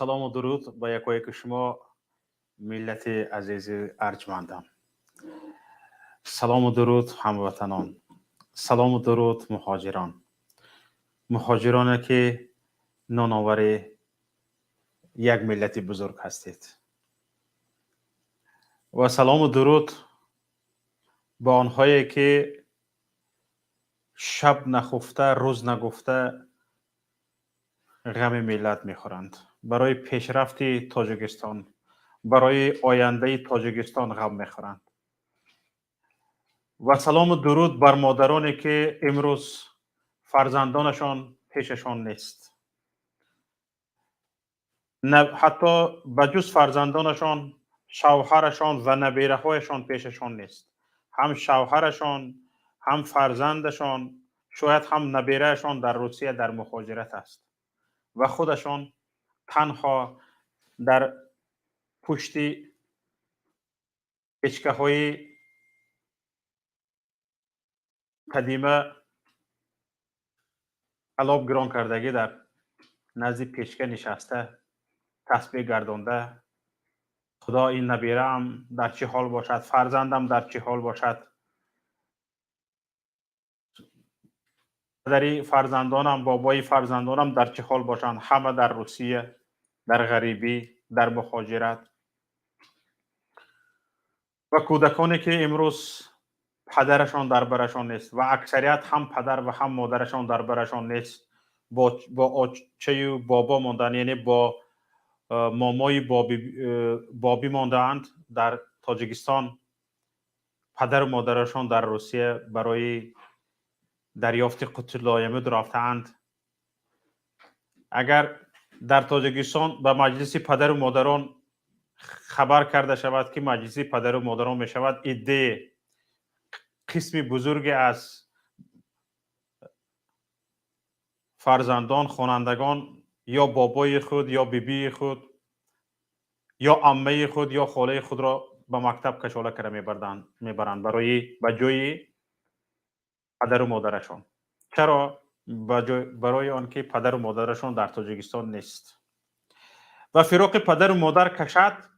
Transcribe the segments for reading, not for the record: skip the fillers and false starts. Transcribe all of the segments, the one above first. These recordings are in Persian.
سلام و درود با یکایک شما ملت عزیز ارجمندم. سلام و درود هموطنان. سلام و درود مهاجران که نانآور یک ملت بزرگ هستید. و سلام و درود با آنهایی که شب نخفته روز نگفته غم ملت میخورند. برای پیشرفت تاجیکستان، برای آینده تاجیکستان غم میخورند. و سلام و درود بر مادرانی که امروز فرزندانشان پیششان نیست. حتی بجز فرزندانشان، شوهرشان و نبیره‌هایشان پیششان نیست. هم شوهرشان، هم فرزندشان، شاید هم نبیرهشان در روسیه در مهاجرت است و خودشان تنها در پشت پیچکه‌های قدیمه علاب گران کردگی در نزد پیشکه نشسته، تسبیح گردانده، خدا این نبیرم در چه حال باشد، فرزندم در چه حال باشد، پدری فرزندانم، بابای فرزندانم در چه حال باشند، همه در روسیه، در غریبی، در مهاجرت. و کودکانی که امروز پدرشان در برشان نیست و اکثریت هم پدر و هم مادرشان در برشان نیست، با آچه و بابا ماندن، یعنی با مامای بابی ماندند در تاجیکستان. پدر و مادرشان در روسیه برای دریافت قوت لایمود رفتند. اگر در تاجیکستان به مجلس پدر و مادران خبر کرده شود که مجلس پدر و مادران می شود، عده قسم بزرگی از فرزندان، خوانندگان، یا بابای خود یا بیبی خود یا عمه خود یا خاله خود را به مکتب کشاله کرده میبرند به جای پدر و مادرشان. چرا؟ برای آنکه پدر و مادرشان در تاجیکستان نیست. و فراق پدر و مادر کشد،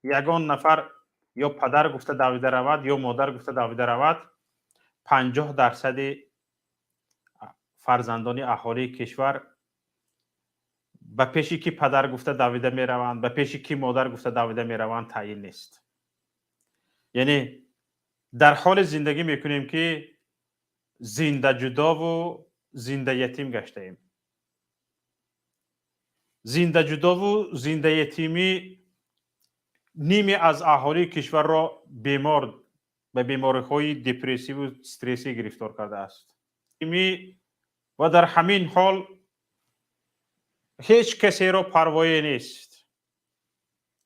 یگان نفر یا پدر گفته دویده رود یا مادر گفته دویده رود، 50% فرزندان اهالی کشور به پیشی که پدر گفته دویده می روند، به پیشی که مادر گفته دویده می روند تعیین نیست. یعنی در حال زندگی میکنیم که زنده جدا و زنده یتیم گشته ایم. زنده جدا و زنده یتیمی نیمی از اهالی کشور را بیمار به بیماری‌های دپرسیو و استرسی گرفتار کرده است. و در همین حال هیچ کسی را پروایی نیست.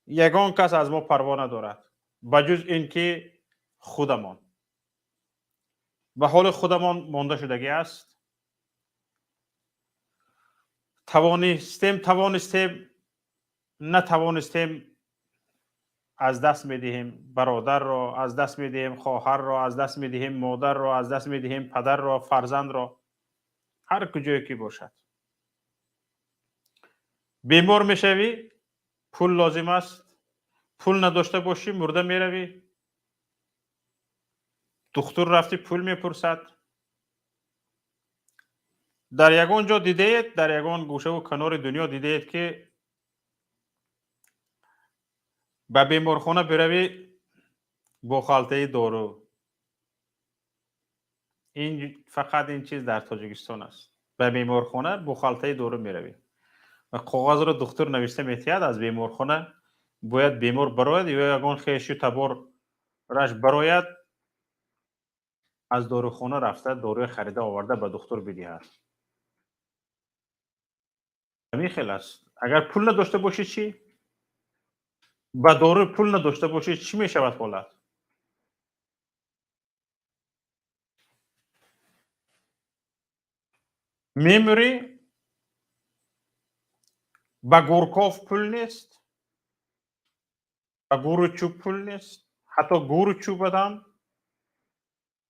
یگان کس از ما پروا ندارد بجز اینکه خودمان به حال خودمان مانده شدگی است. توانستیم نتوانستیم از دست میدهیم برادر را، از دست میدهیم خواهر را، از دست میدهیم مادر را، از دست میدهیم پدر را، فرزند را، هر کجایی که باشد. بیمار میشوی، پول لازم است، پول نداشته باشی مرده میروی. دکتر رفتی پول میپرسد. در یگان جا دیدید، در یگان گوشه و کنار دنیا دیدید که به بیمارخانه بروی با خالطه دارو. فقط این چیز در تاجیکستان است. به بیمارخانه با خالطه دارو میروی و کاغذ را دکتر نوشته میتید از بیمارخانه باید بیمار براید یا یگان خیشی تبار رش براید، از داروخانه رفته داروی خریده آورده به دکتر بدهد. همین خیلی است. اگر پول نداشته باشی چی؟ با دارو پول نداشته باشی چی می شود حالت؟ میمیری. با گورکاف پول نیست، با گور چوب پول نیست، حتی گور چوب هم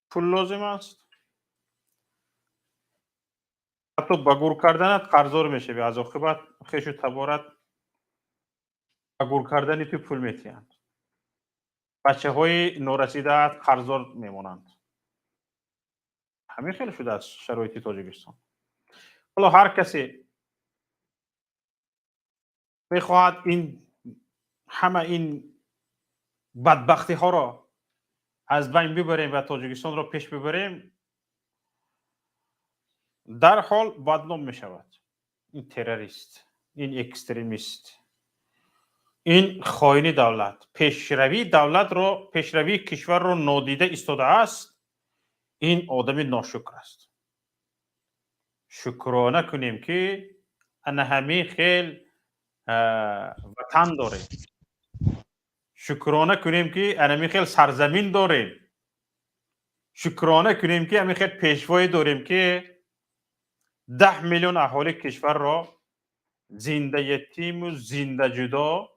پول لازم است. حتی با گور کردنت قرضدار میشوی، از عاقبت خویش و تبارت و گول کردن توی پول میتیند. بچه های نورسیده قرضدار میمونند. همین خیلی شده از شرایط تاجیکستان. حالا هر کسی میخواهد همه این بدبختی ها را از بین ببریم و تاجیکستان را پیش ببریم، در حال بدنام می شود. این تروریست، این اکستریمیست، این خائن دولت، پیشروی دولت را، پیشروی کشور را نادیده ایستاده است. این آدم ناشکر است. شکرانه کنیم که ان همه خیل وطن داریم. شکرانه کنیم که ان خیل سرزمین داریم. شکرانه کنیم که همین خیل پیشوایی داریم که 10 میلیون اهالی کشور را زنده یتیم و زنده جدا،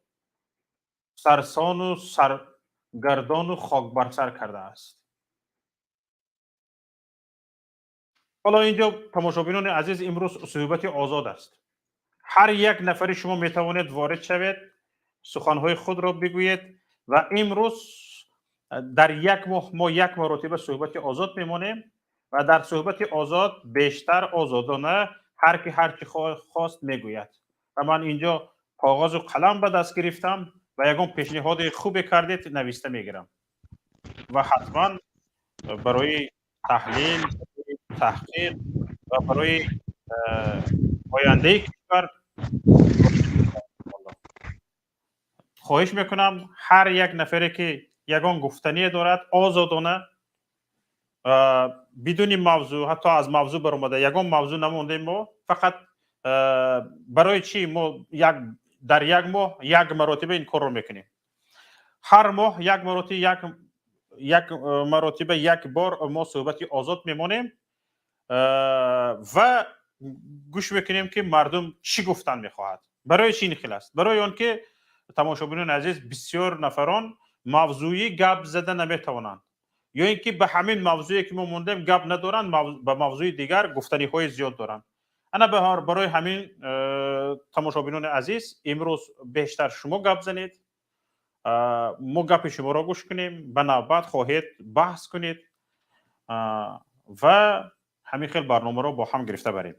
سرسان و سرگردان و خاک بر سر کرده است. حالا اینجا تماشابینان عزیز، امروز صحبت آزاد است. هر یک نفر شما میتوانید وارد شوید، سخنهای خود را بگویید و امروز در یک ماه ما یک مرتبه صحبت آزاد میمانیم و در صحبت آزاد بیشتر آزادانه هر کی هر چی خواست میگوید. و من اینجا کاغذ و قلم به دست گرفتم و یگان پیشنهاد خوبی کردید نوشته میگیرم و حتما برای تحلیل، تحقیق و برای آینده کشور خواهش میکنم هر یک نفری که یگان گفتنی دارد آزادانه، بدون موضوع، حتی از موضوع برآمده یگان موضوع نمونده، ما فقط برای چی ما در یک ماه یک مرتبه این کار رو میکنیم. هر ماه یک مرتبه یک بار ما صحبتی آزاد میمونیم و گوش میکنیم که مردم چی گفتن میخواهد. برای چی این خیلی است؟ برای آن که تماشابینان عزیز بسیار نفران موضوعی گپ زده نمیتوانند، یا اینکه به همین موضوعی که ما موندیم گپ ندارن، به موضوع دیگر گفتنی های زیاد دارن. انا برای همین تماشابینان عزیز امروز بیشتر شما گپ زنید، ما گپ شما را گوش کنیم، به نوبت خواهید بحث کنید و همین خیلی برنامه را با هم گرفته بریم.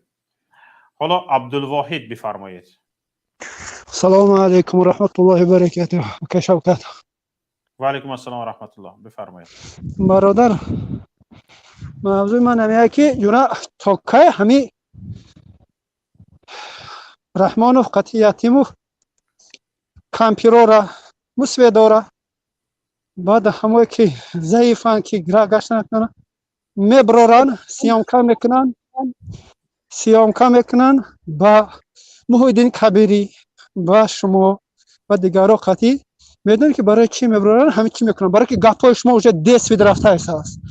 حالا عبدالواحد بفرمایید. السلام علیکم و رحمت الله و برکاته. کشوکت. و علیکم السلام و رحمت الله. بفرمایید. برادر، موضوع من همیه که جونا تاکه همی رحمانو قطعیتیمو کمپیرو را مسوی داره، بعد همه که ضعیفن که گره گشت نکنن میبرارن، سیامکه میکنن با محیدین کبیری با شما و دیگرها قطعی میدونی که برای چی میبرارن، همین چی میکنن، برای که گپای شما اوجه دست وید رفته ایساست،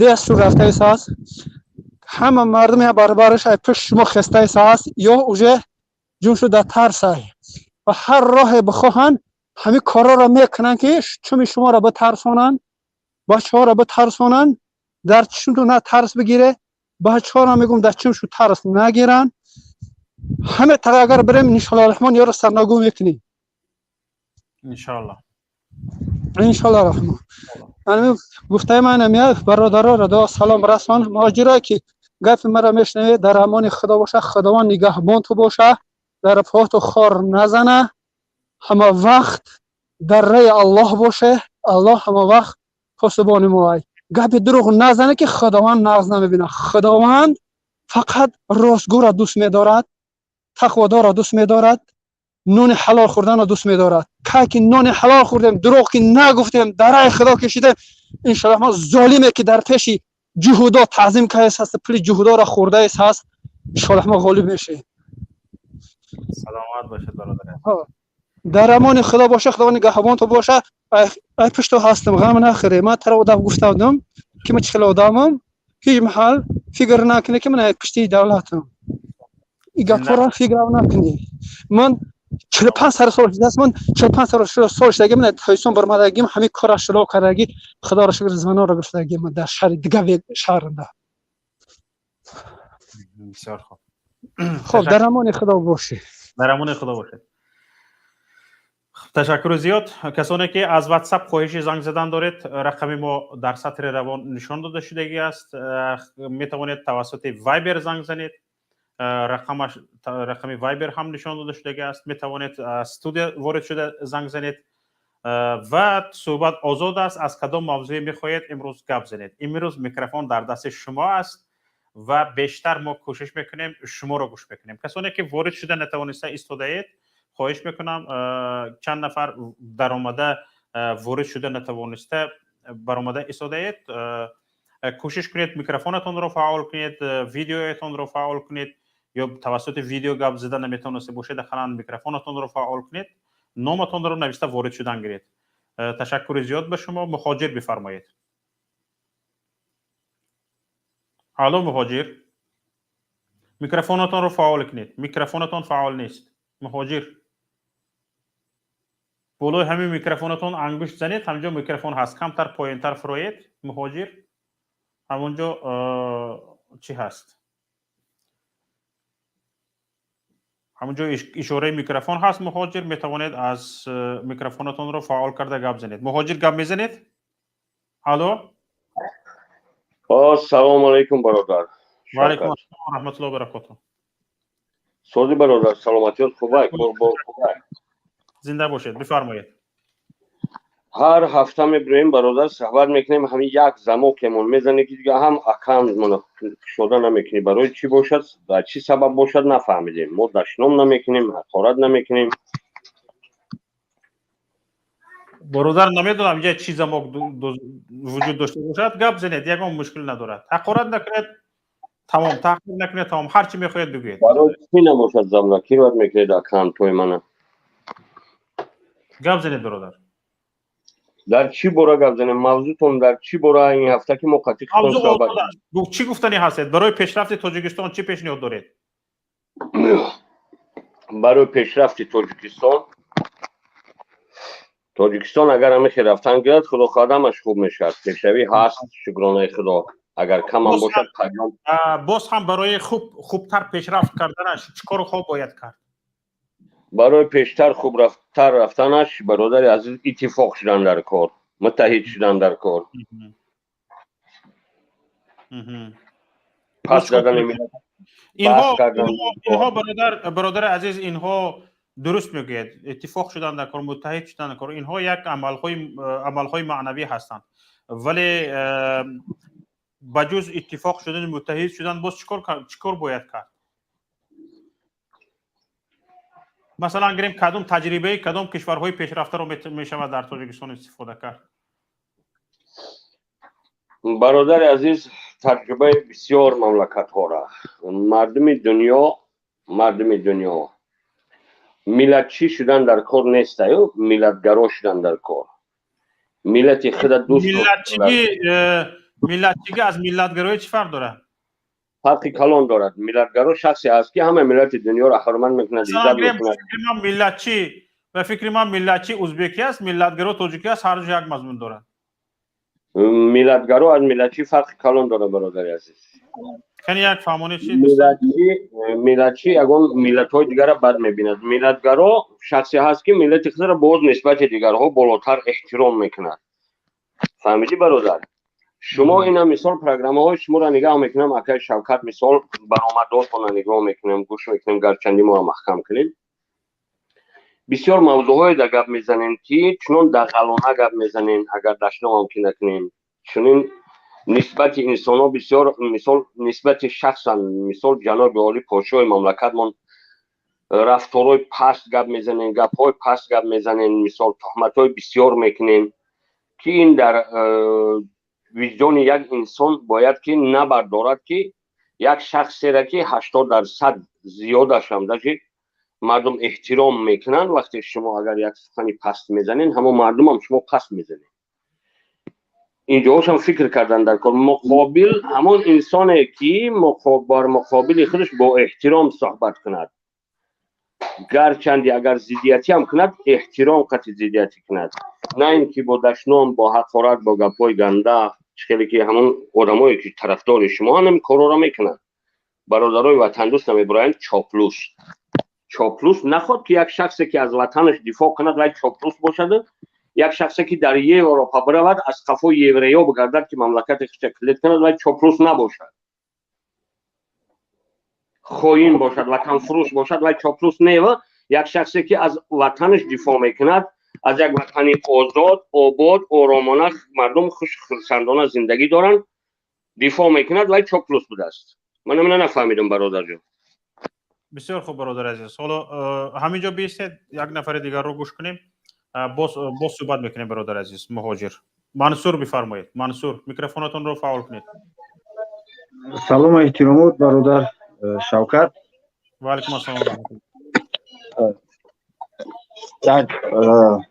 دست رو رفته ایساست، همه مردم برابرش پیش شما خسته ایساست یا اوجه جونشو در ترس های و هر راه بخواهن همین کارا را میکنن که چون شما را بترسونن، بچه ها را بترسونن، در چشم تو نه ترس بگیره، بچه ها را میگم در چشمشو ترس نگیرن. همه تا اگر بریم انشالله الرحمن یا را سرنگو میکنیم انشالله الرحمن. من گفته من میاد برادرها را دا سلام رسان، مهاجرایی که گپ مرا میشنوه در امان خدا باشه، خداوند نگهبان تو باشه، در پات خار نزنه، همه وقت در رای الله باشه، الله همه وقت پاسبان ما. گپ دروغ نزنه که خداوند ناز نمیبینه. خداوند فقط راستگو را دوست می‌دارد، تقوادار را دوست می‌دارد، نون حلال خوردن را دوست می‌دارد. که نون حلال خوردیم، دروغ که نگفتیم، در راه خدا کشیدیم، ان شاء الله ما ظالمی که در پیش جهودا تعظیم کرده است، پلی جهودا را خورده است، ان شاء الله ما غالب میشیم. سلامت باشید برادر. در امان خدا باشه، خدا نگهبان تو باشه. ای پشت هستم، غم نخوری. من ترا گفتم که من چخل آدمم، هیچ محل فکر نکنی که من پشتی دولتم. این گپ را فکر نکنی. من 45 سال است، من 45 سال شدگی من تایسون برمدگیم همین کارا شروع کردگی، خدا را شکر زمانه را گرفتگی من در شهر دیگه شهر ده. بسیار خوب. خب در امان خدا باشه. در امان خدا باشه. تشکر زیاد. کسانی که از واتساپ خواهش زنگ زدن دارید، رقم ما در سطر روان نشان داده شدگی است. می توانید توسط وایبر زنگ زنید. رقم وایبر هم نشان داده شدگی است. می توانید استودیو وارد شده زنگ زنید و صحبت آزاد است. از کدام موضوعی میخواهید امروز گپ زنید. امروز میکروفون در دست شما است و بیشتر ما کوشش میکنیم شما رو گوش بکنیم. کسانی که وارد شده نتوانسته ایستادید، خواهش میکنم چند نفر در آمده وارد شده نتوانسته برآمده ایستادید، کوشش کنید میکروفونتون رو فعال کنید، ویدیوتون رو فعال کنید، یا توسط ویدیو گپ زدن نمیتونسته باشید داخل میکروفونتون رو فعال کنید، نامتون رو نوشته وارد شدن گیرید. تشکر زیاد به شما. مهاجر بفرمایید. الو مهاجر، میکروفونتون رو فعال کنید. میکروفونتون فعال نیست. مهاجر، بالای همین میکروفونتون انگشت زنید. همونجا میکروفون هست، کمتر پایینتر فرایید. مهاجر همونجا چی هست؟ همونجا اشاره میکروفون هست. مهاجر میتوانید از میکروفونتون رو فعال کرده گپ زنید. مهاجر گپ میزنید؟ الو. سلام علیکم برادر. و علیکم السلام رحمت الله و برکاته. سوزی برادر، سلامتیت خوبه؟ خوبه. زنده باشید. بفرمایید. هر هفته میبریم برادر، صحبت میکنیم. همین یک زموکمون میزنه که دیگه هم اکانت من شده نمیکنی. برای چی باشد، در چی سبب باشد نفهمیدیم. ما دشنام نمیکنیم، حقارت نمیکنیم. برادر نمیدونم یه چیز ما وجود داشته باشد گپ زنید، یکم مشکل ندارد. حقارت نکنید، تمام. تحقیر نکنید، تمام. هر چی میخواید بگویید. برای چی نباشد زمنا کی باید میکنید اکانت توی منه؟ گپ زنید برادر. در چی باره گپ زنیم؟ موضوعتون در چی باره این هفته که مقاطی خودتون صحبت کنید؟ چی گفتنی هستید؟ برای پیشرفت تاجیکستان چی پیشنهاد دارید؟ برای پیشرفت تاجیکستان اگر همیشه رفتن گرد خدا خادمش خوب میشد. پیشروی هست، شکرانه خدا. اگر کم هم باشد پیام. باز هم برای خوبتر پیشرفت کردنش چیکار خوب باید کرد؟ برای پیشتر خوب رفتنش برادر عزیز اتفاق شدن در کار، متحد شدن در کار. پس دادن ملت. اینها برادر عزیز، اینها درست میگید. اتفاق شدن در کار، متحد شدن در کار، اینها یک عملهای معنوی هستند. ولی بجز اتفاق شدن، متحد شدن، باز چیکار باید کرد؟ مثلا گریم کدام تجربه کدام کشورهای پیشرفته رو میشود در تاجیکستان استفاده کرد؟ برادر عزیز تجربه بسیار مملکت ها را مردم دنیا ملتچی شدن در کار نیست، یا ملتگرا شدن در کار. ملت خود دوست ملتچیگی از ملتگرایی چه فرق داره؟ فرقی کلان دارد. ملتگرا شخصی است که همه ملت دنیا را حرمت میکنه، عزت میکنه. فکر من ملتچی ازبکی است، ملتگرا تاجیکی است، هر جا یک مضمون دارد. ملتگرا از ملتچی فرق کلان داره برادر عزیز. کنی یک فهمانی چی؟ ملتچی اگون ملت‌های دیگر را بد می‌بیند. ملتگرا شخصی هست که ملت خود را باز نسبت دیگرها بالاتر احترام میکند. فهمیدی برادر؟ شما اینا مثال برنامه‌های شما را نگاه میکنم، اکای شوکت مثال برآمداتون را نگاه میکنم، گوش میکنم، گرچندی ما را محکم کنیم. بسیار موضوعهای در گپ میزنیم که چون دغلانه گپ میزنیم، اگر دشنا ممکن نکنیم. چون نسبت انسان ها بسیار مثال نسبت شخصا مثال جناب عالی پادشاه مملکت من رفتارهای پست گپ میزنیم، گپ های پست گپ میزنیم، مثال تهمت های بسیار میکنیم که این در وجدان یک انسان باید که نبردارد که یک شخصی را که 80% زیادش هم داشت مردم احترام میکنن. وقتی شما اگر یک سخنی پست میزنین، همه مردم هم شما پست میزنین. اینجا هم فکر کردن در کار. مقابل همون انسانی که مقابل خودش با احترام صحبت کند، گرچندی اگر زیدیتی هم کند احترام قطع زیدیتی کند، نه اینکه با دشنام، با حقارت، با گپای گنده، خیلی که همون آدمایی که طرفدار شما هم کارا را میکنند. برادرای وطن دوست نمیبرند چاپلوس چاپلوس نخواد که یک شخصی که از وطنش دفاع کند و چاپلوس باشد، یک شخصی که در اروپا برود از قفای یوریا بگردد که مملکت خودش کلید کند و چاپلوس نباشد، خائن باشد، وطن فروش باشد و چاپلوس نیست. یک شخصی که از وطنش دفاع میکند، از یک وطن آزاد، آباد، آرامانه، مردم خوش خرسندانه زندگی دارند دفاع میکند و چاپلوس بوده است. من نفهمیدم برادر جان. بسیار خوب برادر عزیز. حالا همینجا بیستید یک نفر دیگر رو گوش کنیم، باز صحبت میکنیم برادر عزیز مهاجر. منصور بفرمایید. منصور میکروفونتون رو فعال کنید. سلام احترامات برادر شوکت. و علیکم السلام ورحمت الله.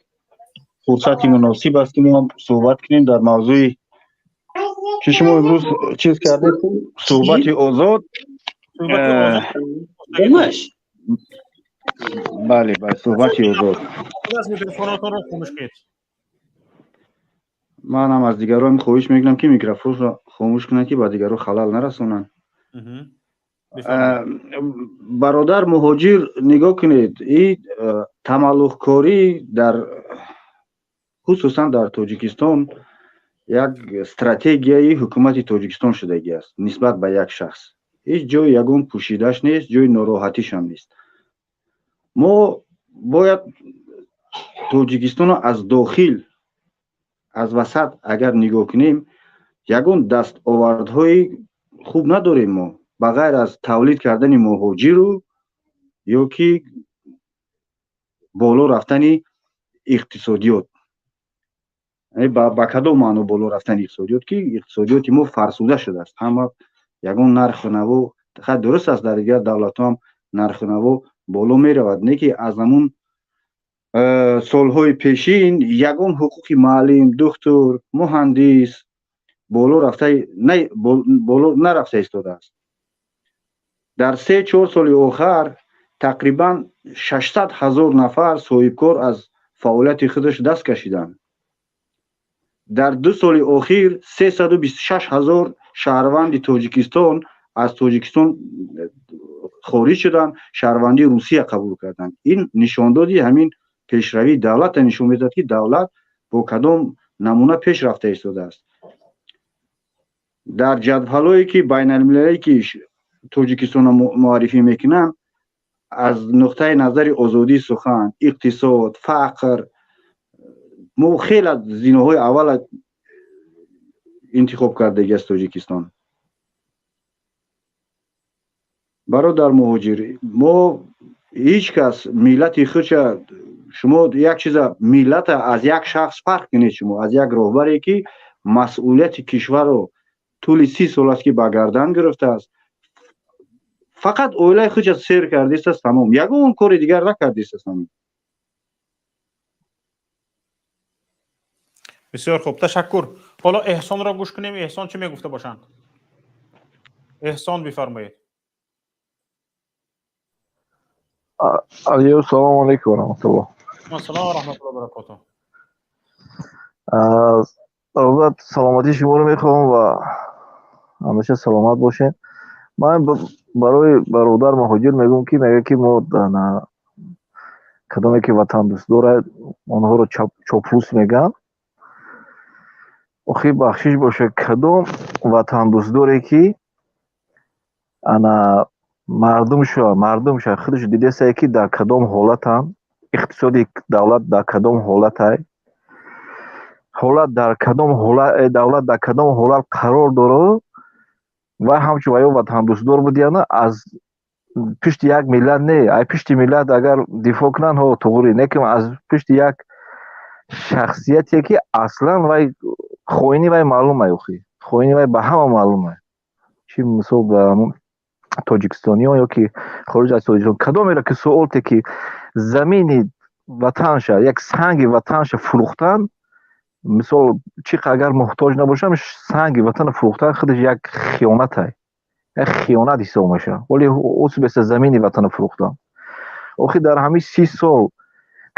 فرصتی مناسب است که ما صحبت کنیم در موضوعی که شما امروز چیز کردید، صحبت آزاد. بله صحبت آزاد. میکروفونتون رو خاموش کنید. من هم از دیگران خواهش میکنم که میکروفون را خاموش کنند که با دیگران خلل نرسونند. برادر مهاجر نگاه کنید، این تملق‌کاری در خصوصا در تاجیکستان یک استراتژی حکومت تاجیکستان شدگی است نسبت به یک شخص. هیچ جای یگان پوشیدش نیست، جای ناراحتیش هم نیست. ما باید تاجیکستان را از داخل از وسط اگر نگاه کنیم یگان دستاوردهای خوب نداریم ما بغیر از تولید کردن مهاجر رو یا که بالا رفتن اقتصادیات. با کدام معنی بالا رفتن اقتصادیات که اقتصادیات ما فرسوده شده است. همه یگان نرخ نمو خیلی درست است، در دیگر دولت هم نرخ نمو بالا می رود، نه که از همون سالهای پیشین یگان حقوق معلم، دکتر، مهندس بالا رفته بالا نرفته ایستاده است. در 3-4 سال آخر تقریبا 600,000 نفر صاحبکار از فعالیت خودش دست کشیدند. در 2 سال اخیر 326,000 شهروند تاجیکستان از تاجیکستان خارج شدند، شهروندی روسیه قبول کردند. این نشاندهی همین پیشروی دولت نشون میدهد که دولت با کدام نمونه پیش رفته ایستاده است. در جدولایی که بین المللی که تاجیکستان معرفی میکنن از نقطه نظر آزادی سخن، اقتصاد، فقر، ما خیلی از زینه‌های اول انتخاب کرده است تاجیکستان. برادر مهاجر، ما هیچ کس ملت خودش، شما یک چیز ملت از یک شخص فرق کنید، شما از یک راهبری که مسئولیت کشور رو طول 30 سال است که به گردن گرفته است، فقط اویلای خودش سیر کرده است، تمام، یگان کار دیگر نکرده است. بسیار خوب، تشکر. حالا احسان را گوش کنیم. احسان چی میگفته باشند؟ احسان بفرمایید. علیه سلام علیکم و رحمت الله. سلام و رحمت الله و برکاته. روزت سلامتی شما رو میخوام و همیشه سلامت باشین. من برای برادر مهاجر میگم که میگه که ما کدامی که وطن دوست داره اونها رو چاپلوس میگن. اخی بخشش باشه کدام وطن دوست داره که انا مردمش خودش دیده سه که در کدام حالت هم اقتصادی دولت در کدام حالت های دولت در کدام حالت قرار داره و همچون آیا وطن دوست دار بود یا نه از پشت یک ملت نه، ای پشت ملت اگر دفاع کنن ها طوری نه که از پشت یک شخصیتی که اصلا وای خوینی وای معلومه، خوینی وای به همه معلومه. چی مثلا به تاجیکستانی ها یا که خارج از تاجیکستان کدام میره که سوالتی که زمین وطنش یک سنگ وطنش فروختن، مثال چی اگر محتاج نباشم سنگ وطن فروختن خودش یک خیانت های، یک خیانت حساب میشه، ولی اوس بس زمین وطن فروختن. آخه در همین 30 سال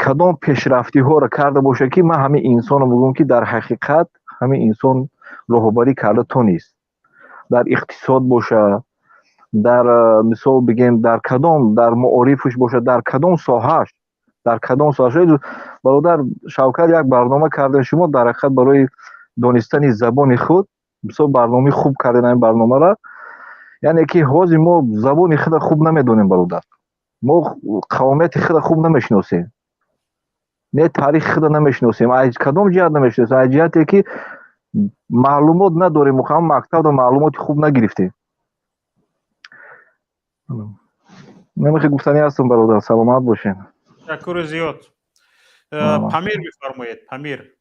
کدام پیشرفتی ها را کرده باشه که من همین انسان رو میگم که در حقیقت همین انسان راهبری کرده تو نیست. در اقتصاد باشه، در مثال بگیم در کدام در معارفش باشه در کدام ساحهش برادر شوکت یک برنامه کردن شما در حقیقت برای دانستن زبان خود مثال برنامه خوب کردن این برنامه را یعنی که حاضر ما زبان خود خوب نمیدونیم برادر ما قومیت خود خوب نمیشناسیم نه تاریخ خود نمیشناسیم از کدام جهت نمیشناسیم از جهتی که معلومات نداریم مخام مکتب و معلومات خوب نگرفتیم نمیخوای گفتنی هستم برادر سلامت باشین تشکر زیاد پمیر بفرمایید پمیر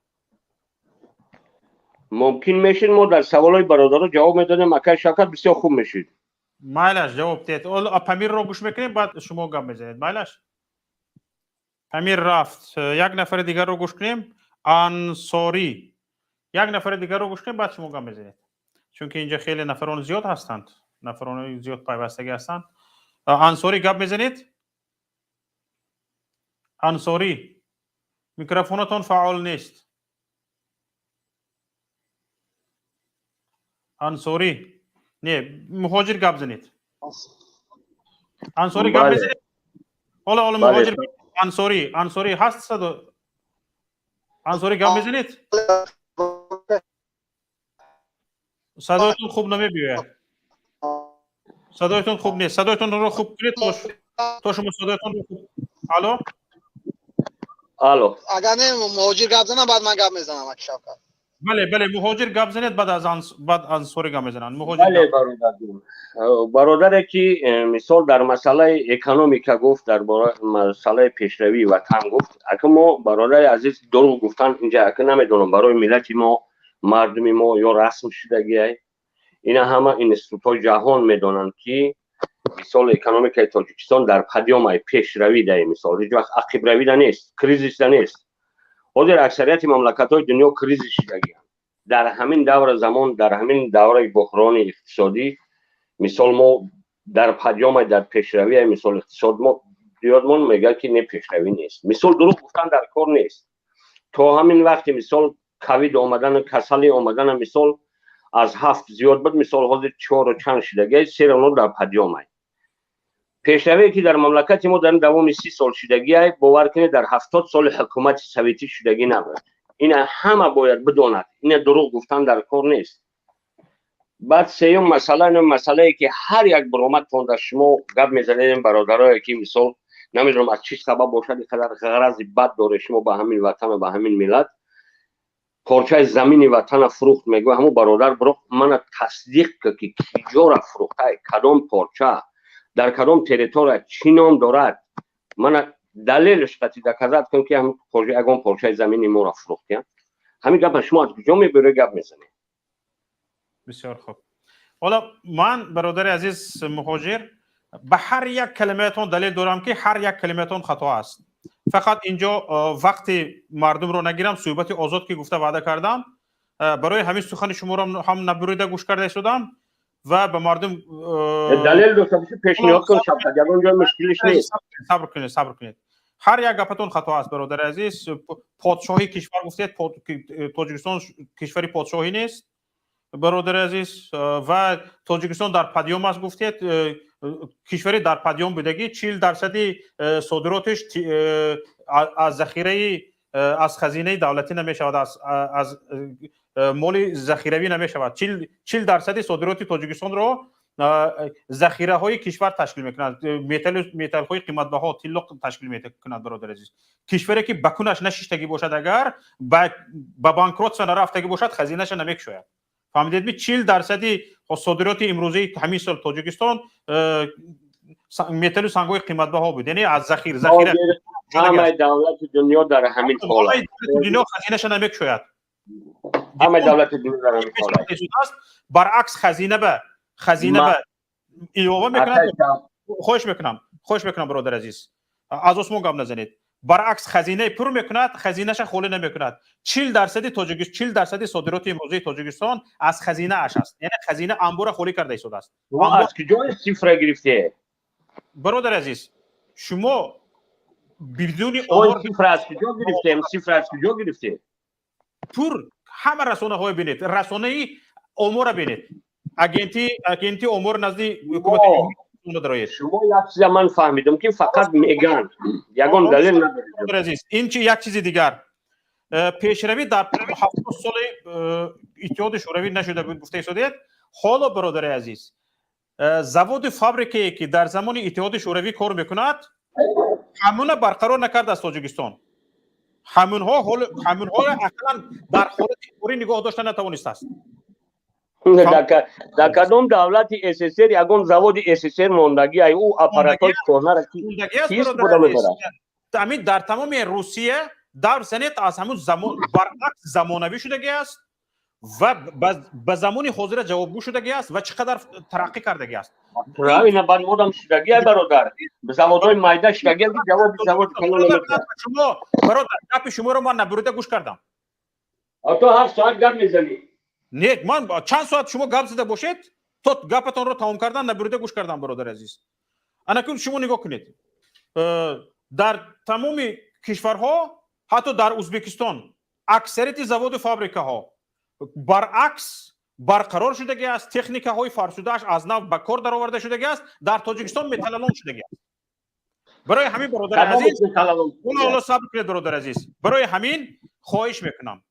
ممکن میشین ما در سوالای برادر جواب میدادیم اکای شرکت بسیار خوب میشید مایلش جواب دید پمیر رو گوش میکنیم بعد شما گپ میزنید مایلش پمیر رفت یک نفر دیگر رو گوش کنیم انصاری یک نفر دیگر رو گوش کنیم بعد شما گپ میزنید چون که اینجا خیلی نفران زیاد هستند نفران زیاد پیوستگی هستند انصاری گپ میزنید انصاری میکروفونتون فعال نیست انصاری نه مهاجر گپ زنید انصاری گپ میزنید حالا مهاجر انصاری هست صدا انصاری گپ میزنید صدایتون خوب نمیاد صدایتون خوب نیست صدایتون رو خوب کنید تو شما صدایتون رو خوب الو اگر نه مهاجر گپ زنم بعد من گپ میزنم شوکت بله مهاجر گپ زنید بعد انصاری گپ میزنن مهاجر بله برادر که مثال در مسئله اکونومیکا گفت در مسئله پیشروی وطن گفت اگه ما برادر عزیز دروغ گفتن اینجا اگه نمیدونم برای ملت ما مردم ما یا رسم شدگی اینا همه اینستیتوت جهان میدونن که مثال اکونومیکای تاجیکستان در پدیام پیشروی ده مثال هیچ وقت عقب روی ده نیست کریزیس ده نیست حاضر اکثریت مملکت‌های دنیا کریزیس شدگی در همین دور زمان در همین دوره بحران اقتصادی مثال ما در پدیام در پیشروی مثال اقتصاد ما دیادمون میگه که نه پیشروی نیست مثال دروغ گفتن در کار نیست تا همین وقتی مثال کوید آمدن کسل آمدن مثال از 7 زیاد بود مثال حاضر 4 و چند شدگی سیرانو در پدیام پیشروی که در مملکت ما در دوام 30 سال شدگی باور کنید در 70 سال حکومت سویتی شدگی نبود این همه باید بداند این دروغ گفتن در کار نیست بعد سیوم مسئله ای که هر یک برآمد تون در شما گپ میزنید برادرایی که مثال نمیدونم از چه سبب باشد قدر غرض بد داره شما به همین وطن و به همین ملت پارچه زمین وطن فروخت میگه همون برادر برو من تصدیق که کجا را فروخته کدام پارچه در کدام تریتور چی نام دارد من دلیلش قطعی دکازات کنم که هم پروژه اگون پروژه زمینی ما را فروختیم همین گپ شما از کجا میبره گپ میزنه بسیار خوب حالا من برادر عزیز مهاجر به هر یک کلمه‌تون دلیل دارم که هر یک کلمه‌تون خطا است فقط اینجا وقتی مردم رو نگیرم صحبت آزاد که گفته وعده کردم برای همین سخن شما رو هم نبریده گوش کرده شدم و به مردم دلیل دو سبب پیشنهاد کن شب اگر اونجا مشکلش نیست صبر کنید هر یک گپتون خطا است برادر عزیز پادشاهی کشور گفتید تاجیکستان کشوری پادشاهی نیست برادر عزیز و تاجیکستان در پدیام است گفتید کشوری در پدیام بودگی 40% صادراتش از ذخیره از خزینه دولتی نمی شود از مال ذخیروی نمی شود 40% صادرات تاجیکستان رو ذخیره های کشور تشکیل میکنند متل های قیمت بها طلا تشکیل میکنند برادر عزیز کشوری که بکونش نشیشتگی باشد اگر با بانکروت نرفتگی باشد خزینه‌اش نمیکشاید فهمیدید می 40% صادرات امروزی همین سال تاجیکستان متل و سنگ‌های قیمت بها بود یعنی از ذخیره همه دولت دنیا در همین حال دنیا خزینه‌اش نمیکشاید همه دولت دنیا در همین حال برعکس خزینه به ایوه میکنند خوش میکنم برادر عزیز از اسمو گام نزنید برعکس خزینه پر میکند خزینه‌اش خالی نمیکند 40% صادرات امروزی تاجیکستان از خزینه اش است یعنی خزینه انبار خالی کرده شده است از کجا صفر گرفته برادر عزیز شما بدون صفر از کجا گرفته صفر از کجا گرفته پر همه رسانه های بینید رسانه ای امور بینید агенти امور назди ҳукумати дороед. شما یک چیز من فهمیدم که فقط میگن یگان دلیل نداره. عزیز این چی یک چیز دیگر پیشروی در 70 سال اتحاد شوروی نشده بود گفته شده. حالا برادر عزیز завод فابریکه‌ای که در زمان اتحاد شوروی کار میکند همون برقرار نکرد از تاجیکستان. همونها اصلا در حالت فوری نگاه داشتن نتوانسته است. در کدام دولت SSR یگان زواد SSR ماندگی ای او آپاراتای کهنه را کیست بوده میبرد؟ همین در تمام روسیه در سنت از همون زمان برعکس زمانوی شدگی است و به زمان حاضر جوابگو شدگی است و چقدر ترقی کردگی است. راوی نباید مودم شدگی برادر به زوادهای مایده شدگی زواد کلان نمیکنه. شما برادر گپ شما رو من نبروده گوش کردم. تو هر ساعت گپ میزنی. نه من چند ساعت شما گپ زده باشید تا گپتون رو تمام کردن نبروده گوش کردم برادر عزیز. انا شما نگاه کنید در تمام کشورها حتی در ازبکستان اکثریت زواد فابریکه ها برعکس برقرار شدگی است. تکنیک های فرسوده‌اش از نو به کار درآورده شدگی است. در تاجیکستان متالون شدگی است. برای همین برادر عزیز اون صبر کنید برادر عزیز. برای همین خواهش میکنم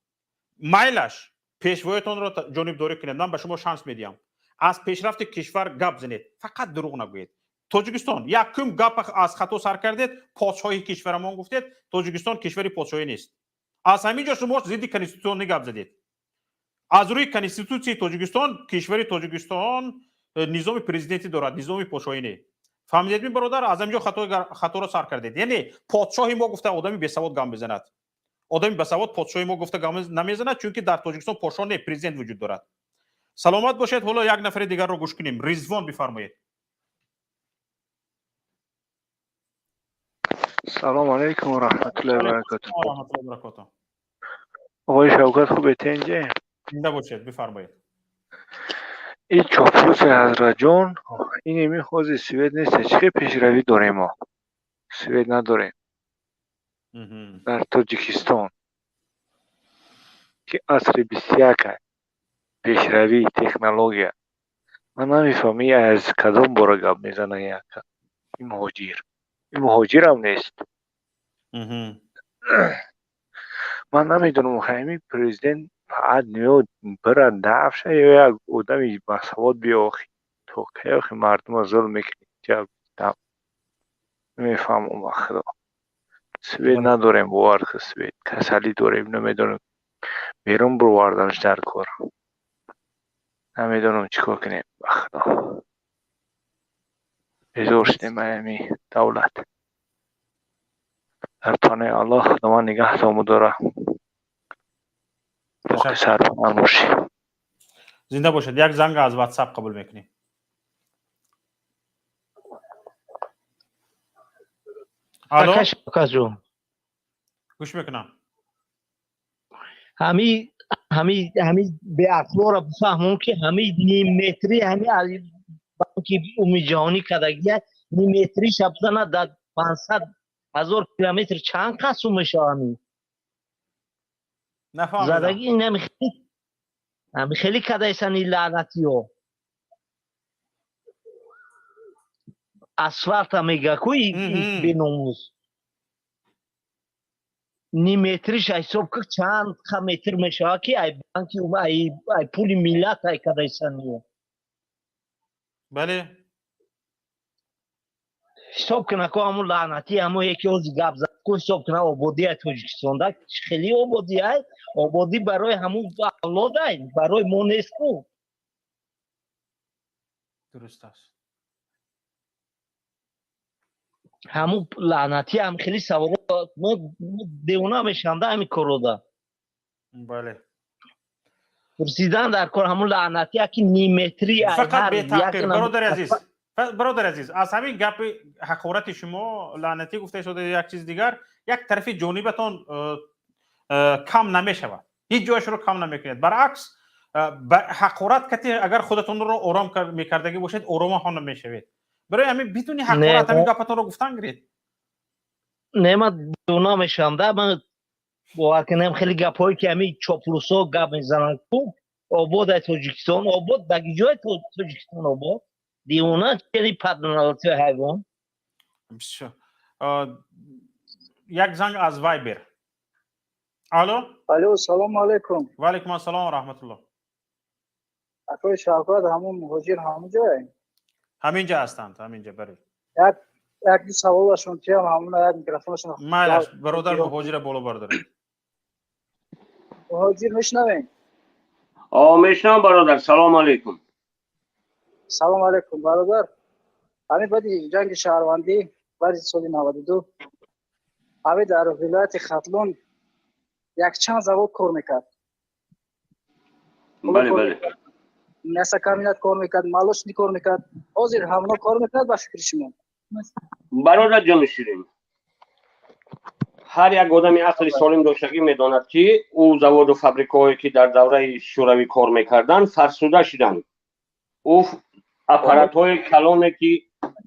مایلش پیشوایتون رو جانبداری کنید. من به شما شانس میدم از پیشرفت کشور گپ زنید فقط دروغ نگویید. تاجیکستان یک کم گپ از خطا سر کردید پادشاهی کشورمان گفتید تاجیکستان کشوری پادشاهی نیست. از همینجا شما ضد کنستیتوسیون گپ زدید. از روی کنستیتوسی تاجیکستان کشوری تاجیکستان نظام پرزیدنتی دارد نظام پادشاهی نه. فهمیدید می برادر از همینجا خطا را سر کردید. یعنی پادشاهی ما گفته آدمی بی سواد گام بزند. آدمی بی سواد پادشاهی ما گفته گام نمیزند چون که در تاجیکستان پادشاه نه پرزیدنت وجود دارد. سلامت باشید. حالا یک نفر دیگر رو گوش کنیم. رضوان بفرمایید. سلام علیکم و رحمت الله و برکاته. آقای شوکت خوبه اینجا؟ زنده باشید بفرمایید. این چاپلوس حضرت جان این میخواد سوئد نیست. چه پیشروی داریم ما؟ سوئد نداریم. در تاجیکستان که عصر 21 پیشروی تکنولوژی من نمیفهمی از کدام باره گپ میزنه یک این مهاجر هم نیست. من نمیدونم همین پرزیدنت فقط نیاد برن دفشه یا یک آدمی بسواد بیاخی تو که اخی مردم ظلم میکنی که نمیفهمم خدا. سوید نداریم باور که سوید کسلی داریم نمیدونم بیرون بروردنش در کار نمیدونم چیکار کنیم خدا. بزرگ شدیم همی دولت در تانه الله خداوند نگه دامو داره. باقی سر باشی. زنده باشید. یک زنگ از واتساپ قبول میکنیم. الو کجا گوش میکنم. همی به اخبار بفهمون که همی نیم متری همی که امی جهانی کدگیه نیم متری شبزنه در 500,000 کیلومتر چند قسم میشه همی نفهمیدم. زدگی این همی خیلی کدایسن این لعنتی ها اسفالت همیگه کوی بیناموز نیم متریش حساب که چند متر میشه که ای بانکی ای پول ملت ای کدایسن ها. بله حساب کنه که همون لعنتی همون یکی از گپ زد که حساب کنه آبادی تاجیکستان ده خیلی آبادی برای همون اولاد برای ما نیست کو. درست است. همون لعنتی هم خیلی سوارا ما دیوانه میشم ده همین کارو ده. بله پرسیدن در کار همون لعنتی که نیم متری فقط به تحقیر برادر عزیز از همین گپ حقارت شما لعنتی گفته شده یک چیز دیگر یک طرف جانبتون کم نمیشود. هیچ جایش رو کم نمیکنید. برعکس حقارت کتی اگر خودتون رو آرام میکردگی باشید آرام هم نمیشوید. برای همین بدون حقارت همین گپتون رو گفتن گرید. نه من دونا میشم ده من باور کنم خیلی گپایی که همین چاپلوسا گپ میزنن کو آباد تاجیکستان آباد بگی جای تاجیکستان آباد دیونه چنین پدنالتی حیوان بسیار. یک زنگ از وایبر. الو سلام علیکم. و علیکم السلام و رحمت الله. اکوی شاکرات همون مهاجر همونجا همینجا هستند، همینجا برید. یک دو سوالشون که همون یک میکروفونشون مالش برادر مهاجر بالا بردارید. مهاجر میشنوین؟ میشنم برادر. سلام علیکم. سلام علیکم برادر. همین بعد جنگ شهروندی بعد سال 92 همین در ولایت ختلون یک چند زواد کار میکرد. بله. نسا کامینات کار میکرد، مالوش کار میکرد. حاضر همونا کار میکرد با فکر شما. برادر جان شیرین، هر یک آدمی عقل سالم داشتگی میداند که او زواد و فابریکایی که در دوره شوروی کار میکردن فرسوده شدن. او اپارات های کلانه که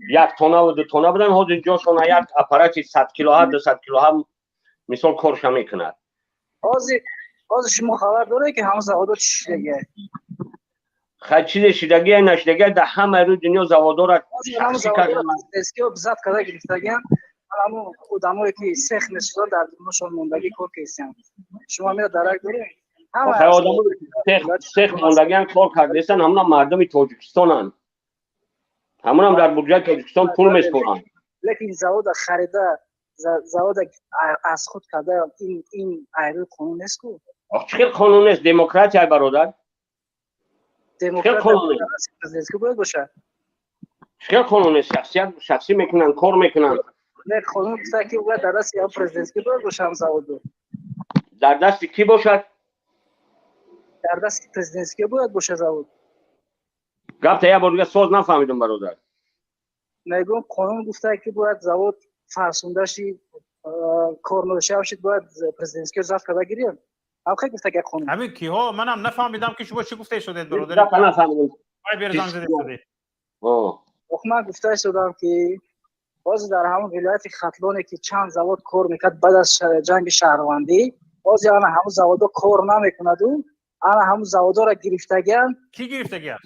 یک تونه و دو تونه بودن، حاضر جاشون یک اپارات 100 کیلوها 200 کیلوها مثال کارش میکند. حاضر شما خبر داره که همه زوادات چیزیه؟ خیلی چیز شدگی نشدگی در همه روی دنیا زوادها را شخصی کردن. اسکی و بزرگ کرده گرفتگیان همون آدمایی که سخت نشدن در دنیاشون موندگی کار کردن. شما میره درک دارین؟ همه آدمایی سخت موندگیان کار کردن همون مردم تاجیکستانن. همون هم در بودجه تاجیکستان پول میسپارن. لیکن زواد خریده زواد از خود کرده این ایرو قانون نیست کو؟ چه قانون نیست؟ دموکراسی برادر. دموکراسی پرزیدنتی باید باشه. چه قانون نیست؟ شخصی میکنن کار میکنن. نه قانون گفته که باید در دست یا پرزیدنتی باید باشه هم زواد. در دست کی باشد؟ در دست پرزیدنتی باید باشه زواد. گفت یه بار دیگه سوز نفهمیدم برادر. میگم قانون گفته که باید زواد فرسونده شی کار نداشته باشید باید پرزیدنتی رو ضبط کرده گیریم. خیلی گفته که قانون همین کیها منم نفهمیدم که شما چی گفته شده برادر. من نفهمیدم. وای برزنگ زده شده. من گفته شدم که باز در همون ولایت ختلونی که چند زواد کار میکرد بعد از جنگ شهروندی باز انا همون زوادا کار نمیکند و انا همون زوادا را گرفتگیان. کی گرفتگی است؟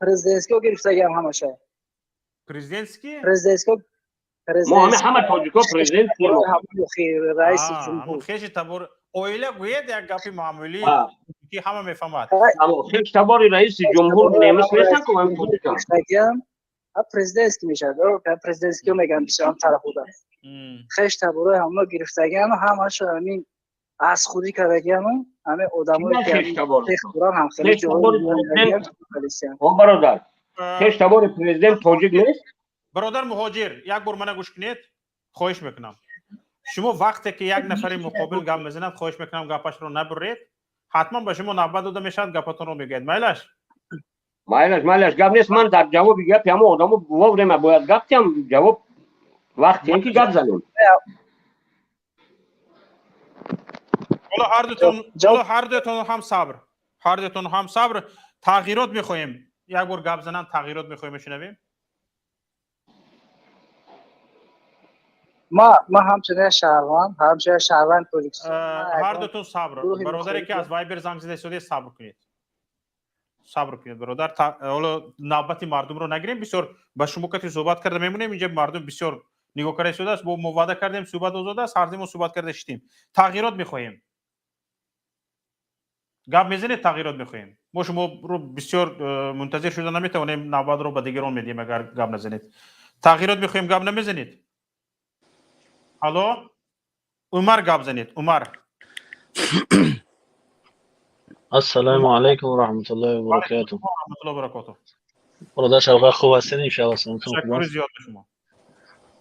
پرزیدنتی گرفتگیان همشه. پرزیدنتی؟ ما همه تاجیکا پرزیدنت همون رئیس جمهور. خیش تبار اویلا گوید یک گپی معمولی که همه میفهمد. خیش تبار رئیس جمهور نمیست نیستن که من گرفتگیان پرزیدنتی میشه. پرزیدنتی میگن بسیار طرف بوده. خیش تبار همون گرفتگیان همش همین از خودی کردگیان همه آدمایی که خیلی هم خیلی جوان برادر خیش تبار پرزیدنت تاجیک نیست. برادر مهاجر یک بار منو گوش کنید خواهش میکنم. شما وقتی که یک نفر مقابل گپ میزند خواهش میکنم گپش رو نبرید. حتما به شما نوبت داده میشد گپتون رو بگید. میلش گپ نیست. من در جواب گپ همو آدمو بوورم ما باید گپ تیم جواب وقتی اینکه گپ زنیم. حالا هر دوتون هم صبر تغییرات میخوایم. یک بار گپ زنن تغییرات میخوایم میشنویم. ما همچنین شهروند تاجیکستان هر دوتون صبر. برادری که از وایبر زنگ زده شده صبر کنید برادر. حالا نوبت مردم رو نگیریم. بسیار با شما که صحبت کرده میمونیم اینجا مردم بسیار نگاه کرده شده است. با مواده کردیم صحبت آزاد است. هر زمان صحبت کرده شدیم. تغییرات میخوایم. گپ میزنید تغییرات میخوایم. ما شما رو بسیار منتظر شده نمیتونیم نوبت رو به دیگران میدیم اگر گپ نزنید. تغییرات میخوایم گپ نمیزنید. الو عمر گپ زنید. عمر السلام علیکم و رحمت الله و برکاته. برادر شوقت خوب هستین ان شاء الله. سلامتون خوب است.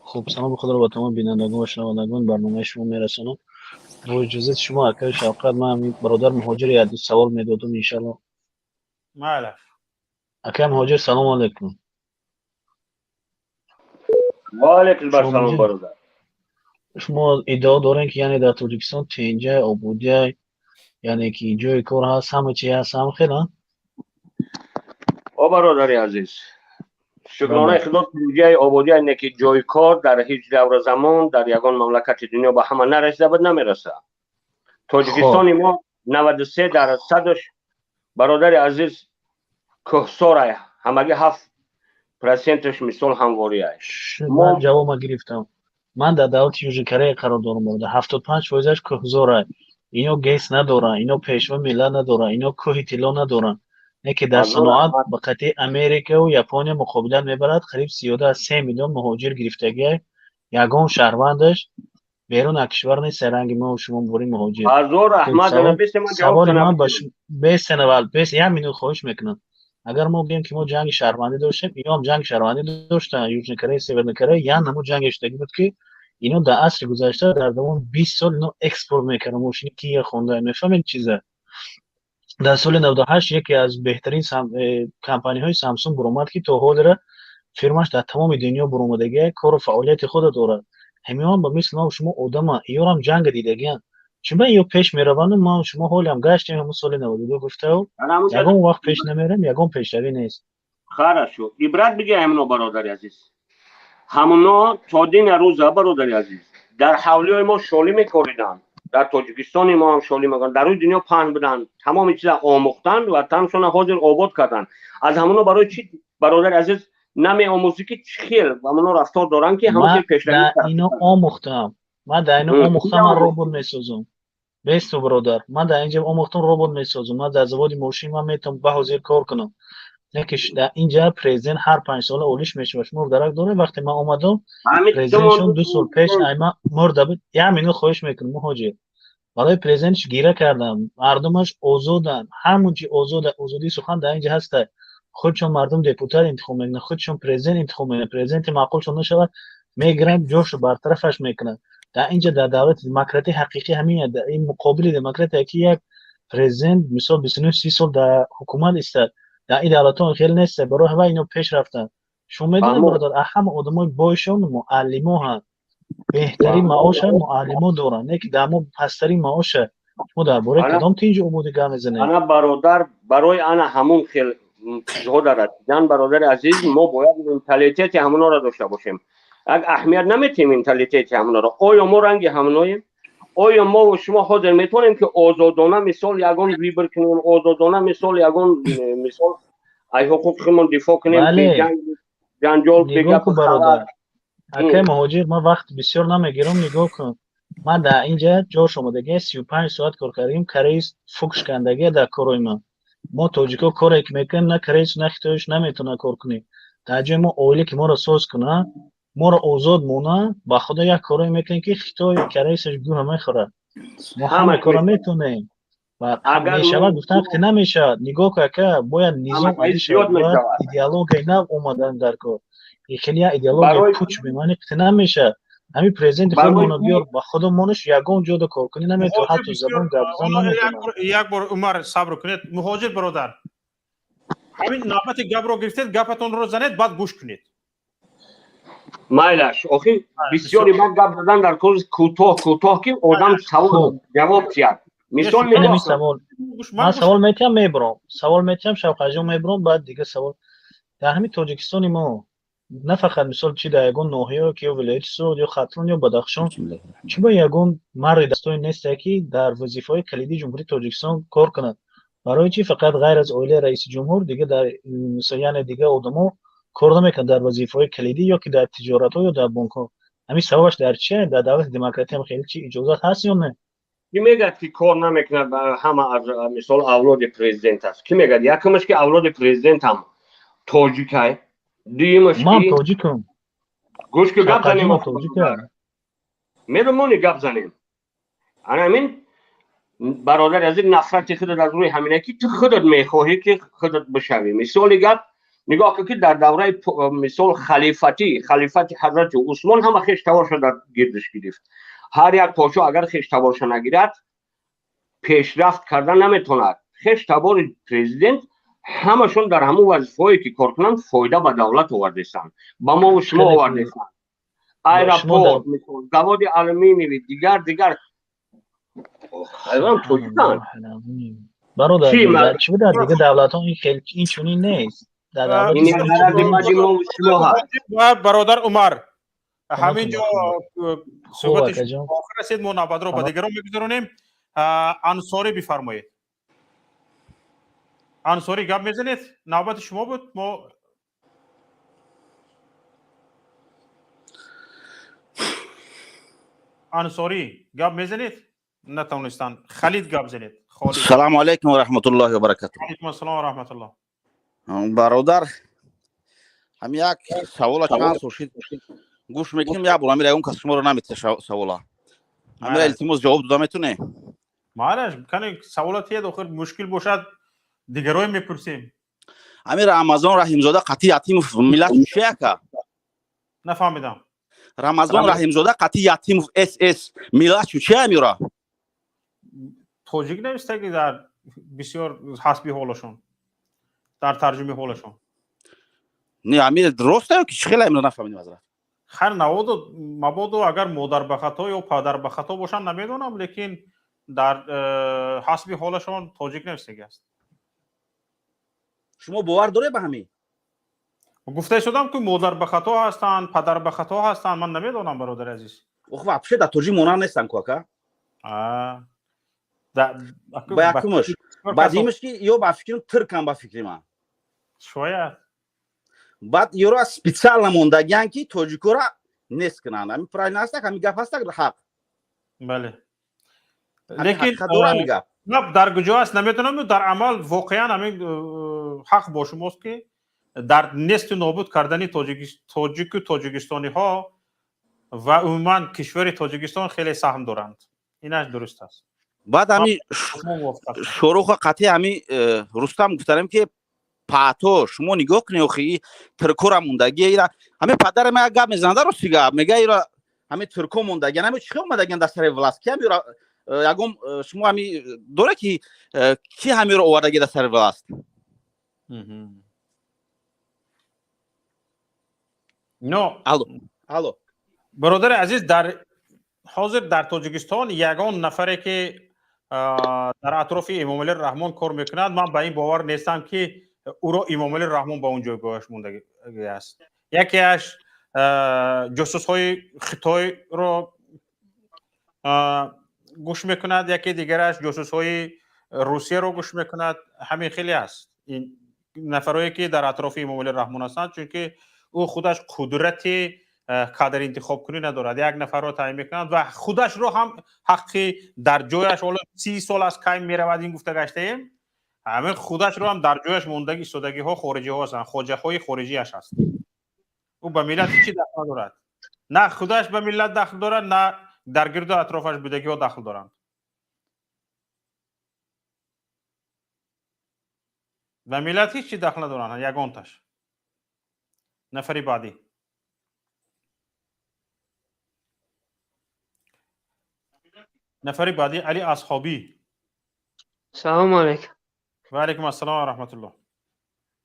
خوب سلام خدا رو به تمام بینندگان و شنوندگان برنامه شما میرسونم. با اجازه شما اکای شوقت من برادر مهاجر یک سوال میدادم ان شاء الله. بله اکای مهاجر سلام علیکم. و علیکم السلام برادر. شما ادعا دارین که یعنی در تاجیکستان تنجه آبودی یعنی که جای کار هست همه چی هست هم خیلی برادری عزیز شکرانه خدا جای آبادی اینه که جای کار در هیچ دور زمان در یگان مملکت دنیا به همه نرسیده بود نمیرسه. تاجیکستان ما 93% برادر عزیز کوهسار همگی 7%ش مثال همواری است. من جواب گرفتم. من در دولت یوژی کره قرار دارم بوده 75%ش کوهزاره. اینو گیس ندارن، اینو پیشوا میله ندارن، اینو کوه طلا ندارن. نه که در صنعت به قطع امریکا و ژاپن مقابله میبرد. قریب 13 میلیون مهاجر گرفتگی یگان شهروندش بیرون از کشور نیست. رنگ ما و شما بوریم مهاجر. حضور احمد نبی من سوال من باش بیس نوال بیس یا مینو خواهش میکنم. اگر ما بگیم که ما جنگ شهروندی داشتیم، اینا هم جنگ شهروندی داشتن، یوژن کره سیورن کره یا نمو جنگ اشتگی بود که اینو در عصر گذشته در دوام 20 سال اینو اکسپورت میکنه. ماشین کی خونده نفهمین چیزه. در سال 98 یکی از بهترین کمپانی های سامسونگ برآمد که تا حال داره فرماش در تمام دنیا برآمدگی کار و فعالیت خود داره. همیان با مثل ما و شما آدم ایران جنگ دیدگیان چون یا پیش میروند ما شما حال هم گشتیم همون سال 92 گفته و یگان وقت پیش نمیرم یگان پیشروی نیست. خیره شو عبرت بگی همونو برادر عزیز. همونو تا دین روز برادر عزیز در حولی ما شالی میکردن. در تاجیکستان ما هم شالی میکردن. در روی دنیا پهن بودن. تمام چیزا آموختن و تنشون حاضر آباد کردن. از همونو برای چی برادر عزیز نمی آموزی که خیل و همونو رفتار دارن که همون پیشروی کردن. من اینو آموختم. من در اینو آموختم. من ربات میسازم. بیست برادر من در اینجا آموختم ربات میسازم. من در زبان ماشین من میتونم به حاضر کار کنم. نکش در اینجا پرزیدنت هر 5 سال اولیش میشه باش درک داره. وقتی من اومدم پرزیدنتشون 2 سال پیش ایما مرده بود. همینو خواهش میکنم مهاجر برای پرزیدنتش گیره کردم. مردمش آزادن. همون چی آزادی سخن در اینجا هسته. خودشون مردم دپوتات انتخاب میکنن، خودشون پرزیدنت انتخاب میکنن. پرزیدنت معقولشون نشود میگیرن جوش برطرفش میکنن. در اینجا در دولت دموکراتی حقیقی همینه. در این مقابل دموکراتی که یک پرزیدنت مثلا 29-30 سال در حکومت است. در این دولت‌ها خیلی نیست. برای همه اینو پیش رفتن. شما میدونید برادر همه آدمای باشون معلم‌ها هستند. بهترین معاش معلم‌ها دارن. نه که دمو پسترین معاش. شما درباره کدام تیج عمودی گام میزنید؟ انا برادر برای انا همون خیلی چیزها دارد. جان برادر عزیز ما باید منتالیته همونا را داشته باشیم. اگه اهمیت نمیتیم منتالیته همونا را. آیا ما رنگ هموناییم؟ آیا ما و شما حاضر میتونیم که آزادانه مثال یگان ریبر کنیم، آزادانه مثال یگان مثال ای حقوقمون دفاع کنیم که جنجال بگه برادر اگه مهاجر ما وقت بسیار نمیگیرم نگاه کن. من در اینجا جا شما دیگه 35 ساعت کار کردیم. کریس فوکس کندگی در کارای ما تاجیکا کاری که میکنیم نه کریس نه خیتوش نمیتونه کار کنیم. در جای ما اولی که ما را ساز کنه ما را آزاد مونه با خدا یک کاری میکنیم که خیتوی کریسش گوه میخوره. ما همه کارا میتونیم و همیشه گفتن که نمیشه. نگاه که باید نظام ایدئولوژی نه اومدن در کار. خیلی ایدئولوژی پوچ میمونه که نمیشه. همین پرزیدنت خودمون بیار با خودمونش یگان جدا کار کنی نمیتونه حتی زبان گفتن نمیتونه. یک بار عمر صبر کنید مهاجر برادر. همین نوبت گپ رو گرفتید گپتون رو زنید بعد گوش کنید. مایلش آخه بسیاری من گپ دادن در کورس کوتاه که آدم سوال جواب کرد. مثال میگم من سوال میتونم میبرم. سوال میتونم شوقی جان میبرم بعد دیگه سوال در همین تاجیکستان ما نه فقط مثال چی در یگان ناحیه که ولایت سود یا خاطرون یا بدخشان چی با یگان مرد دستای نیست که در وظیفه‌های کلیدی جمهوری تاجیکستان کار کند. برای چی فقط غیر از اولی رئیس جمهور دیگه در مثلا دیگه آدمو کار نمیکنن در وظیفه‌های کلیدی یا که در تجارت یا در بانک‌ها. همین سببش در چیه؟ در دولت دموکراتی هم خیلی چی اجازه هست یا نه؟ کی میگه که کار نمیکنه همه از مثال اولاد پرزیدنت است. کی میگه یکمش که اولاد پرزیدنت هم تاجیکه دیمش من تاجیکم. گوش که گپ زنیم میرمونی گپ زنیم. انا من برادر از این نفرت خودت از روی همینه که تو خودت میخواهی که خودت بشوی. مثال گپ نگاه که در دوره مثال خلیفت حضرت عثمان هم خشتوار شد در گردش گرفت. هر یک پادشاه اگر خشتوارش نگیرد پیشرفت کردن نمیتوند. خشتوار پرزیدنت همشون در همون وظیفه‌ای که کار کنن فایده به دولت آورده‌اند. با ما و شما آورده‌اند. ایرپورت مثلا زواد آلومینیوم دیگر حیوان توجیه‌اند. برادر چی بود دیگه دولت‌ها این خیلی این چونی نیست. در دولت برادر عمر همینجا صحبتش آخر رسید. ما نوبت رو با دیگران میگذارونیم. انصاری بفرمایید. انصاری گپ میزنید؟ نوبت شما بود. ما انصاری گپ میزنید؟ نتونستن. خالد گپ زنید. خالد. السلام علیکم و رحمت الله و برکاته. علیکم السلام و رحمت الله. برادر هم یک سوال چند سوشید گوش میکنیم یا برام میگم کس شما رو نمیته سوالا همین التماس جواب داده میتونه معلش کنه سوالاتی داخل مشکل باشد دیگرای میپرسیم. امیر رمضان رحیم زاده قطعی یتیم ملت چیه که نفهمیدم. رمضان رحیم زاده قطعی یتیم اس اس ملت چیه میرا توجیه نمیسته که در بسیار حسبی حالشون در ترجمه حالشون نه امیر درسته که خیلی امروز نفهمیدم حضرت خیر نواد مبادو اگر مادر به خطا یا پدر به خطا باشن نمیدونم لیکن در حسبی حالشون توجیه نمیسته است. شما باور داره به همین گفته شدم که مادر به خطا هستن پدر به خطا هستن من نمیدونم برادر عزیز. خب واپس در توجیه مونان نیستن کوکا با یکمش بعدیمش که یا با فکرم ترکم با فکری من شاید بعد یورو سپیشال نموندگیان که توجیکو را نیست کنن همین پرای نسته که همین گپ هسته که حق بله لیکن نه در کجا است نمیتونم در عمل واقعا همین حق با شماست که در نیست نابود کردن تاجیکستانی ها و عموما کشور تاجیکستان خیلی سهم دارند. اینش درست است. بعد همین شروع قطعی همین رستم گفتم که پاتو شما نگاه کنید خیلی ترکورا موندگی ایرا همه پدر ما گپ میزنه رو سیگا میگه ایرا همه ترکو موندگی همه چی اومدگن در سر ولاس کی میرا یگم شما همین دوره کی همین رو اوردگی در سر ولاس نو الو برادر عزیز در حاضر در تاجیکستان یگان نفری که در اطراف امام علی رحمان کار میکند من به این باور نیستم که او را امام علی رحمان با اون جایگاهش موندگی است. یکیش جاسوس های خطای را گوش میکند یکی دیگرش جاسوس های روسیه را گوش میکند همین خیلی است این نفرایی که در اطراف امام علی رحمان هستند چون که او خودش قدرت کادر انتخاب کنی ندارد یک نفر را تعیین میکند و خودش رو هم حقی در جایش حالا 30 سال از کایم میرود این گفته گشته ایم همه خودش رو هم در جایش موندگی ایستادگی ها خارجی ها هستند خواجه های خارجی اش هست او به ملت چی دخل ندارد نه خودش به ملت دخل دارد نه در گرد و اطرافش بودگی ها دخل دارند و ملت هیچ چی دخل ندارند یگانتش. نفری بعدی علی اصحابی. سلام علیکم. و علیکم السلام و رحمت الله.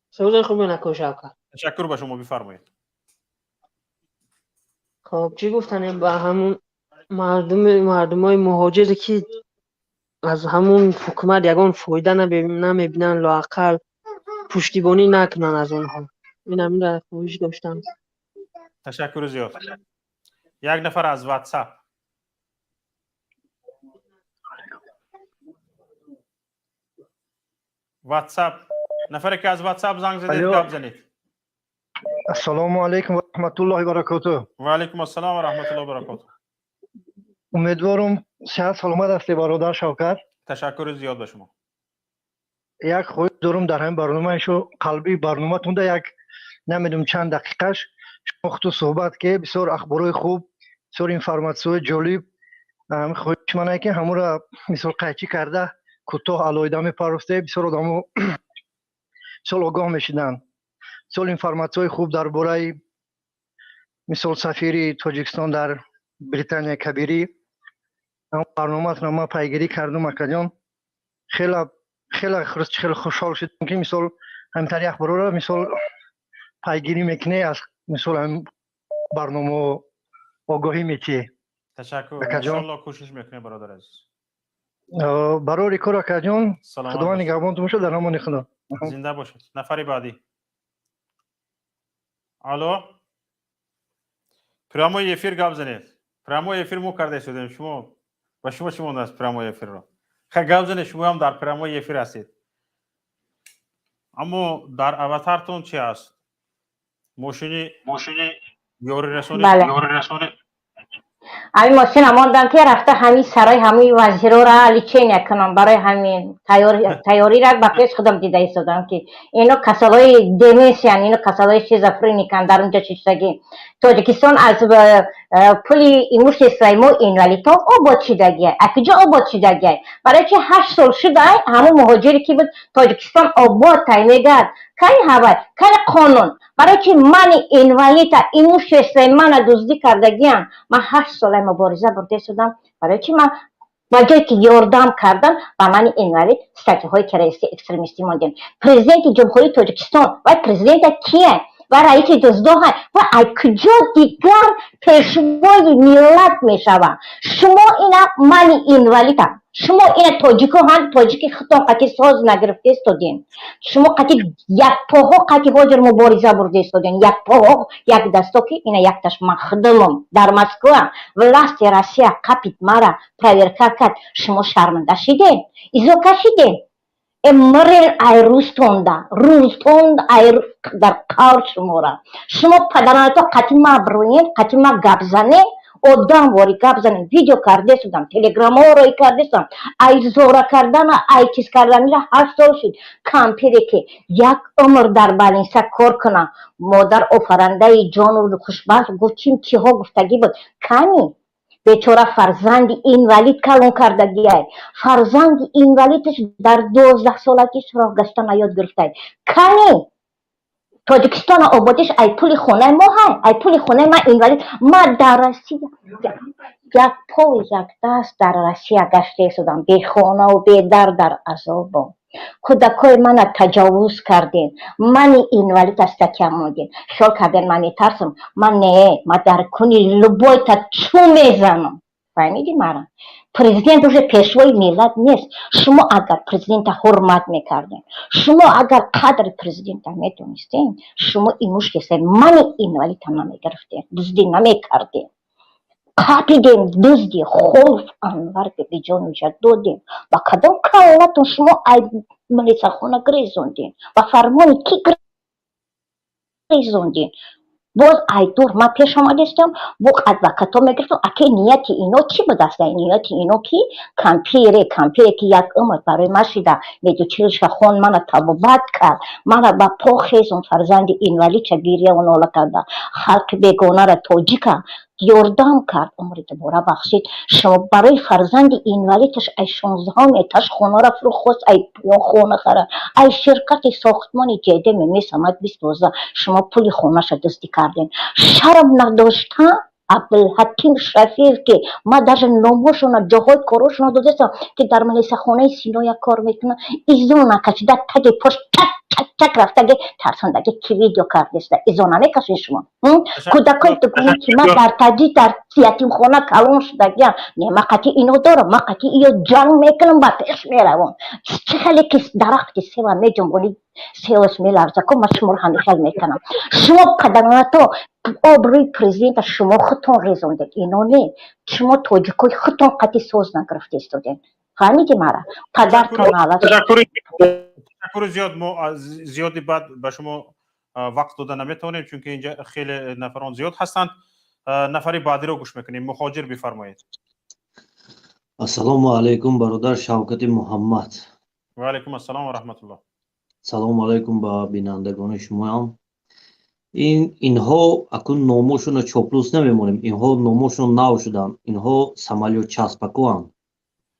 صحبت خوبی نکوشم کرد. تشکر به شما بفرمایید. خب چی گفتن با همون مردمای مهاجری که از همون حکومت یگان فایده نمیبینن لااقل پشتیبانی نکنن از اونها. این همین را خواهش داشتم. تشکر زیاد. یک نفر از واتساپ. نفری که از واتساپ زنگ زدید گپ زنید. السلام علیکم و رحمت الله و برکاته. و علیکم السلام و رحمت الله و برکاته. امیدوارم صحت سلامت هستی برادر شوکت. تشکر زیاد به شما. یک خواهش دارم در همین برنامه شو قلبی برنامه تونده یک نمیدونم چند دقیقش شما خودتو صحبت که بسیار اخبارای خوب بسیار اینفورماسیون جالب خواهش منه که همون را مثال قیچی کرده کوتاه علایده میپرسته بسیار آدمو بسیار آگاه میشدن بسیار اینفورماسیون خوب درباره مثال سفیر تاجیکستان در بریتانیا کبیری هم برنامه ما پیگیری کردم اکجان خیلی خوشحال شدم که مثال همینطوری اخبارا را مثال پیگیری میکنه از مثال هم برنامه آگاهی میتی. تشکر. انشالله کوشش میکنه برادر عزیز. برای کار اکجان خدا نگهبان تو باشه در امان خدا. زنده باشید. نفری بعدی. الو پراموی افیر گپ زنید. پراموی افیر مو کرده شدیم شما و شما چی مونده از پراموی افیر رو خیلی گپ زنید شما هم در پراموی افیر هستید. اما در اواتارتون چی هست؟ ماشینی یاری رسانه؟ بله. همین ماشین ماندم که رفته همین سرای همین وزیرا را لیچین کنم برای همین تیاری را با پیش خودم دیده ایستادم که اینو کسای دمیسیان، اینو کسای شیزوفرنیکن در اونجا چیزایی تاجیکستان از پولی ایموش اسرائیل این ولی تا آباد شدگیه اکجا آباد شدگیه برای که 8 سال شده همون مهاجری که بود تاجیکستان آباد تایمیگرد کاری هوا کاری قانون برای که من اینوالیتا ایموش اسرائیل من دزدی کردگیم من 8 سال مبارزه برده شدم برای که من با جایی که یاردم کردم و من اینوالید ستیهای تروریستی اکستریمیستی ماندیم پرزیدنت جمهوری تاجیکستان و پرزیدنت کیه و رئیس دزدها و از کجا دیگر پیشوای ملت میشوم شما اینا من اینوالیدم شما این تاجیک هم تاجیک خطا قطعی ساز نگرفته استودین شما قطعی یک پاها قطعی هاجر مبارزه برده استودین یک پاها یک دستا که این یک تاش مخدمم در مسکو ولاست روسیه قپیت مرا پرویرکا کرد شما شرمنده شدین ایزو کشیدین امرین ای روستوند ای در کار شما پدرانتو قطعی ما بروین قطعی ما گپ زنین آدم واری گپ زنین ویدیو کرده شدم تلگرام ها روی کرده شدم ای زورا کردن ای چیز کردن میره 8 سال شد کمپیره که یک عمر در بالینسا کار کنم مادر آفرنده جان و خوشبخت گفتیم که ها گفتگی بود کنی بیچاره فرزند اینوالید کلون کردگیه فرزند اینوالیدش در 12 سالگی راه گشتن یاد گرفته کنی تاجیکستان آبادش ای پول خونه ما های ای پول خونه ما اینوالید ما در روسیه یک پا و یک دست در روسیه گشته شدم بی خونه و بی در عذابم کودکای من تجاوز کردین من اینوالید است که مودین شال کردین من میترسم من نه من در کنی لبای تا چو میزنم فهمیدی مرا پرزیدنت دوش پیشوای ملت نیست شما اگر پرزیدنت حرمت میکردین شما اگر قدر پرزیدنت میدونستین شما این مشکل من اینوالید هم نمیگرفتین دزدی نمیکردین قاپیدین دزدی خوف انور به بیجان وجد دادین و کدام کالاتون شما ملیسا خونه گریزوندین و فرمان کی گریزوندین باز ای دور ما پیش آمدستم با ادوکاتا میگرفتم اکی نیتی اینو چی بود است نیتی اینو کی کمپیره که یک عمر برای ما شده میدو چیلش خون من تبوبت کرد من با پا خیزون فرزند اینوالی چه گیریه و نولا کرده خلق بیگونه را توجیکه یاردم کرد عمری دوباره بخشید شما برای فرزند اینوالیدش ای 16 میتاش خونه را فروخت ای خونه خره ای شرکت ساختمانی جدی میسامد 22 شما پولی خونه شد دستی کردین شرم نداشتن عبدالحکیم شفیق که ما در ناموشون جاهای کاروشون دادستم که در ملیسا خونه سینویا کار میکنه ایزون نکشیده تگ پشت چک رفتگی ترسندگی کی ویدیو کردسته ایزون نمیکشین شما کودکای تو کنی که ما در تجی در یتیم خونه کلون شدگیم نه ما قطعی اینو دارم ما قطعی اینو جنگ میکنم با پیش میروم چه خیلی که درخت که سیوه میجنبونی سیوس میلرزه که ما شما رو همیشه میکنم شما پدرانتو آبروی پرزیدنت شما خودتون ریزوندید اینو نه شما توجیکوی خودتون قطعی سوز نگرفته استودین فهمیدی مرا پدرتون عوض تشکر زیادی بعد به شما وقت داده نمیتونیم چون که اینجا خیلی نفران زیاد هستند نفری بعدی رو گوش میکنیم مهاجر بفرمایید السلام علیکم برادر شوکت محمد و علیکم السلام و رحمت الله سلام علیکم با بینندگان شما هم اینها اکنون ناموشون رو چوپلوس نمیمونیم اینها ناموشون نو شدن اینها سمالیو چسبکو هم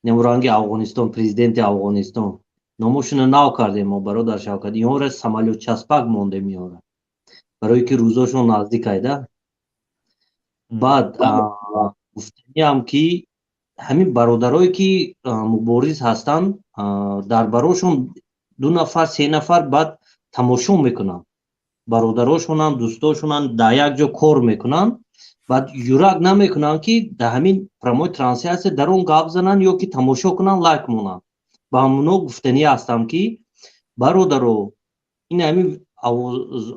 نمورانگی افغانستان پرزیدنت افغانستان ناموشون نو کردیم ما برادر شوکت اینها را سمالیو چسبک مونده میاره برای که روزاشون نزدیک ایده بعد گفتنی هم که همین برادرایی که مبارز هستن در براشون 2 نفر 3 نفر بعد تماشا میکنن برادراشون هم دوستاشون هم در یک جا کار میکنن بعد یورک نمیکنن که در همین پراموی ترانسیاسی در اون گپ زنن یا که تماشا کنن لایک مونن با همونو گفتنی هستم که برادرو این همین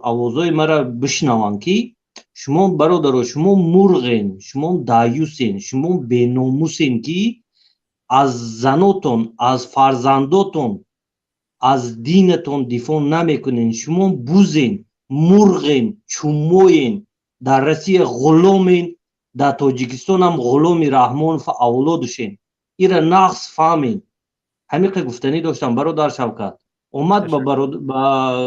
آوازای مرا بشنوان که شما برادرو شما مرغین شما دایوسین شما بیناموسین که از زناتون از فرزنداتون از دینتون دفاع نمیکنین، شما بوزین، مرغین، چوموین، در روسیه غلامین، در تاجیکستان هم غلام رحمان و اولادشین. ایره نقص فهمین. همین که گفتنی داشتم برادر شوکت. اومد با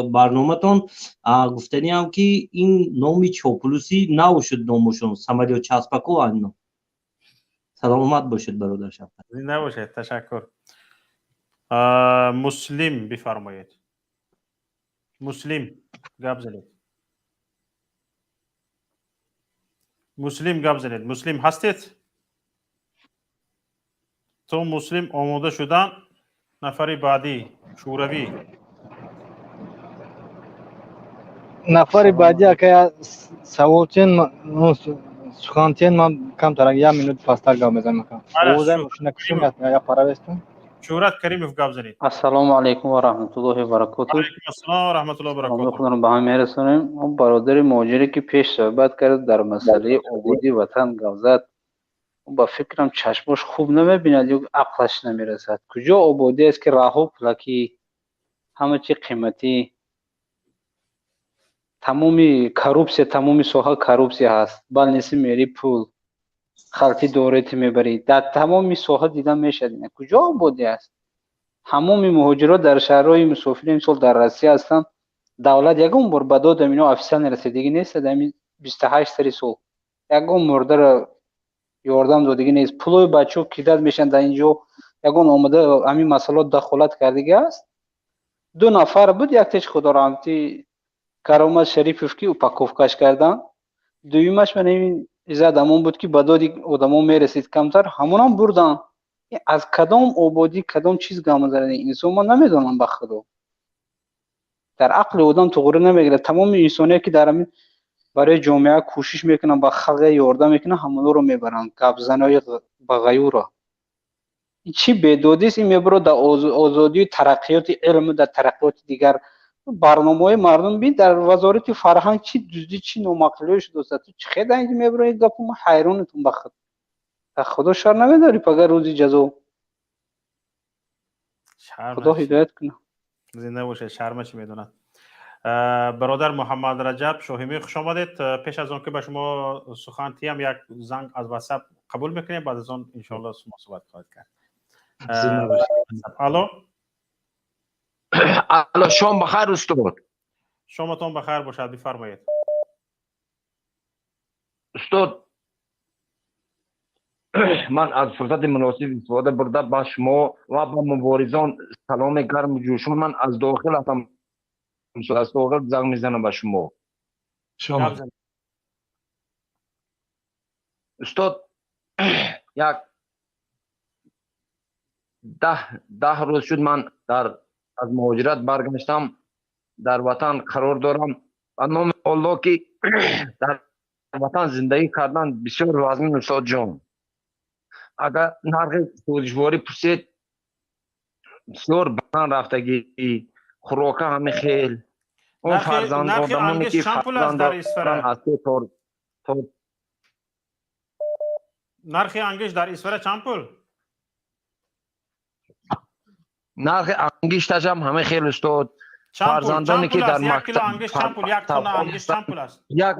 برنامه‌تون گفتنی هم که این نامی چاپلوسی نو شد نامشون سمالیو چسبکو اینو. سلامت باشید برادر شوکت. زنده باشید. تشکر. مسلم بفرمایید. مسلم گپ زنید. مسلم گپ زنید. مسلم هستید؟ تو مسلم آماده شدن. نفر بعدی شوروی. نفر بعدی که سوالتین سخنتین من کم تر 1 minut پستر گام میزنم. اوزای ماشین کشیم یا پاراوستون. شهرت کریمов گپ زنید. السلام علیکم و رحمت الله و برکاته. علیکم السلام و رحمت الله و برکاته. خدا رو به همه رسونیم. اون برادر مهاجری که پیش صحبت کرد در مسئله آبادی وطن گپ زد. با فکرم چشمش خوب نمیبیند یا عقلش نمیرسد. کجا آبادی است که راه و پلکی همه چی قیمتی، تمامی کروپسی، تمامی سوها کروپسی هست. بالنسی میری پول خالتی دورتی میبری، در تمامی سوها دیدن میشد. کجا آبادی است؟ همومی مهاجرات در شهرهای مسافرین امسال در روسیه هستند. دولت یگون بار به داد اینا افسانه رسیدگی نیست. در 28 سال سال یگون مرده را یاردم دادگی نیست. پولای بچه ها کیدت میشن در اینجا. یگون آمده همین مسئلات دخالت کردگی است. 2 نفر بود، یک تیش خدا رحمتی کرامت شریفوف که اپاکوفکاش کردن. دویمش من این ایزاد همون بود که به داد آدما میرسید کمتر همون هم بردن. از کدام آبادی کدام چیز گام زدن انسان ما نمیدونم به خدا. در عقل آدم تغییر نمیگیره. تمام انسانی که در همین برای جامعه کوشش میکنن با خلق یاردم میکنن همون رو میبرن قبضنای با غیورا. این چی بدودی است؟ این میبره در آزادی ترقیات علم، در ترقیات دیگر برنامه‌های مردم بین در وزارت فرهنگ چی دزدی چی نامعقولی شده است. تو چه خیلی اینجا میبره این گپ ما حیرانتون بخد. تا خدا شر نمیداری پگه روزی جزا. خدا هدایت کنه. زنده باشه. شرمش میدونن. برادر محمد رجب شاهمی خوش آمدید. پیش از اون که به شما سخن تیم یک زنگ از واتساپ قبول میکنیم، بعد از اون ان شاء الله شما صحبت خواهید کرد. الو الو شام بخیر استاد. شامتون بخیر باشد. بفرمایید استاد. من از فرصت مناسب استفاده برده با شما و با مبارزان سلام گرم جوشون من از داخل هستم. از داخل زنگ میزنم به شما. استاد یک 10 روز شد من از مهاجرت برگشتم. در وطن قرار دارم. به نام الله که در وطن زندگی کردن بسیار لازم استاد جان. اگر نرخ سوزشواری پرسید بسیار بسان رفتگی خوراکه همه خیل اون فرزند آدمانی که فرزند دارن نرخ انگشت در اسفره چند پول؟ نرخ انگشتش هم همه خیل استاد. فرزندانی که در مکتب 1 کیلو انگشت چند پول؟ 1 تن انگشت چند پول است؟ یک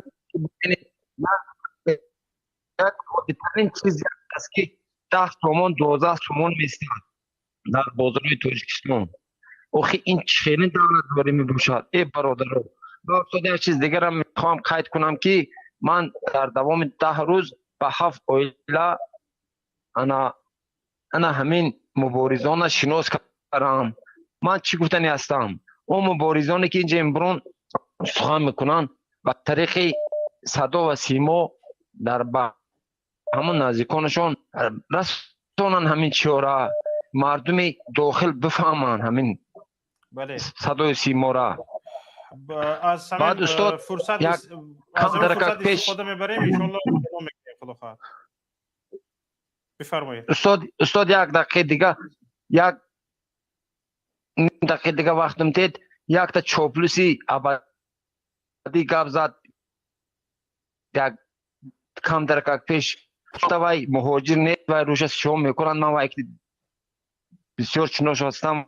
بهترین چیز است که 10 تومان 12 تومان میستند در بازارهای تاجیکستان. آخه این چنین دولتداری میباشد ای برادران. یک چیز دیگر هم میخوام قید کنم که من در دوام 10 روز به 7 عائله انا همین مبارزان شناس کردم. من چی گفتنی هستم؟ اون مبارزانی که اینجا امبرون سخن میکنن و طریق صدا و سیما در همون نزدیکانشون رسانن همین چیاره مردم داخل بفهمن همین صدای سیما را. از بعد استاد فرصت یک کم درکت پیش خود میبریم ان شاء الله خدا خواهد. بفرمایید استاد. یک دقیقه دیگه دقیقه دیگه وقتم دید. یک تا چاپلوسی ابدی گپ زد. یک کم درکت پیش وای مهاجر نیست و روش شما میکنن. من وای بسیار چنوش هستم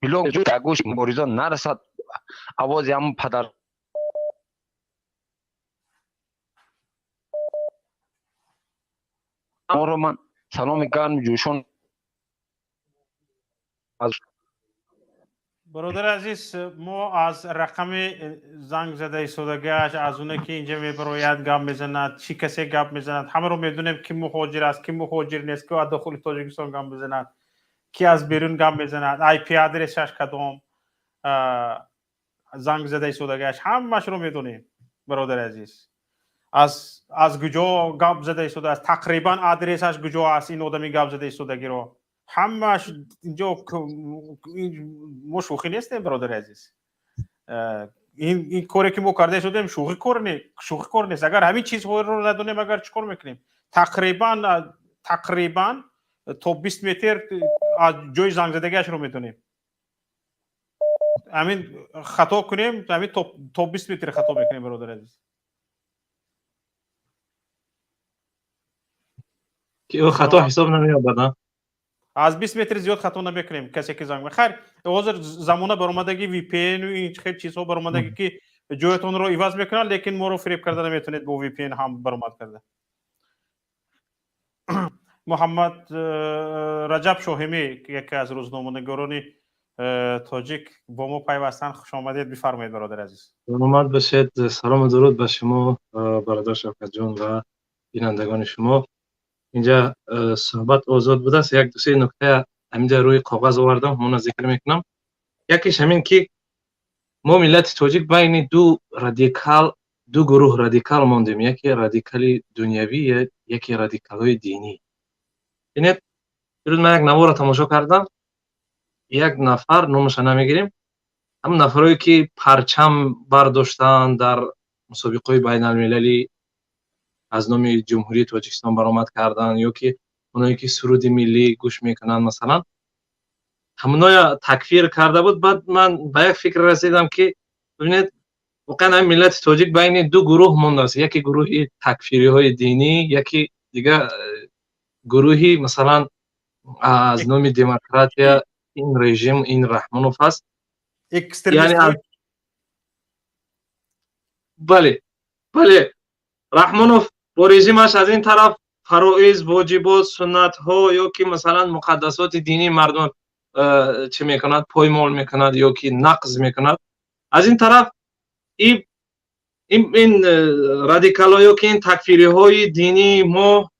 блок ҷӯ дар гӯш муборизон нарасад, овози ҳамон падар моро ман саломи гарм ҷӯшон. برادر عزیز، ما از رقم زنگ زده ایستادگیش، از اونه که اینجا میبروید گپ میزند، چی کسی گپ میزند، همه رو میدونیم که مهاجر است، که مهاجر نیست، که از داخل تاجیکستان گپ میزند، کی از بیرون گپ میزند، آی پی آدرسش کدام، زنگ زده ایستادگیش، همش رو میدونیم برادر عزیز. از کجا گپ زده ایستاده است، تقریبا آدرسش کجا است، این آدمی گپ زده ایستادگی رو همش اینجا ما شوخی نیستیم برادر عزیز. این کاری که ما کرده شدیم شوخی کار نیست. اگر همین چیزها رو ندونیم اگر چیکار میکنیم؟ تقریبا تا 20 متر از جای زنگ زدگیش رو میتونیم همین خطا کنیم، همین تا 20 متر خطا میکنیم برادر عزیز. که خطا حساب نمیاد. از 20 متر زیاد خطا نمیکنیم کسی که زنگ خیر. حاضر زمانه برآمدگی وی پی ان و این خیلی چیزها برآمدگی که جایتون رو عوض میکنن، لیکن ما رو فریب کرده نمیتونید با وی پی ان هم برآمد کرده. محمد رجب شاهمی یکی از روزنامه‌نگاران تاجیک با ما پیوستن، خوش آمدید، بفرمایید برادر عزیز. سلامت باشید. سلام و درود به شما برادر شوکت جان و بینندگان شما. اینجا صحبت آزاد بوده است. یک دو سه نکته همینجا روی کاغذ آوردم، اون ذکر میکنم. یکیش همین که ما ملت تاجیک بین دو گروه رادیکال ماندیم، یکی رادیکال دنیوی، یکی رادیکال های دینی. ببینید امروز من یک نوار را تماشا کردم، یک نفر نامش نمیگیریم، همون نفرایی که پرچم برداشتن در مسابقه بین المللی از نام جمهوری تاجیکستان برآمد کردن، یا که اونایی که سرود ملی گوش میکنن مثلا، همونها تکفیر کرده بود. بعد من به یک فکر رسیدم که ببینید واقعا این ملت تاجیک بین دو گروه مونده است، یکی گروه تکفیری های دینی، یکی دیگه گروهی مثلا از نام دموکراتیا، این رژیم این رحمانوف است. یعنی بله رحمانوف با رژیمش از این طرف فرائض، واجبات، سنت ها یا که مثلا مقدسات دینی مردم چه میکند، پایمال میکند یا که نقض میکند. از این طرف این رادیکال ها یا که این تکفیری های دینی ما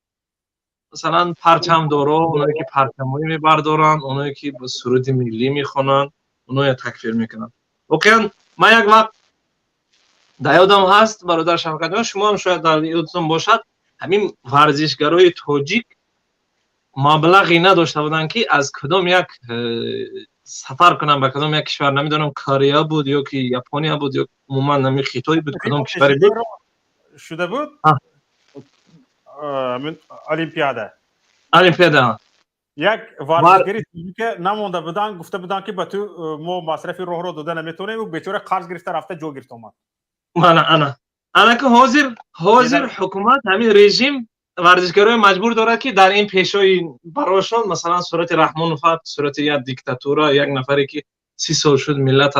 مثلا پرچم دارا، اونایی که پرچم هایی میبردارن، اونایی که با سرود ملی میخونن، اونایی تکفیر میکنن. واقعا من یک وقت در یادم هست برادر شوکت جان، شما هم شاید در یادتون باشد، همین ورزشگرای تاجیک مبلغی نداشته بودن که از کدام یک سفر کنن به کدام یک کشور، نمیدونم کره بود یا که ژاپنیا بود یا عموما نمی خطایی بود، کدام کشوری بود شده بود من المپیادا یک ورزشگری که نمونده بودن، گفته بودن که به تو ما مصرف راه رو داده نمیتونیم و بیچاره قرض گرفته رفته جا گرفت اومد. انا که حاضر حکومت همین رژیم ورزشگرای مجبور داره که در این پیشای براشون مثلا صورت رحمانوف، صورت یک دیکتاتورا، یک نفری که 30 سال شد ملت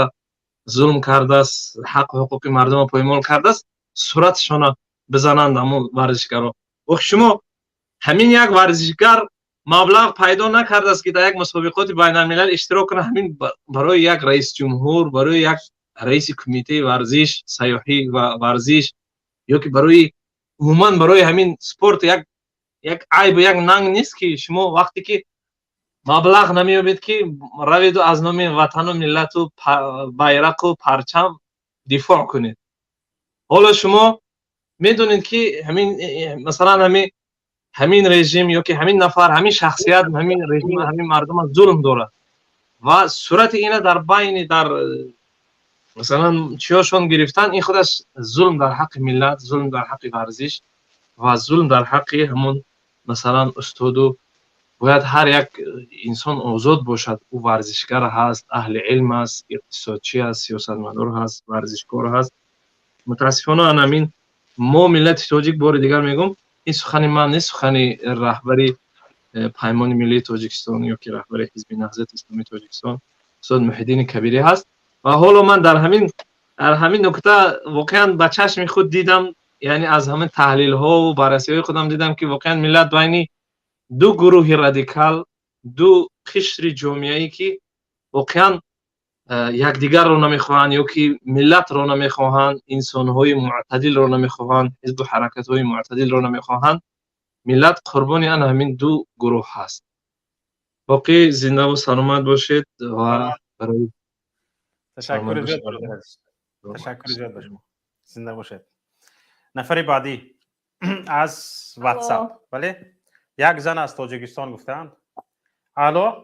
ظلم کرده است، حقوق مردم پایمال کرده است، صورتشون بزنند همون ورزشگرا. و شما همین یک ورزشگر مبلغ پیدا نکرده است که در یک مسابقات بین الملل اشتراک کنه، همین برای یک رئیس جمهور، برای یک رئیس کمیته ورزش سیاحی و ورزش، یا که برای عموما برای همین سپورت یک عیب و یک ننگ نیست که شما وقتی که مبلغ نمیابید که روید و از نام وطن و ملت و بیرق و پرچم دفاع کنید. حالا شما میدونید که همین مثلا همین رژیم یا که همین نفر، همین شخصیت، همین رژیم، همین مردم ظلم داره و صورت اینا در بین در مثلا چیاشون گرفتن، این خودش ظلم در حق ملت، ظلم در حق ورزش و ظلم در حق همون مثلا استاد. باید هر یک انسان آزاد باشد، او ورزشگر هست، اهل علم است، اقتصادچی است، سیاستمدار هست، ورزشکار هست. متاسفانه همین ما ملت تاجیک، بار دیگر میگم این سخن من نیست، سخن رهبری پیمان ملی تاجیکستان یا که رهبر حزب نهضت اسلامی تاجیکستان استاد محیدین کبیری هست و حالا من در همین نکته واقعا به چشم خود دیدم، یعنی از همین تحلیل ها و بررسی های خودم دیدم که واقعا ملت بین دو گروه رادیکال، دو قشر جامعه‌ای که واقعا یکدیگر رو نمیخواهند یا که ملت رو نمیخواهند، انسان‌های معتدل رو نمیخواهند، حزب و حرکت‌های معتدل رو نمیخواهند، ملت قربان همین دو گروه هست. باقی زنده و سلامت باشید و برای تشکر زیاد به شما. زنده باشید. نفر بعدی از واتساپ. بله، یک زن از تاجیکستان گفتند. الو.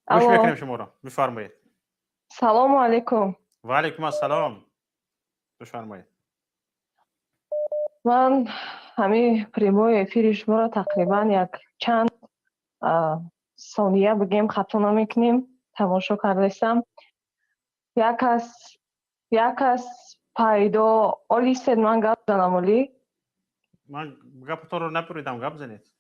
گوش میکنیم شما را. بفرمایید. سلام علیکم. و علیکم السلام. بفرمایید. من همین پریموی افیر شما را تقریبا یک چند ثانیه بگیم خطا نمیکنیم تماشا کردستم. یک از پیدا اولی سید من گپ زنم اولی. من گپ رو نپریدم، گپ زنید.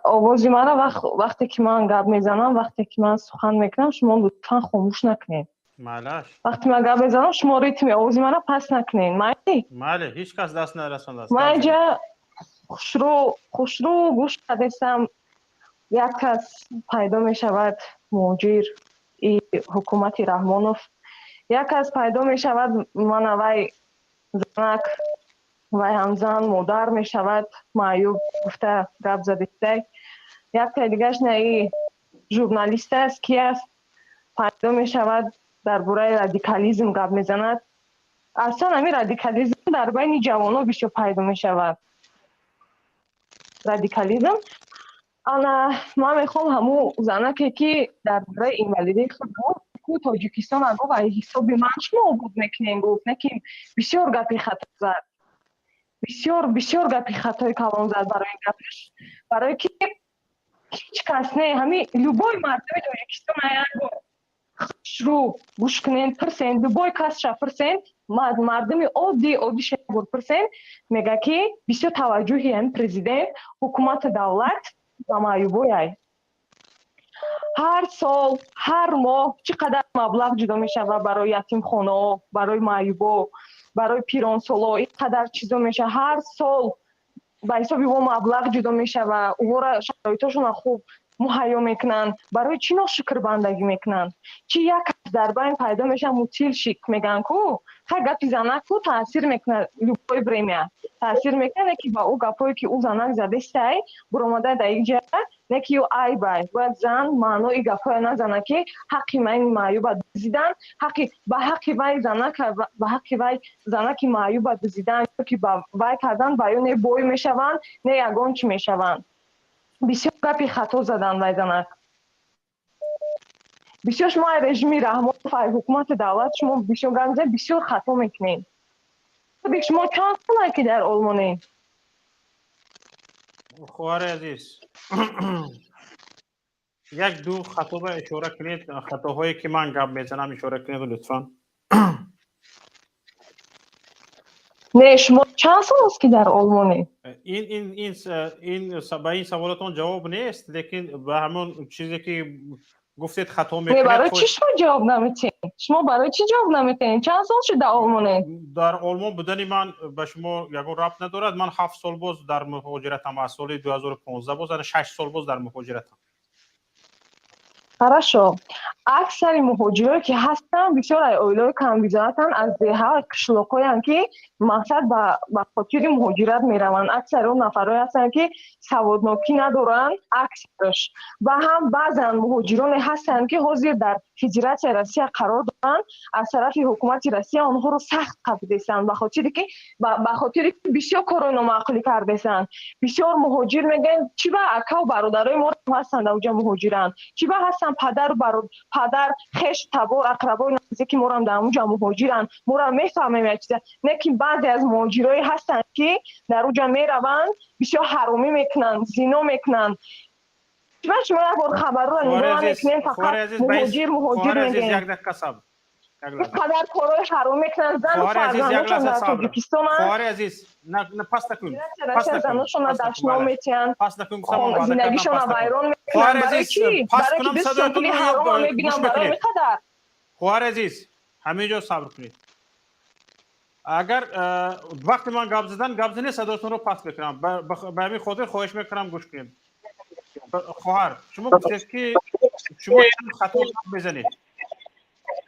آوازی من را وقتی که من گپ میزنم، وقتی که من سخن میکنم شما لطفا خاموش نکنید. مالش. وقتی من گپ میزنم شما ریتم آوازی من را پس نکنید. ماله هیچ کس دست نرسونده است. من اینجا خوشرو گوش کردستم. یک کس پیدا می شود مهاجر ای حکومت رحمانوف، یک کس پیدا می شود من وی زنک وی همزن مادر می شود معیوب گفته گپ زدیده. یک تا دیگرش نه ای ژورنالیست است کی است پیدا می شود درباره رادیکالیسم گپ می زند. اصلا همین رادیکالیسم در بین جوانان بسیار پیدا می شود. رادیکالیسم من میخوام همون زنکی که در برای اینوالیدی خود تاجیکستان اگه و حساب من شما بود میکنین گفت نکیم بسیار گپی خطا زد، بسیار گپی خطای کلان زد برای این گپش، برای که هیچ کس نه همین لوبای مردم تاجیکستان اگه رو گوش کنین پرسین لوبای کس شا پرسین مردم عادی شما پرسین میگه که بسیار توجهی هم پرزیدنت حکومت دولت و معیوبای هر سال هر ماه چقدر مبلغ جدا میشه و برای یتیم خانه، برای معیوبا، برای پیران سالا اینقدر چیزا میشه هر سال به حساب و مبلغ جدا میشه و اونها شرایطشون خوب مهیا میکنن. برای چی ناشکر بندگی میکنن؟ چی یک در بین پیدا میشه موتیل شیک میگن کو خیلی گپی زنک کو تاثیر میکنه لوبای بریمه تاثیر میکنه که با او گپایی که او زنک زده ستی برامده در یک جا نکی او ای بای باید زن مانو ای گپای نزنه که حقی من معیوب بزیدن به حقی وای زنک به حقی وای زنکی معیوب بزیدن که با وای کردن بایون بوی میشون نه یگان چی میشون. بسیار گپی خطا زدن وای زنک. بسیار شما رژیمی رحمان فای حکومت دولت شما بسیار گنجه بسیار خطا میکنین. شما چند ساله که در آلمانی؟ خواهر عزیز یک دو خطا به اشاره کنید، خطاهایی که من گپ میزنم اشاره کنید لطفا. نه شما چند سال است که در آلمانی؟ این به این سوالاتون جواب نیست، لیکن به همون چیزی که گفتید خطا میکنید. برای چی شما جواب نمیتین؟ شما برای چی جواب نمیتین؟ چند سال شد در آلمانی؟ در آلمان بودن من به شما یگان ربط ندارد. من 7 سال باز در مهاجرتم، از سال 2015 باز 6 سال باز در مهاجرتم. хорошо. اکثر مهاجرایی که هستن بسیار اویلای کم ویزاتن از دهها قشلاقایی که مقصد به خاطر مهاجرت میروند. اکثر اون نفرایی هستن که سوادناکی ندارن اکثرش و هم بعضا مهاجران هستن که حاضر در هجرت روسیه قرار دارن. از طرف حکومت روسیه آنها رو سخت قبیدستن به خاطر که بسیار کار نامعقولی کردستن. بسیار مهاجر میگن چی با اکا و برادرای ما هستن در اونجا مهاجرن، چی با هستن پدر خش تبار اقربای نزدیکی ما هم در اونجا مهاجرن. ما را میفهمیم یک چیزه. لیکن بعضی از مهاجرای هستن که در اونجا میروند بسیار حرامی میکنن، زنا میکنن. شما یک بار خبر رو نگاه میکنین فقط مهاجر میگن. یک دقیقه صبر. اینقدر کارهای حرام میکنن زن و فرزندانشون در تاجیکستان خواهر عزیز نه پس نکن زناشون دشنام میتین پس نکن زندگیشون ویران میکنن برای چی؟ برای که بسیار پولی حرام میبینن برای میقدر خواهر عزیز همینجا صبر کنید اگر وقتی من گپ زدن صداتون رو پس بکنم به همین خاطر خواهش میکنم گوش کنید خواهر شما گفتید که شما خطا بزنید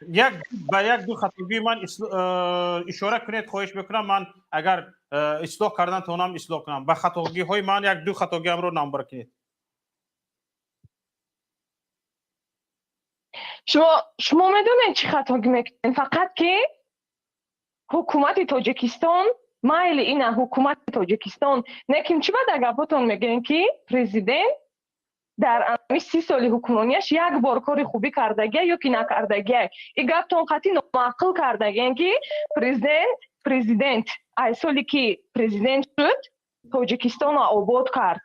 یک دو خطاگی من اشاره کنید خواهش میکنم من اگر اصلاح کردن تونم اصلاح کنم به خطاگی های من یک دو خطاگی هم رو نمبر کنید شما میدونید چی خطاگی میکنید فقط که حکومت تاجیکستان مایل اینه حکومت تاجیکستان نکیم چی بعد گپاتون میگن که پرزیدنت در 30 سال حکمرانیش یک بار کار خوبی کردگی یا که نکردگی این گپتون قطعی نامعقل کردگی که پرزیدنت ای سالی که پرزیدنت شد تاجیکستان رو آباد کرد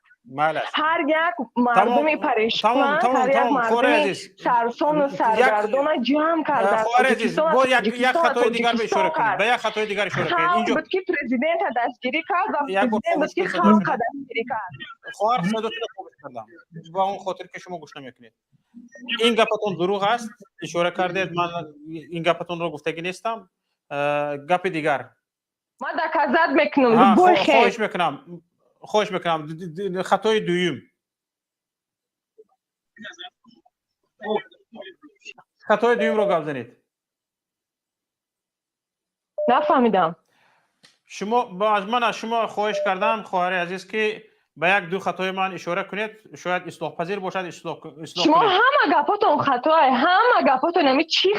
هر یک مردم پریشان هر یک مردم سرسان و سرگردان جمع کرد تاجیکستان یک خطای دیگر به اشاره کنید به یک خطای دیگر اشاره کنید اینجا بود که پرزیدنت دستگیری کرد و پرزیدنت بود که خلق دستگیری کرد خواهر صداتون رو خوبش کردم با اون خاطر که شما گوش نمیکنید این گپتون دروغ است اشاره کردید من این گپتون رو گفتگی نیستم گپ دیگر ما دکازد میکنم خواهش میکنم خطای دویم رو گپ زنید نفهمیدم از شما خواهش کردم خواهر عزیز که به یک دو خطای من اشاره کنید شاید اصلاح پذیر باشد اصلاح شما کنید همه گپاتون خطای همه گپاتون نمی چی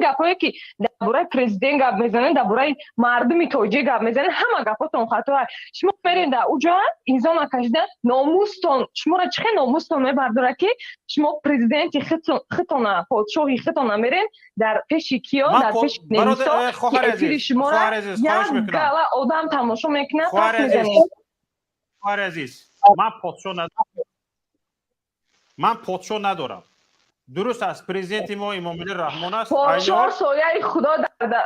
گپایی که درباره پرزیدنت گپ میزنن درباره مردم توجیه گپ میزنن همه گپاتون خطای شما برین در اونجا اینجا کشیدن ناموستون شما را چه ناموستون میبرداره که شما پرزیدنت خطونه پادشاهی خطونه میرین در پیش کیا در پیش نمیسا که شما را یک گله آدم تماشا میکنه پس میزنید خواهر عزیز من پادشاه ندارم درست است پرزیدنت ما امامعلی رحمان است پادشاه سایه خدا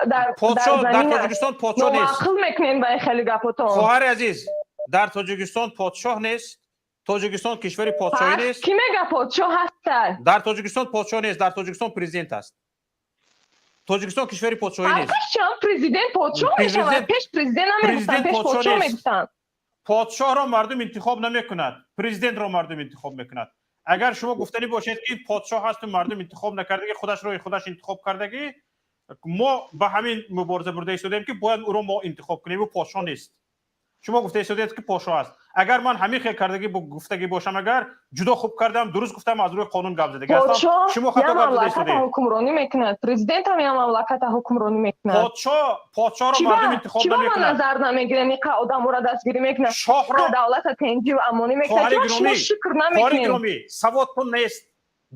در تاجیکستان پادشاه نیست ناعقل میکنین با خیلی گپاتون خواهر عزیز در تاجیکستان پادشاه نیست تاجیکستان کشور پادشاهی نیست کی میگه پادشاه هست در تاجیکستان پادشاه نیست در تاجیکستان پرزیدنت است تاجیکستان کشور پادشاهی نیست پرزیدنت پادشاه میشه پیش پرزیدنت نمیگفتن پیش پادشاه میگفتن پادشاه را مردم انتخاب نمیکند پرزیدنت را مردم انتخاب میکند اگر شما گفتنی باشید که پادشاه هست و مردم انتخاب نکردگی خودش روی خودش انتخاب کردگی ما به همین مبارزه برده ایستادیم که باید او را ما انتخاب کنیم و پادشاه نیست شما گفته ایستادید که پادشاه است اگر من همین خیلی کردگی گفتگی باشم اگر جدا خوب کردم درست گفتم از روی قانون گپ زدگی هستم شما خطا گپ زده ایستادید حکمرانی میکند پرزیدنت هم مملکت حکمرانی میکند پادشاه را مردم انتخاب نمیکند چی نظر نمیگیرن این آدم را دستگیری میکنه شاه را دولت تنجی و امانی میکنه شما شکر نمیکنید سوادتون نیست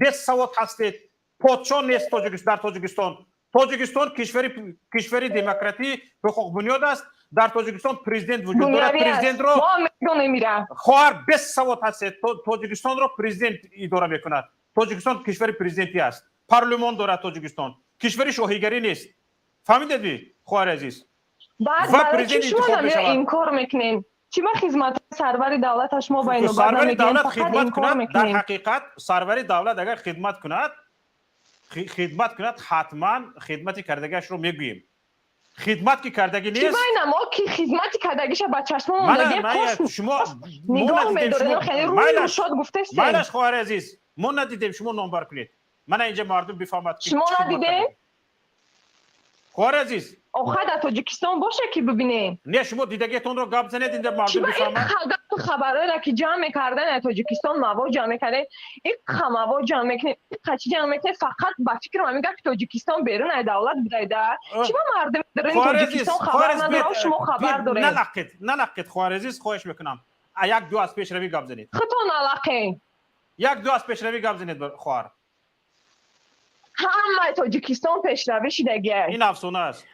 بس سواد هستید پادشاه نیست در تاجیکستان کشوری دموکراتی به حقوق بنیاد است در تاجیکستان پرزیدنت وجود دارد پرزیدنت را خواهر بس سواد هستید تاجیکستان را پرزیدنت اداره میکند تاجیکستان کشور پرزیدنتی است پارلمان دارد تاجیکستان کشور شاهیگری نیست فهمیدید خواهر عزیز و پرزیدنت انتخاب میشود این کار میکنین چی با خدمت سرور دولت شما با اینو بعد نمیگین فقط این کار میکنین در حقیقت سرور دولت اگر خدمت کند حتما خدمتی کردگیش رو میگوییم خدمت که کردگی نیست چی باید ما که خدمتی کردگیش با چشم مونده شما نگاه میدارین خیلی روی روشاد گفته سید مایلش خواهر عزیز ما ندیدیم شما نامبر کنید من اینجا مردم بفهمد شما ندیدین خواهر عزیز آخه در تاجیکستان باشه که ببینین نه شما دیدگیتون رو گپ زنید اینجا مردم بفهمد خبرایی را که جمع میکردن در تاجیکستان مواد جمع میکردن این مواد جمع میکنه قچی جمع میکنه فقط با فکر من میگه که تاجیکستان بیرون از دولت بوده چی با مردم دارین تاجیکستان خبر نداره شما خبر دارین نلقید خواهر عزیز خواهش میکنم یک دو از پیشروی گپ زنید خطا نلقین یک دو از پیشروی گپ زنید خواهر همه تاجیکستان پیشروی شدگی این افسانه است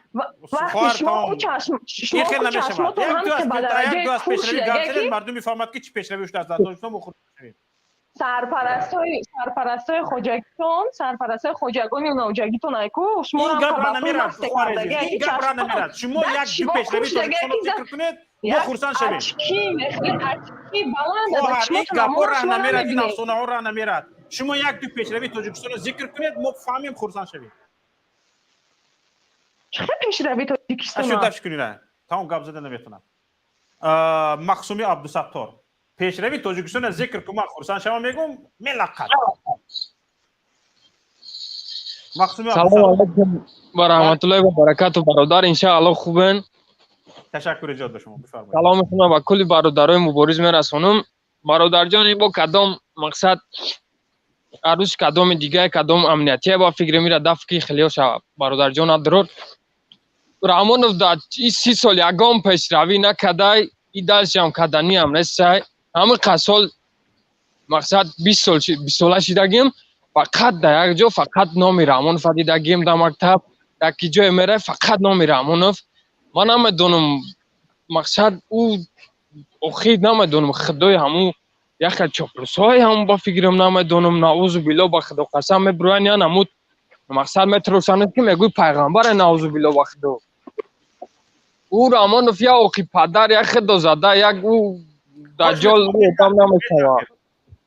وقتی شما او چشماتون هم که به درجه کوش شدگی مردم میفهمد که چی پیشروی شده از تاجیکستان بخورد سرپرستای خوجگانی و نوجگیتون ایکو شما این گپ را نمیرد خوارزی این گپ را نمیرد شما یک دو پیشروی تاجیکستان رو ذکر کنید ما خرسند شویم این گپ را نمیرد این افسانه ها را نمیرد شما یک دو پیشروی تاجیکستان رو ذکر کنید ما فهمیم خرسند شویم چه پیشروی تاجیکستان اشو دفش کنید تمام گپ زده نمیتونم مخصومی عبدالستار پیشروی تاجیکستان ذکر کنم خرسند شوم میگم ملقب مخصومی سلام علیکم و رحمت الله و برکاته برادر انشاءالله خوبن تشکر جدا شما بفرمایید سلام شما و کلی برادرای مبارز میرسونم برادر جان با کدام مقصد عروس کدام دیگه کدام امنیتی با فکر میره دفکی خیلی شب برادر جان درود رامونوف در 30 سال یگام پیشروی نکرده این درس هم کدنی هم نیست همه قسال مقصد 20 سال شدگیم فقط در یک جا فقط نام رامونوف دیدگیم در مکتب در کی جای میره فقط نام رامونوف من نمیدونم مقصد او اخیر نمیدونم خدای همو یک چاپلوسای هم با فکرم نمیدونم نعوذ بالله با خدا قسم میبرن یا نمود مقصد میترسند که میگوی پیغمبر نعوذ بالله با خدا او رامونوف یا او کی پدر یک خدا زده یک او دجال ادام نمیشود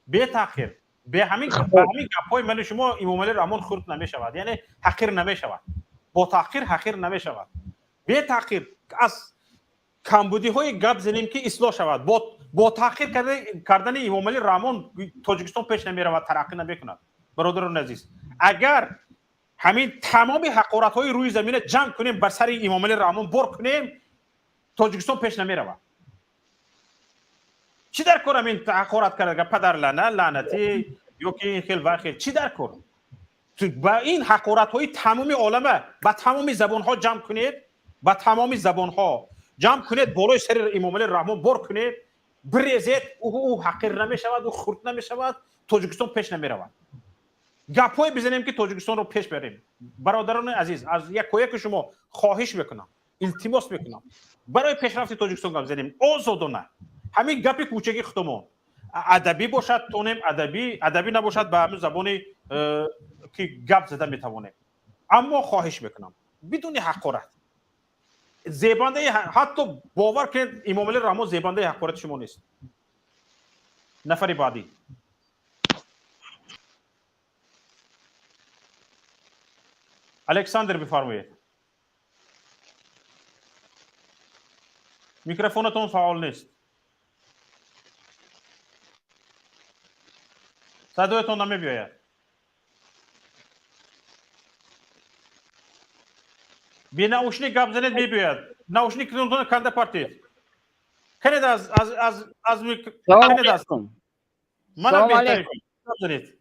به تاخیر به همین گپای من شما امام علی رحمان خورد نمیشود یعنی حقیر نمیشود با تاخیر حقیر نمیشود به تاخیر از کمبودی های گپ زنیم که اصلاح شود با تاخیر کردن امام علی رحمان تاجیکستان پیش نمیرود ترقی نمیکند برادران عزیز اگر همین تمام حقارت های روی زمین جمع کنیم بر سر امام علی رحمان بر کنیم تاجیکستان پیش نمیرود چی در کار همین حقارت کرده پدر لعنتی یا که این خیل و خیل چی در کار با این حقارت های تمامی عالمه با تمامی زبان ها جمع کنید با تمامی زبان ها جمع کنید بالای سر امام علی رحمان بر کنید بریزید او حقیر نمیشود او خرد نمیشود تاجیکستان پیش نمیرود گپای بزنیم که تاجیکستان رو پیش بریم برادران عزیز از یک که شما خواهش میکنم التماس میکنم برای پیشرفت تاجیکستان گپ بزنیم آزادانه همین گپ کوچکی خودمون ادبی باشد تونیم ادبی نباشد به همین زبانی که گپ زده میتوانیم اما خواهش میکنم بدون حقارت زیبنده حتی باور کنید امام علی رحمان زیبنده حقارت شما نیست نفر بعدی الکساندر بفرمایید میکروفونتون فعال نیست صدایتون نمیبیاید بی ناوشنی گپ زنید میبیاید ناوشنی کنتون کنده پارتید کنید از کنید از من بهتری کنید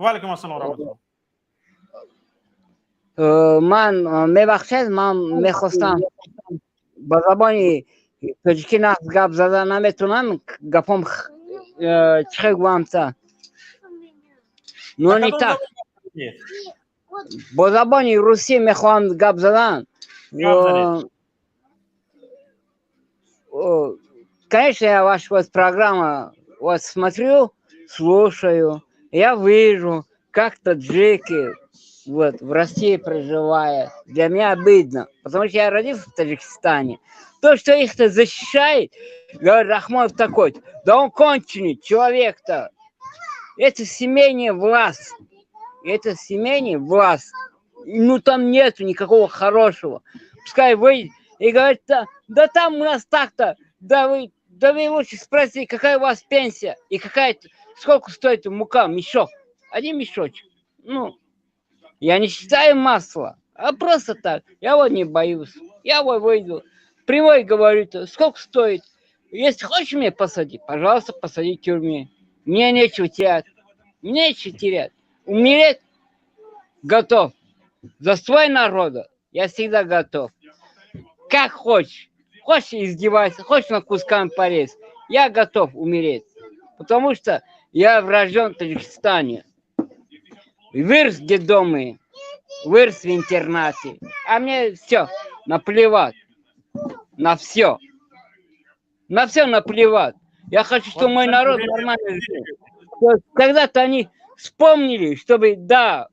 و علیکم السلام و رحمت الله من میبخشید من میخواستم با زبانی تاجیکی نقص گپ زده نمیتونم گپم چه گویم تا نونی так با زبانی روسی میخوام گپ زدن конечно я ваш программу смотрю слушаю я вижу как таджики вот в России проживают для меня обидно потому что я родился в Таджикистане то что их-то защищает говорит Рахмонов такой да он конченый человек-то это семейная власть ну там нету никакого хорошего пускай выйдет и говорит да там у нас так-то да вы лучше спросите какая у вас пенсия и сколько стоит мука мешок один мешочек ну я не считаю масло а просто так я вот не боюсь я вот выйду прямой говорю сколько стоит если хочешь меня посадить пожалуйста посади в тюрьме мне нечего терять умереть готов за свой народ я всегда готов как хочешь издевайся хочешь на кусками порезь я готов умереть потому что я рожден в Таджикистане вырос в детдоме вырос в интернате а мне все наплевать на все наплевать я хочу чтобы мой народ нормально жил То есть когда-то они вспомнили, чтобы, да,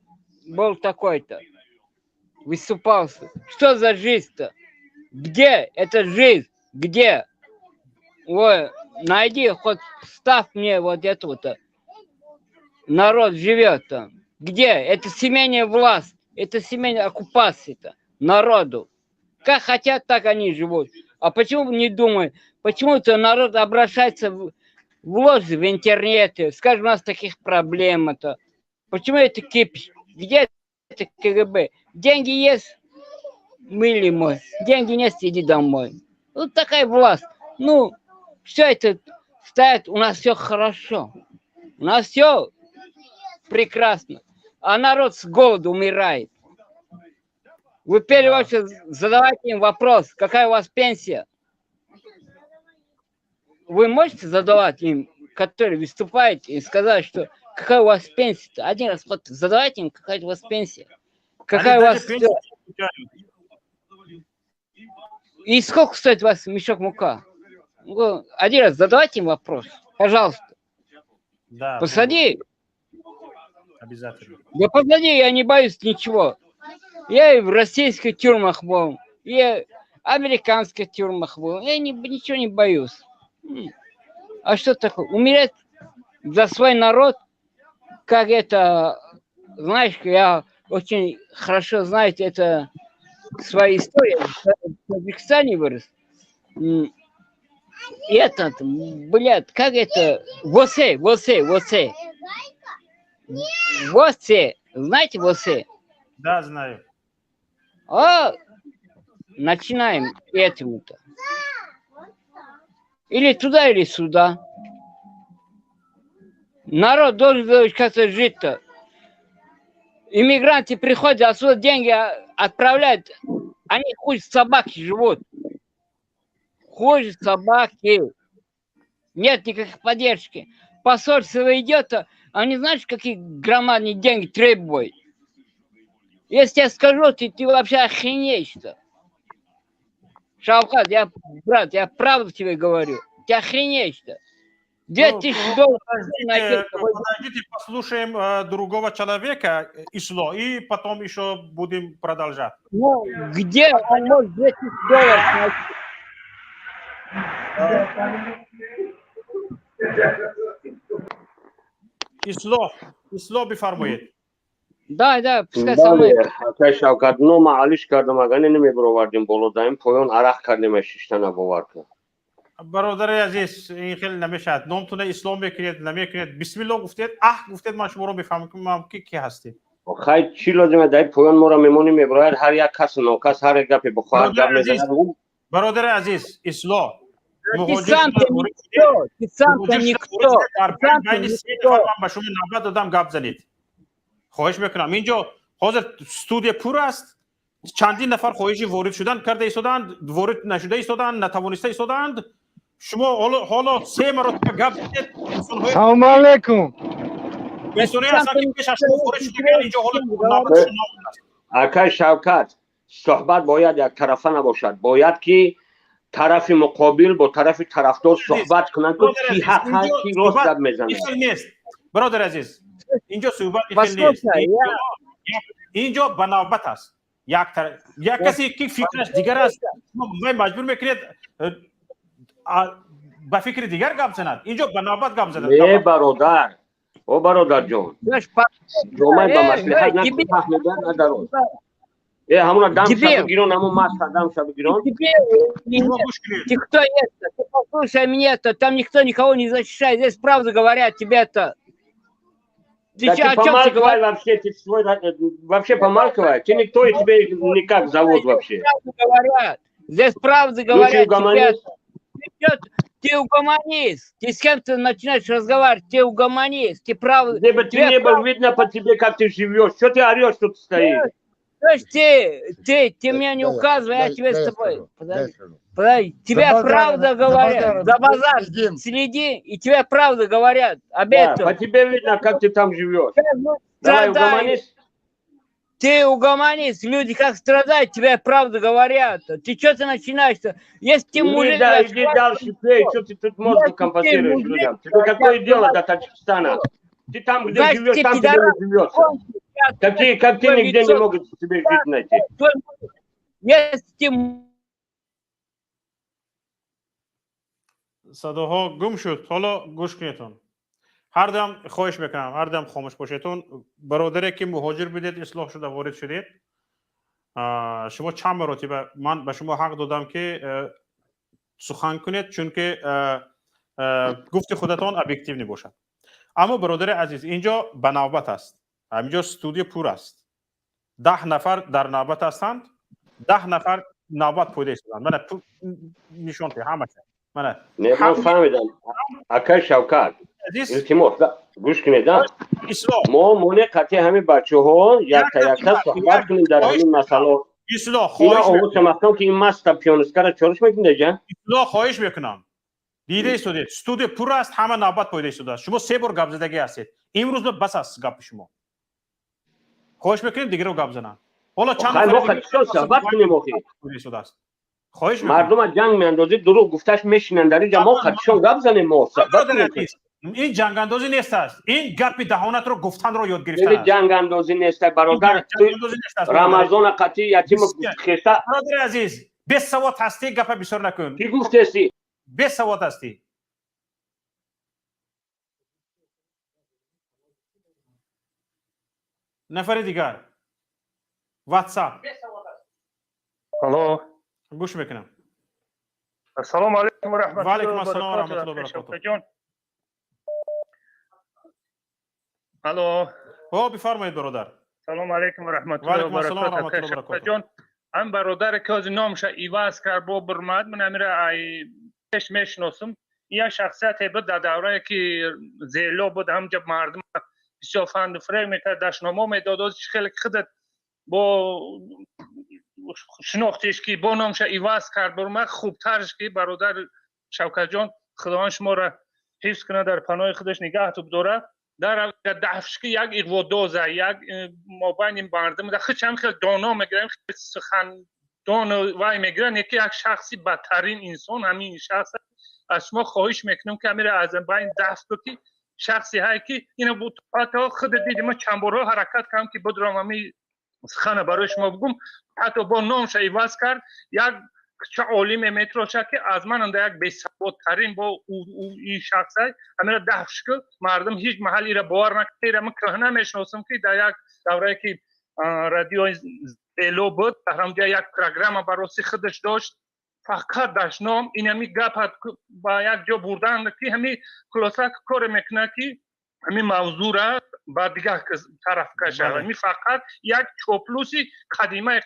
был такой-то, выступался. Что за жизнь-то? Где эта жизнь? Где? Ой, найди, хоть ставь мне вот это вот. Народ живет там. Где? Это семейная власть, это семейная оккупация-то народу. Как хотят, так они живут. А почему не думают? Почему-то народ обращается в ложь в интернете. Скажем, у нас таких проблем-то. Почему это кипиш? Где это КГБ? Деньги есть? Мили мой. Деньги нет, иди домой. Вот такая власть. Ну, все это стоит, у нас все хорошо. У нас все прекрасно. А народ с голоду умирает. Вы в первую очередь задавайте им вопрос, какая у вас пенсия? Вы можете задавать им, которые выступают, и сказать, что какая у вас пенсия-то? Один раз вот задавайте им, какая у вас пенсия. Какая у вас... И сколько стоит у вас мешок мука? Один раз задавайте им вопрос, пожалуйста. Да, посади. Обязательно. Да посади, я не боюсь ничего. Я и в российских тюрьмах был, и в американских тюрьмах был. Я ничего не боюсь. А что такое? Умереть за свой народ, как это, знаешь, я очень хорошо знаю, это своя история. В Таджикистане вырос. И этот, блядь, как это? Восе. Знаете Восе? Да, знаю. А, начинаем этим-то. Или туда, или сюда. Народ должен как-то жить-то. Иммигранты приходят, отсюда деньги отправляют. Они хуже собаки живут. Хуже собаки. Нет никаких поддержки. Посольство идет, они знаешь, какие громадные деньги требуют. Если я скажу, ты вообще охренеешь-то. Шавкат, брат, я правду тебе говорю. Ты охренеешь-то. 2000 долларов. Подождите, послушаем другого человека, Исло, и потом еще будем продолжать. Ну, где он может 2000 долларов найти? Исло бифармоед. Да, пускай со мной. Акай Шавкат, ну, маалиш кардам, агане немебровардим болодаим, поён арах кардем ашиштана боварка. برادر عزیز این خیلی نمیشد نامتونه اسلام بکنید نمیکنید بسم الله گفتید گفتید من شما رو بفهمم که کی هستید خیر چی لازمه در پایان ما را میمونیم ابراهیم هر یک کس ناکس هر یک گپی بخواهد گپ میزنه برادر عزیز اسلام Ты сам-то никто. بین 3 نفر من به شما نوبت دادم گپ زنید خواهش میکنم اینجا حاضر استودیو پر است چندین نفر خواهشی وارد شدن کرده ایستادند وارد نشده ایستادند نتوانسته ایستادند شما حالا 3 مرتبه گپ زدید سلام علیکم مسئولی هستن که پیش از شما وارد شده اینجا حالا نوبت شما اکای شوکت صحبت باید یک طرفه نباشد باید که طرف مقابل با طرف طرفدار صحبت کنند که کی حق هست کی راست گپ میزنه برادر عزیز اینجا صحبت نیست اینجا بنابت است یک کسی که فکرش دیگر است ما مجبور میکنید با فکر دیگر گپ زند اینجا بنابت گپ زند نه برادر او برادر جان جامعه با مصلحت نفهمیدن ندارد همون دم شب گیرون همون مست دم шаб гирон. Ты кто это? Ты послушай меня-то, там никто никого не защищает, здесь правду говорят тебе-то. Ты о чем ты говоришь? Вообще помалкивай, ты никто и тебе никак зовут вообще. Здесь правду говорят тебе. Ты угомонись. Ты с кем-то начинаешь разговаривать, ты угомонись. Ты правда. Где бы ты не был, видно по тебе, как ты живешь. Что ты орешь тут стоишь? Ты меня не указывай, я тебе с тобой. Подожди. Тебе правда говорят. За базар следи, и тебе правда говорят. Об этом. По тебе видно, как ты там живешь. Давай угомонись. Ты угомонись, люди как страдают, тебе правду говорят. Ты что ты начинаешь-то? Если ты мужик... Да, иди дальше, что ты тут мозг компенсируешь людям? Тебе какое дело до Таджикистана? Ты там, где живешь, там тебе не живется. Как ты нигде не могут себе жить найти. صداها گم شد. حالا گوش کنیتون. هر دم خواهش میکنم هر دم خاموش باشیتون. برادری که مهاجر بدید اصلاح شده وارد شدید، شما چند مرتبه من به شما حق دادم که سخن کنید، چون که گفت خودتان ابجکتیو نباشد. اما برادر عزیز اینجا به نوبت است. اینجا استودیو پر است. 10 نفر در نوبت هستند. 10 نفر نوبت پویده شدند. من نشون ده همه من نه فهمیدم. اکا شوکت التماس گوش کنید. ما موقعی همه بچه‌ها یک تا یک صحبت کنیم در همین مسئله. اصلاح خواهش میکنم که این مست پیانیست‌ها چالش میکنید جان. اصلاح خواهش میکنم. دیده استودیو پر است، همه نوبت پویده شده است. شما 3 بار گپ زدگی هستید. امروز بس است گپ شما. خواهش میکنیم دیگه رو گپ زنن. حالا چند نفر صحبت کنیم آخه. خواهش میکنم. مردم از جنگ میاندازید دروغ گفتش میشینن در اینجا ما خودشون گپ زنیم ما صحبت کنیم. این جنگ اندازی نیست است. این گپ دهانت رو گفتن رو یاد گرفتن است. جنگ اندازی نیست برادر. رمضان قطعی یتیم خسته. برادر عزیز 20 سواد هستی گپ بسیار نکن. کی گفتی؟ 20 سواد هستی. نفر دیگر واتساپ. الو گوش میکنم. السلام علیکم و رحمت الله و علیکم السلام و رحمت الله و برکاته. الو بفرمایید برادر. سلام علیکم و رحمت الله و برکاته. جان ام برادر که از نامش ایواز کرد با برماد من امیر ای پیش میشناسم. یا شخصیت بود در دوره که زیلو بود هم جب مردم بسیار فند فریق میکرد دشنامه میداد از خیلی خودت با شناختیش که با نامش ایواز کرد برماد خوبترش که برادر شوکت جان خداوند شما را حفظ کنه در پناه خودش نگاه تو بداره. در دفش که یک ایغودوزه یک مابین مردم در خیلی خیلی دانا میگیرن خیلی سخن دانا وای میگیرن یکی یک شخصی بدترین انسان همین شخص. از شما خواهش میکنم که امیر از بین دست که شخصی هایی که اینو بود حتی خود دیدیم ما چند بار حرکت کردم که بدرام همین سخن برای شما بگم حتی با نامش ایواز کرد یک چه عالم متروشه که از من انده یک بی‌سوادترین با این شخص های امیر دفش که مردم هیچ محلی را باور نکرده. من کهنه میشناسم که در یک دوره که رادیو زیلو بود در همجا یک پروگرام برای خودش داشت فقط داشت نام این همی گپ با یک جا بردن که همی کلاسک کار میکنه که همی موضوع را با دیگه طرف کشه. همی فقط یک چوپلوسی قدیمه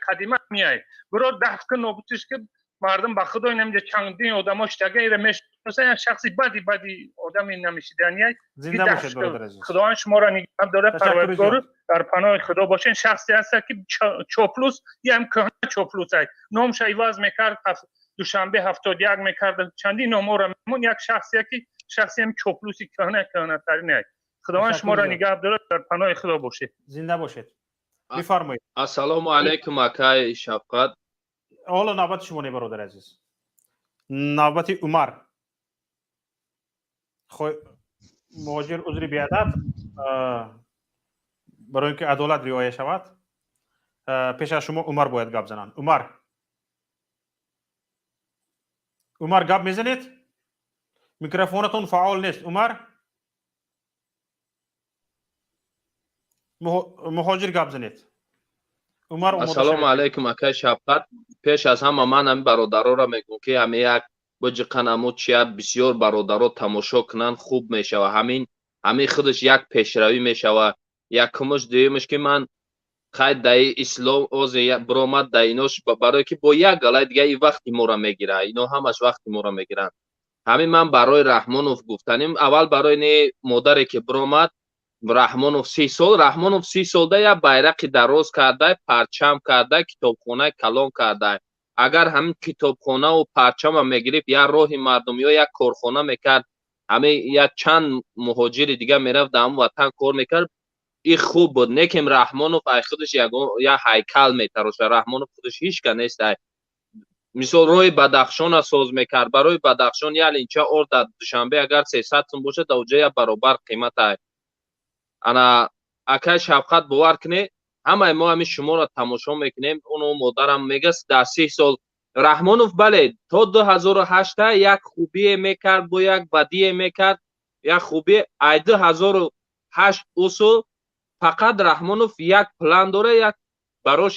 میای برای دفت که نبودش که مردم با خدای نمیده چندین آدم ها شتگه ایره میشناسه شخصی بدی آدمی نمیشیدنی زنده باشد برادر عزیز. خداوند شما را نگه داره پروردگار در پناه خدا باشین. شخصی هست که چوپلوس یه هم که چوپلوس های نامش ایواز میکرد دوشنبه 71 میکرد چندین نامو را میمون یک شخصی هم چوپلوسی کهنه ترین های. خداوند شما را نگه داره در پناه خدا باشید. زنده باشید. بفرمایید. السلام علیکم اکای شفقت. حالا نوبت شما نه برادر عزیز. نوبت عمر. مهاجر عذری بیادب برای اینکه عدالت رعایت شود پیش از شما عمر باید گپ زنن. عمر گپ میزنید؟ میکروفونتون فعال نیست. عمر مهاجر گپ زنید. السلام علیکم اکای شفقت. پیش از همه من هم برادرها را میگم که همه یک بجقن امو چیه بسیار برادرها تماشا کنن خوب میشوه. همین خودش یک پیشروی میشوه. یکمش دویمش که من خیلی دای اسلام از برآمد دایناش برای که با یک گله دیگه این وقتی ما را میگیره. اینا همش وقتی ما را میگیرن. همین من برای رحمانوف گفتنیم اول برای نه مادری که برآمد رحمانوف 30 سال ده یا bayrak دراز کرده پرچم کرده کتابخانه کلان کرده. اگر همین کتابخانه و پرچم هم میگرفت یا راه مردم یا یک کارخانه میکرد همه یا چند مهاجر دیگه میرفت در اون وطن کار میکرد این خوب بود. نکیم رحمانوف خودش یا هیکل میتراشه. رحمانوف خودش هیچ که نیست. مثال روی بدخشان ساز میکرد. برای بدخشان یا لینچه اور در دوشنبه اگر 300 سوم باشه در اونجا برابر قیمت ана акай Шавқат бовар кунед ҳамаи мо ҳамин шуморо тамошо мекунем уну модарам мегаст дар 30 сол Раҳмонов бале то 2008 як хубие мекард бо як бадие мекард як хубие ай 2008 усул фақат Раҳмонов як план дора як барош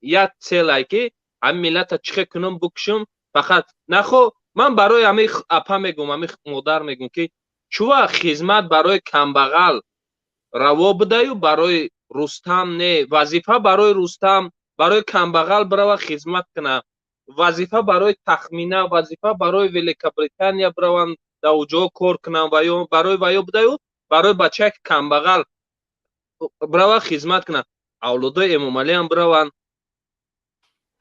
як целай ки ҳамин миллата чихе кунам букушам фақат нахо ман барои ҳамин апа мегум ҳамин модар мегум ки чува хизмат барои камбағал раво бидаю барои Рустам не вазифа барои Рустам барои камбағал бирава хизмат куна вазифа барои тахмина вазифа барои Великобритания бираванд дар уҷо кор кунам ва барои ваё бидаю барои бачаки камбағал бирава хизмат куна авлодои Эмомалиам бираванд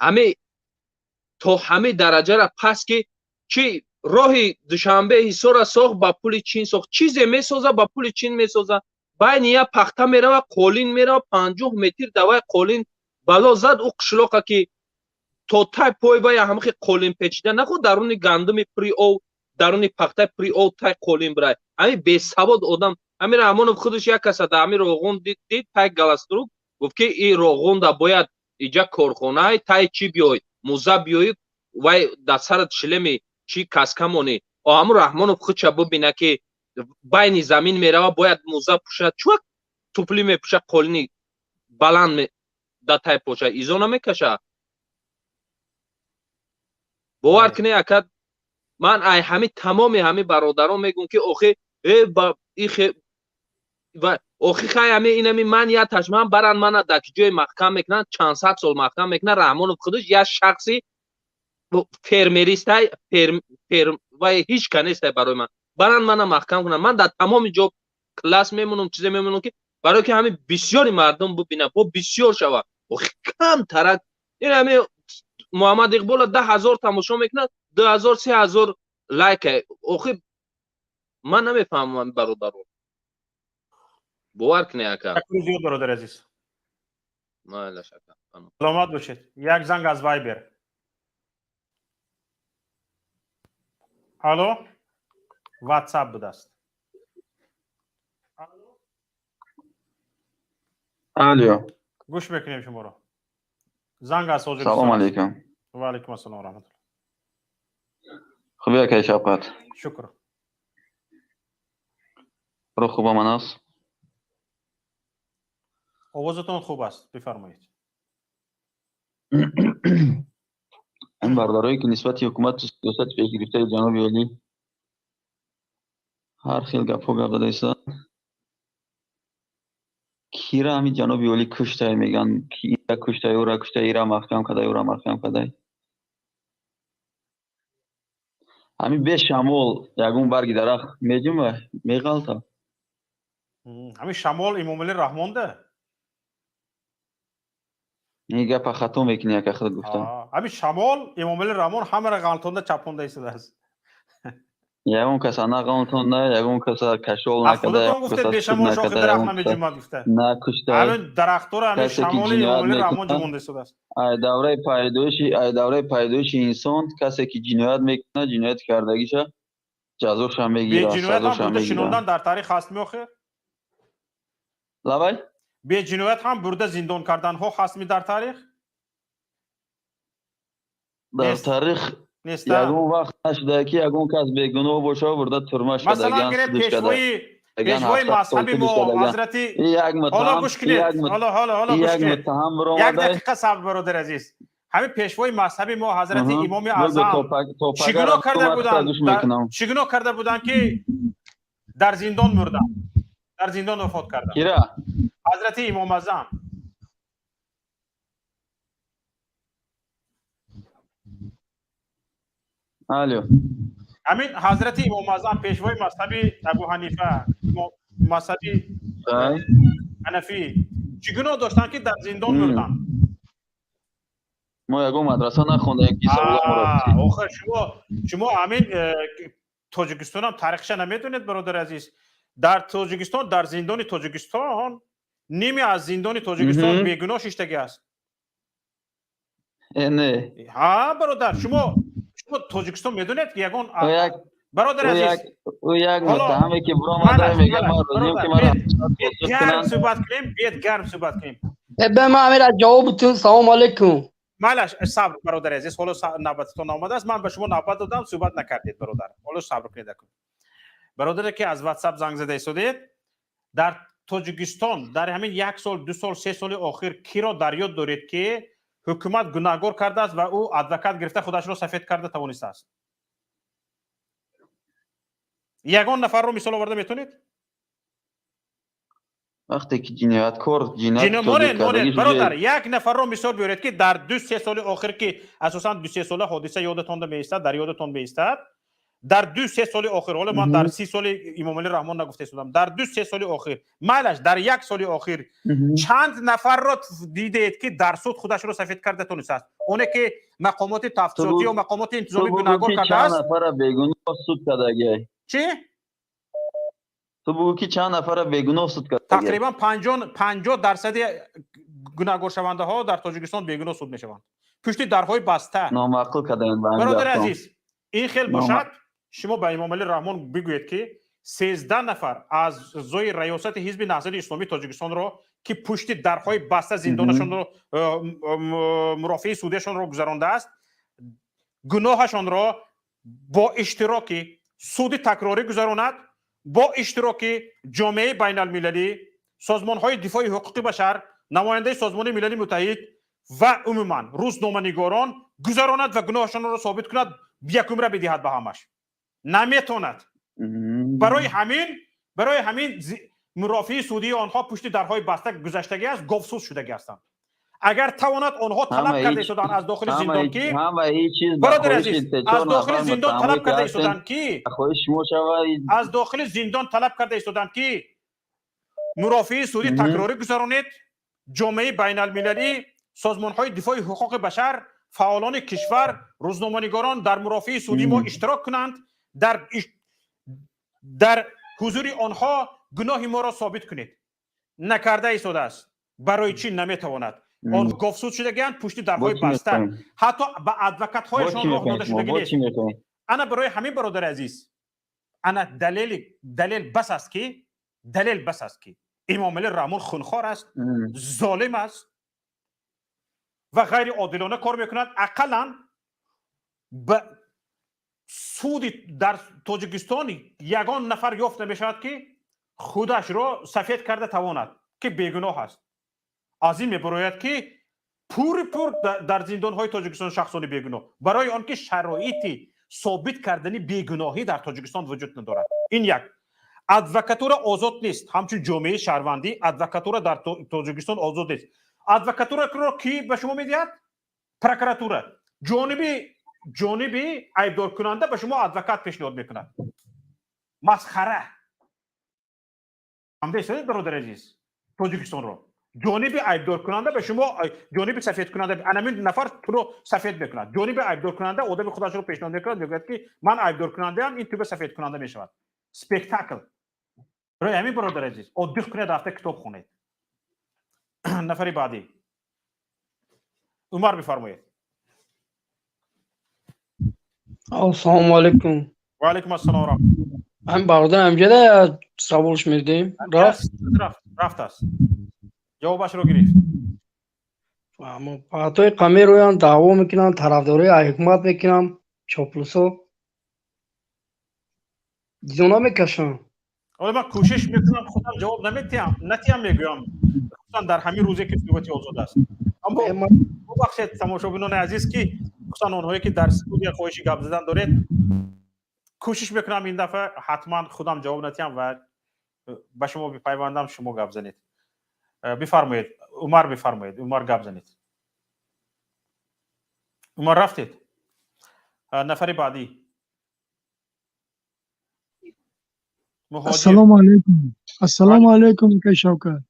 ҳамин то ҳамин дараҷара пас ки чи роҳи Душанбе ҳисора сохт ба пули чин сохт чизе месоза ба пули чин месоза байни я пахта мерава қолин мерава 50 метр давай қолин бало зад у қишлоқа ки то тай пой вай ҳамахи қолин печида нахо даруни гандуми пури ов даруни пахтай пури ов тай қолин бирай ҳамин бесавод одам ҳамин Раҳмонов худаш як каса дар ҳамин роғун дид тай галаструк гуфт ки ин роғунда бояд иҷа корхонаи тай чӣ биёй муза биёи вай дар сарат шлеми чӣ каскамони ҳамун Раҳмонов худша бубина ки байни замин мерава бояд муза пушад чувак туфли мепуша қолини баланд да тай поша изона мекаша бовар кунед ака ман ай ҳамин тамоми ҳамин бародарон мегӯм ки охи охи хай ҳамин инами ман яташ ман баранд мана дар ки ҷои маҳкам мекунанд чанд сад сол маҳкам мекунанд Раҳмонов худаш як шахси фермеристай вай ҳеҷ канестай барои ман баранд мана маҳкам кунанд ман дар тамоми ҷо класс мемонам чизе мемонам ки барое ки ҳамин бисёри мардум бубинам бо бисёр шава охи кам тарак ин ҳамин Муҳаммад Иқбола 10,000 тамошо мекунад 2000 3000 лайк охи ман намефаҳмам бародарон бовар кунед ака зиёд бародар азиз майла шакар саломат бошед як занг аз Вайбер алло WhatsApp будааст алло гӯш мекунем шуморо занг аз ҳозир салом алейкум ва алейкум ассалом раҳматуллоҳ хубе акай Шавқат шукр рӯ хуб оман аст овозатон хуб аст бифармоед ин бародарое ки нисбати ҳукумату сиёсати пешгирифтаи ҷаноби олӣ ҳар хел гапҳо гап дада истанд кира ҳамин ҷаноби олӣ куштай меган ки ира куштай ӯра куштай ира маҳкам кадай ӯра маҳкам кадай ҳамин бе шамол ягон барги дарахт меҷума меғалта ҳамин шамол Эмомалӣ Раҳмонда ин гапа хато мекунӣ яка худ гуфтам ҳамин шамол Эмомалӣ Раҳмон ҳамаро ғалтонда чапонда истодааст ягон каса нағалтонда ягон каса кашол накарда худатон гуфтед бешамол шохи дарахт намеҷумад гуфта ҳамин дарахтора ҳамин шамоли Эмомалӣ Раҳмон ҷумонда истодааст ай давраи пайдоиши инсон касе ки ҷиноят мекунад ҷинояти кардагиша ҷазоша мегирад беҷиноят ҳам бурда шинондан дар таърих ҳастми охир лабай беҷиноят ҳам бурда зиндон карданҳо ҳастми дар таърих дар таърих ягон вақт нашуда ки ягон кас бегуноҳ боша бурда турма масалан гирем пешвои мазҳаби мо ҳазрати ҳоло гӯш кунед ҳоло гӯш кунед як дақиқа сабр бародар азиз ҳамин пешвои мазҳаби мо ҳазрати имоми аъзам чӣ гуноҳ карда буданд ки дар зиндон мурданд дар зиндон вафот карданд ҳазрати имом аъзам алё ҳамин ҳазрати имом аъзам пешвои мазҳаби Абу Ҳанифа мазҳаби ҳанафӣ чӣ гуноҳ доштанд ки дар зиндон мурданд мо ягон мадраса нахондаем ки охир шумо ҳамин тоҷикистонам таърихша намедонед бародар азиз дар тоҷикистон дар зиндони тоҷикистон ниме аз зиндони тоҷикистон бегуноҳ шиштагӣ аст не ҳа бародар шумо тоҷикистон медонед ки ягон бародар азиз او یک متهمه که برو ما داره میگه ما روزیم که ما گرم صحبت کنیم گرم صحبت کنیم به ما امیر جوابتون سلام علیکم مالش صبر برادر عزیز حالا نوبتتون آمده است من به شما نوبت دادم صحبت نکردید برادر حالا صبر کنید برادر که از واتساپ زنگ زده ایستادید در تاجیکستان در همین 1 سال 2 سال 3 سال اخیر کی را در یاد دارید که حکومت گناهکار کرده است و او ادوکات گرفته خودش را سفید کرده توانسته است یگان نفر رو مثال آورده میتونید وقتی که جنایتکار برادر یک نفر رو مثال بیارید که در 2 3 سال اخیر که اساسا 2 3 سال حادثه یادتون میایستد در یادتون میایستد در 2 3 سال اخیر حالا من در 30 سال امام علی رحمان نگفته بودم در 2 3 سال اخیر مالش در 1 سال اخیر چند نفر رو دیدید که در سود خودش رو سفید کرده تونسته است اونه که مقامات تفتیشاتی و مقامات انتظامی گناهکار کرده است چند نفر بیگناه سود کرده چی تو بگو که چند نفر بیگناه سود کرده تقریبا 50% گناهکار شونده ها در تاجیکستان بیگناه سود میشوند پشت درهای بسته نامعقول کردن برادر عزیز این خیلی باشد شما به امام علی رحمان بگویید که 13 نفر از اعضای ریاست حزب نهضت اسلامی تاجیکستان را که پشت درهای بسته زندانشان را مرافع سودیشان را گذرانده است گناهشان را با اشتراک سود تکراری گذراند با اشتراک جامعه بین المللی سازمان های دفاع حقوق بشر نماینده سازمان ملل متحد و عموما روزنامه‌نگاران گذراند و گناهشان را ثابت کند یکم را بدهد به همش نمیتوند برای همین مرافع سودی آنها پشت درهای بسته گذشتگی است گفسوس شده هستند اگر تواند آنها طلب کرده شدن از داخل زندان که برادر عزیز از داخل زندان طلب کرده شدن که از داخل زندان طلب کرده شدن که مرافع سودی تکراری گذرانید جامعه بین المللی سازمان های دفاع حقوق بشر فعالان کشور روزنامه‌نگاران در مرافع سودی ما اشتراک کنند در حضور آنها گناه ما را ثابت کنید نکرده ایستاده است برای چی نمیتواند آن گفسود شدگیند پشت درهای بسته حتی به ادوکات هایشان راه داده شدگی نیست انا برای همین برادر عزیز انا دلیل بس است که امام علی رحمان خونخوار است ظالم است و غیر عادلانه کار میکند اقلا به سود در تاجیکستان یگان نفر یافت نمیشود که خودش را سفید کرده تواند که بیگناه است از این میبراید که پور در زندان های تاجیکستان شخصان بیگناه برای آنکه شرایطی ثابت کردنی بیگناهی در تاجیکستان وجود ندارد این یک ادوکاتور آزاد نیست همچون جامعه شهروندی ادوکاتور در تاجیکستان آزاد نیست ادوکاتور را کی به شما میدهد پروکراتور جانبی عیبدار کننده به شما ادوکات پیشنهاد میکند مسخره هم دیست برادر عزیز تاجیکستان رو جانبی عیبدار کننده به شما جانبی سفید کننده انمین نفر تو رو سفید میکند جانبی عیبدار کننده آدم خودش رو پیشنهاد میکند میگوید که من عیبدار کننده ام این تو به سفید کننده میشود سپکتاکل برای همین برادر عزیز عادت کنید رفته کتاب خونید نفر بعدی عمر بفرمایید السلام علیکم و علیکم السلام ورحمت الله هم برادر امجد سوالش میردیم رفت است جوابش رو گرفت اما پاتوی قمی رویان دعوا میکنن طرفداری حکومت میکنن چاپلوسا دیزونا میکشن حالا من کوشش میکنم خودم جواب نمیتیم میگویم خصوصا در همین روزی که صحبتی آزاد است اما ببخشید تماشاگران عزیز که خصوصا اونهایی که در استودیو خواهش گپ زدن دارید کوشش میکنم این دفعه حتما خودم جواب نتیم و به شما بپیوندم شما گپ زنید بفرمایید عمر بفرمایید عمر گپ زنید عمر رفتید نفر بعدی السلام علیکم که شوکت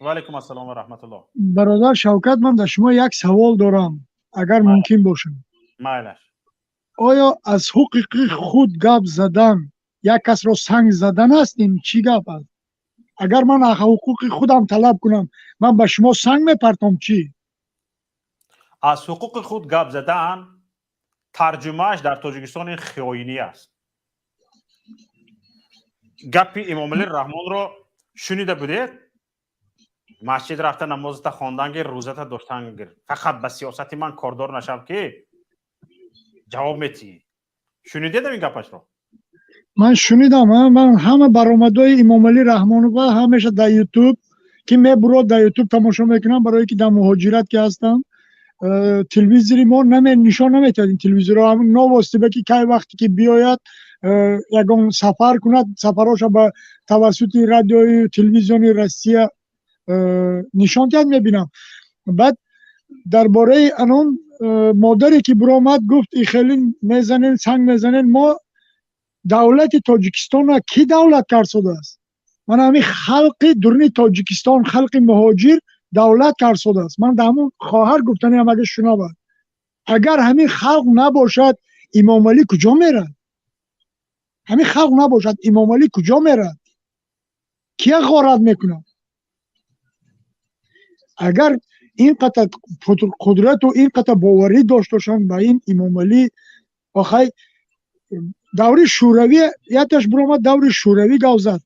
و علیکم السلام و رحمت الله برادر شوکت من در شما یک سوال دارم اگر ممکن باشه مایلش آیا از حقوق خود گپ زدن یک کس را سنگ زدن است این چی گپ است اگر من حقوق خودم طلب کنم من به شما سنگ میپرتم چی از حقوق خود گپ زدن ترجمهش در تاجیکستان خیاینی است گپی امام علی رحمان رو شنیده بودید؟ مسجد رفته نمازت خواندن روزت داشتن فقط به سیاست من کاردار نشم که جواب میتی. شنیدید این گپش رو؟ من شنیدم. من همه برآمدهای امام علی رحمان و همیشه در یوتیوب که میبرو در یوتیوب تماشا میکنم، برای که در مهاجرت که هستم تلویزیونی ما نشان نمیتادیم. تلویزیون رو همون نواستی بکی که وقتی که بیاید یگان سفر کند سفراش به توسط رادیوی تلویزیونی روسیه نشان داد میبینم. بعد درباره انون مادری که برآمد گفت ای خیلی میزنین سنگ میزنین، ما دولت تاجیکستان کی دولت کرد شده است؟ من همین خلق درونی تاجیکستان خلق مهاجر دولت کرد شده است. من دامون خواهر گفتنی هم اگه شنود اگر همین خلق نباشد امام علی کجا میرد؟ همین خلق نباشد امام علی کجا میرد؟ کیا غارت میکنه؟ اگر این قطع قدرت و این قطع باوری داشتشن به این امام علی، آخه دوری شوروی یادش برآمد، دوری شوروی گاو زد.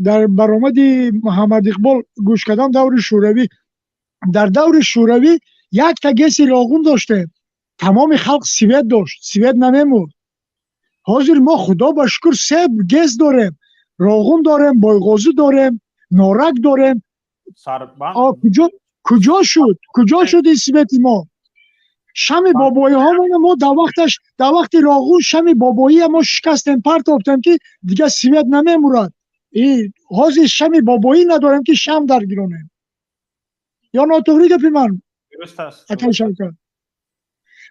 در برآمد محمد اقبال گوش کردم دوری شوروی. در دور شوروی یک تا گس لاغون داشته، تمام خلق سویت داشت، سویت نمیمورد. حاضر ما خدا با شکر سه گس داریم، راغون داریم، بایغازی داریم، نارک داریم. کجا شد این سویت ما؟ شم بابایی ها ما در وقت راغون شم بابایی ما شکستیم پرتافتیم که دیگه سویت نمیمورد. حاضر شم بابایی نداریم که شم درگیرانیم. یا ناتوری گپی من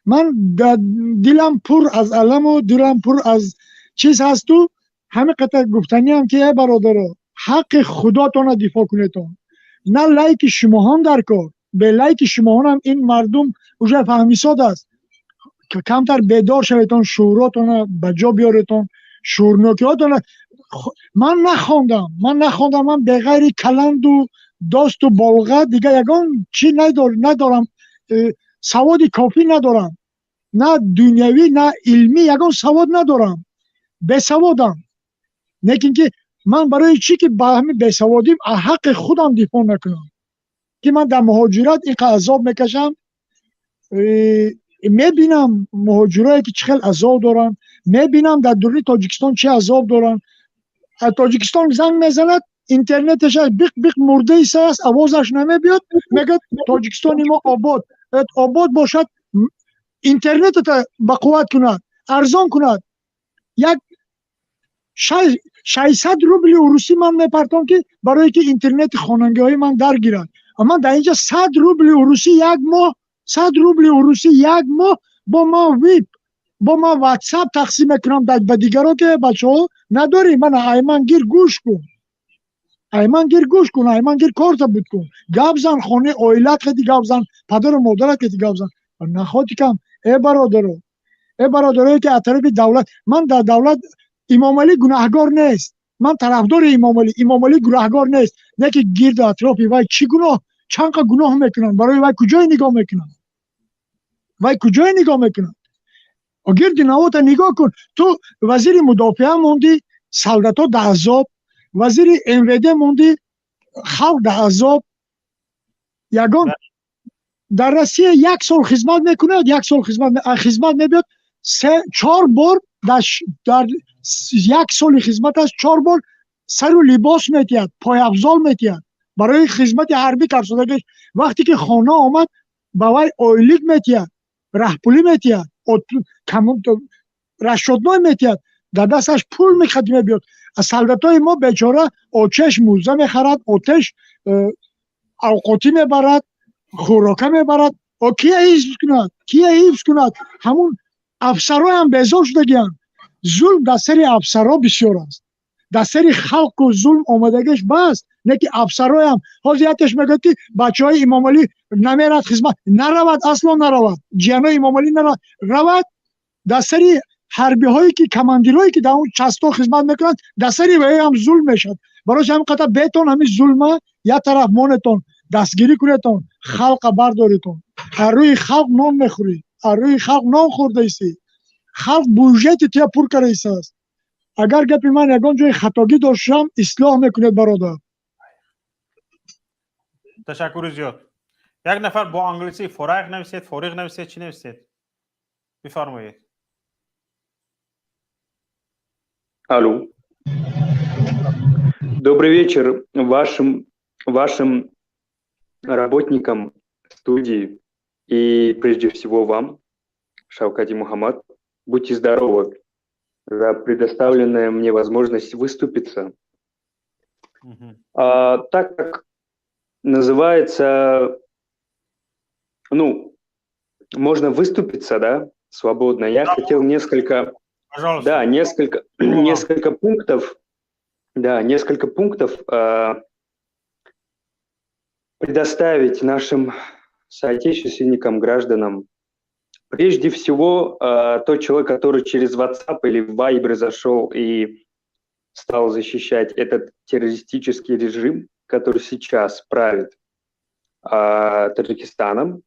من دلم پر از علم و دلم پر از چیز هست و همه قطع گفتنی هم که ای برادر حق خداتون دفاع کنیتون، نه لایک شما هم در کار. به لایک شما هم این مردم اوجه فهمیساد است که کمتر بیدار شویتون، شعوراتون بجا بیاریتون، شعورناکیاتون. من نخوندم من به غیر کلند و داست و بالغت دیگه یگان چی ندارم، سواد کافی ندارم، نه دنیوی نه علمی، یگان سواد ندارم، بسوادم. لیکن که من برای چی که با همین بسوادیم حق خودم دفاع نکنم که من در مهاجرت اینقدر عذاب میکشم؟ میبینم مهاجرایی که چه عذاب دارن، میبینم در دوره تاجیکستان چه عذاب دارن. تاجیکستان زنگ میزند اینترنتش بیق مرده ایست است، آوازش نمیبیاد، میگه تاجیکستان ما آباد باشد، اینترنت تا با قوت کند، ارزان کند. یک 600 روبل روسی من میپرتم که برای که اینترنت خانگی های من درگیرد. اما در اینجا 100 روبل روسی یک ماه، 100 روبل روسی یک ماه با ما ویب، با ما واتساپ تقسیم میکنم به دیگران که بچه ها نداری. من ایمانگیر گوش کن، ایمانگیر کارت بود کن، گپ زن خانه اویلت که گپ زن، پدر و مادرت که گپ زن. نخواهی کم ای برادرایی که از طرف دولت، من در دولت امام علی گناهگار نیست، من طرفدار امام علی گناهگار نیست. نه که گرد اطرافی وای چی گناه، چند گناه میکنن، برای وای کجای نگاه میکنن، گرد نوات نگاه کن. تو وزیر مدافعه موندی، سلطات در عذاب، وزیر MVD موندی، خلق در عذاب. یگان در روسیه 1 سال خدمت میکنه، 1 سال خدمت میبید، 4 بار در 1 سال خدمتش 4 بار سر و لباس میتید، پای افضال میتید برای خدمت حربی کرد. وقتی که خانه آمد باوی اویلیک میتید، رهپولی میتید، رشدنای میتید، در دستش پول میخدمه بیاد. از سلطاتای ما بیچاره آتش موزه میخرد، آتش اوقاتی میبرد، خوراکه میبرد. کیه حفظ کند؟ همون افسرها هم بیزار شدگیان. ظلم در سر افسرها بسیار است، در سر خلق و ظلم آمدگیش بس. نه که افسرها هم حاضریتش میگه که بچه های امام علی نمیرد خدمت، نرود، اصلا نرود، جیانای امام علی نرود. در سر حربی هایی که کماندیرهایی که در اون چستا خدمت میکنند در سری وی هم ظلم میشد. برای همین قطعا بیتون همین ظلمه یا طرف مونتون دستگیری کنیتون، خلق برداریتون. هر روی خلق نان میخوری، هر روی خلق نان خورده ایستی، خلق بوجهت تیا پر کرده ایست است. агар гапи ман ягон ҷои хатогӣ доштам ислоҳ мекунед бародар. تشکر زیاد. یک نفر با انگلیسی فارغ نویسید چی نویسید؟ بفرمایید. Алло. Добрый вечер вашим работникам студии и прежде всего вам, Шавкати Мухаммад. Будьте здоровы за предоставленную мне возможность выступиться. Так как называется, можно выступиться, да, свободно. Я хотел несколько пунктов предоставить нашим соотечественникам, гражданам. Прежде всего, тот человек, который через WhatsApp или Viber зашел и стал защищать этот террористический режим, который сейчас правит Таджикистаном,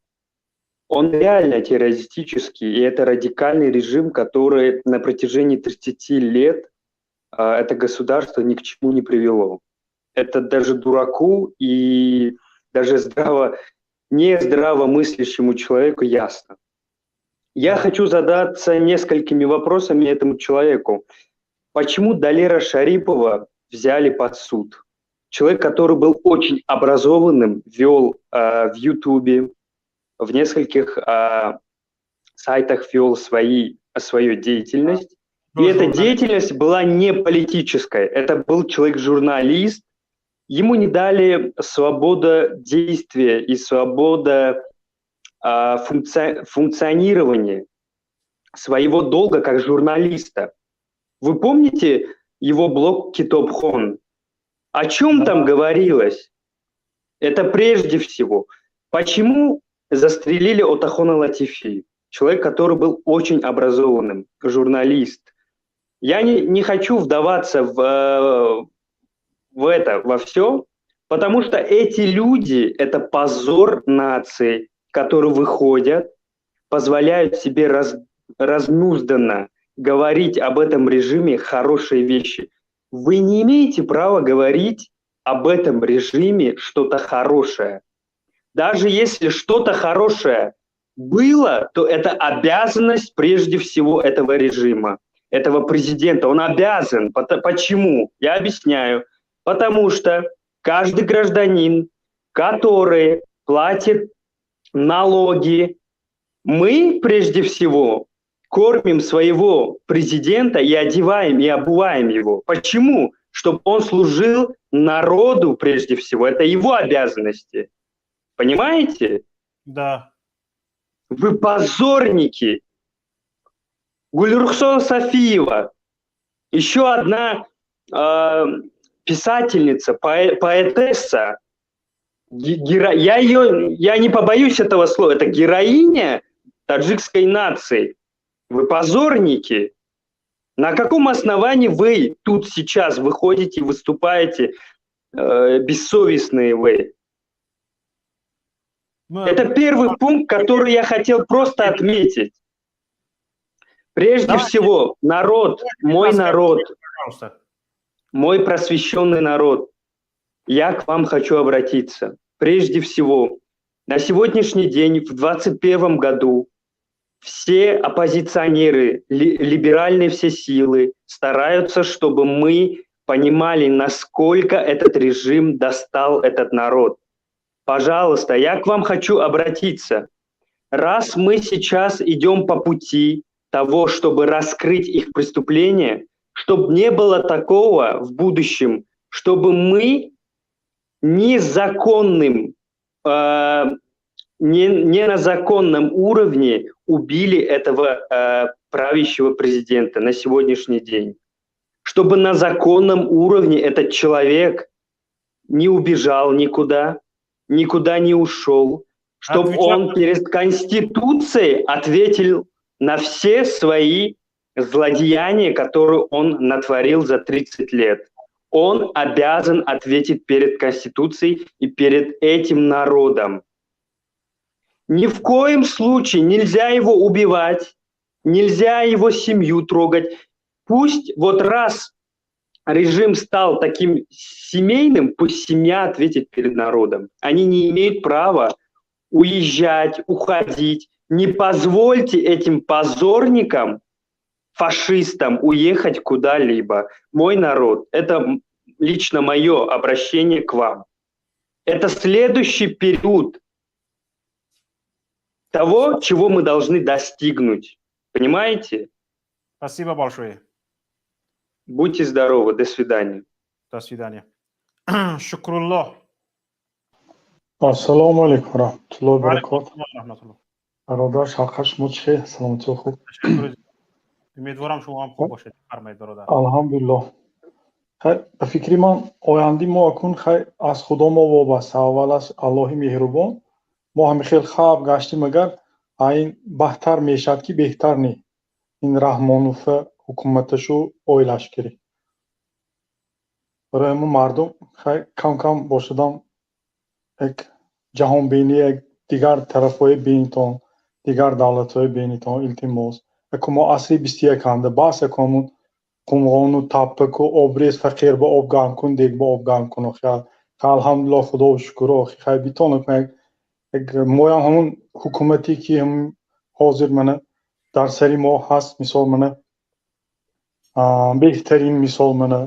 он реально террористический, и это радикальный режим, который на протяжении 30 лет это государство ни к чему не привело. Это даже дураку и даже нездравомыслящему человеку ясно. Я хочу задаться несколькими вопросами этому человеку. Почему Далера Шарипова взяли под суд? Человек, который был очень образованным, вел в Ютубе, в нескольких сайтах вел свою деятельность. И эта деятельность была не политическая. Это был человек-журналист. Ему не дали свобода действия и свобода функционирования своего долга как журналиста. Вы помните его блог Китобхон? О чем там говорилось? Это прежде всего. Почему застрелили Отахона Латифи? Человек, который был очень образованным, журналист. Я не хочу вдаваться во все, потому что эти люди – это позор нации, которые выходят, позволяют себе разнузданно говорить об этом режиме хорошие вещи. Вы не имеете права говорить об этом режиме что-то хорошее. Даже если что-то хорошее было, то это обязанность прежде всего этого режима, этого президента. Он обязан. Почему? Я объясняю. Потому что каждый гражданин, который платит налоги, мы прежде всего кормим своего президента и одеваем, и обуваем его. Почему? Чтобы он служил народу прежде всего. Это его обязанности. Понимаете? Да. Вы позорники. Гульрухсон Сафиева, еще одна писательница, поэтесса. Я не побоюсь этого слова. Это героиня таджикской нации. Вы позорники. На каком основании вы тут сейчас выходите и выступаете бессовестные вы? Это первый пункт, который я хотел просто отметить. Прежде всего, мой просвещенный народ, я к вам хочу обратиться. Прежде всего, на сегодняшний день, в 2021 году, все оппозиционеры, либеральные все силы стараются, чтобы мы понимали, насколько этот режим достал этот народ. Пожалуйста, я к вам хочу обратиться. Раз мы сейчас идем по пути того, чтобы раскрыть их преступления, чтобы не было такого в будущем, чтобы мы не на законном уровне убили этого правящего президента на сегодняшний день. Чтобы на законном уровне этот человек не убежал никуда не ушел, чтобы он перед Конституцией ответил на все свои злодеяния, которые он натворил за 30 лет. Он обязан ответить перед Конституцией и перед этим народом. Ни в коем случае нельзя его убивать, нельзя его семью трогать. Пусть вот раз режим стал таким семейным, пусть семья ответит перед народом. Они не имеют права уезжать, уходить. Не позвольте этим позорникам, фашистам уехать куда-либо. Мой народ, это лично мое обращение к вам. Это следующий период того, чего мы должны достигнуть. Понимаете? Спасибо большое. Будьте здоровы. До свидания. До свидания. Шукрулло. Ассаламу алейкум рахматуллахи ва Алейкум баракатух. Бародар Шавкат шумо чӣ? Саломати хуб? Умедворам шумо ҳам хуб бошед. Фармоед бародар. Алҳамдулиллоҳ. Хай ба фикри ман ояндаи мо акун хай аз худо мо вобаста. Аввал аз Аллоҳи меҳрубон. Мо ҳамихел хаб гаштем агар ин баҳтар мешавад ки беҳтар не. Ин Раҳмонов ҳукуматашу оилашгирӣ. Барои мо мардум хай кам бошадам як ҷаҳонбинӣ, як дигар тарафҳои бинитон, дигар давлатҳои бинитон илтимос. Яко мо асри 21-анда баъс якомун қумғону таппаку обрез фақир ба об гарм кун, дег ба об гарм кун. Алҳамдулиллоҳ худо шукр. Хай битонак як моям ҳамун ҳукумате ки ҳозир мана дар сари мо ҳаст. Мисол мана беҳтарин мисол мана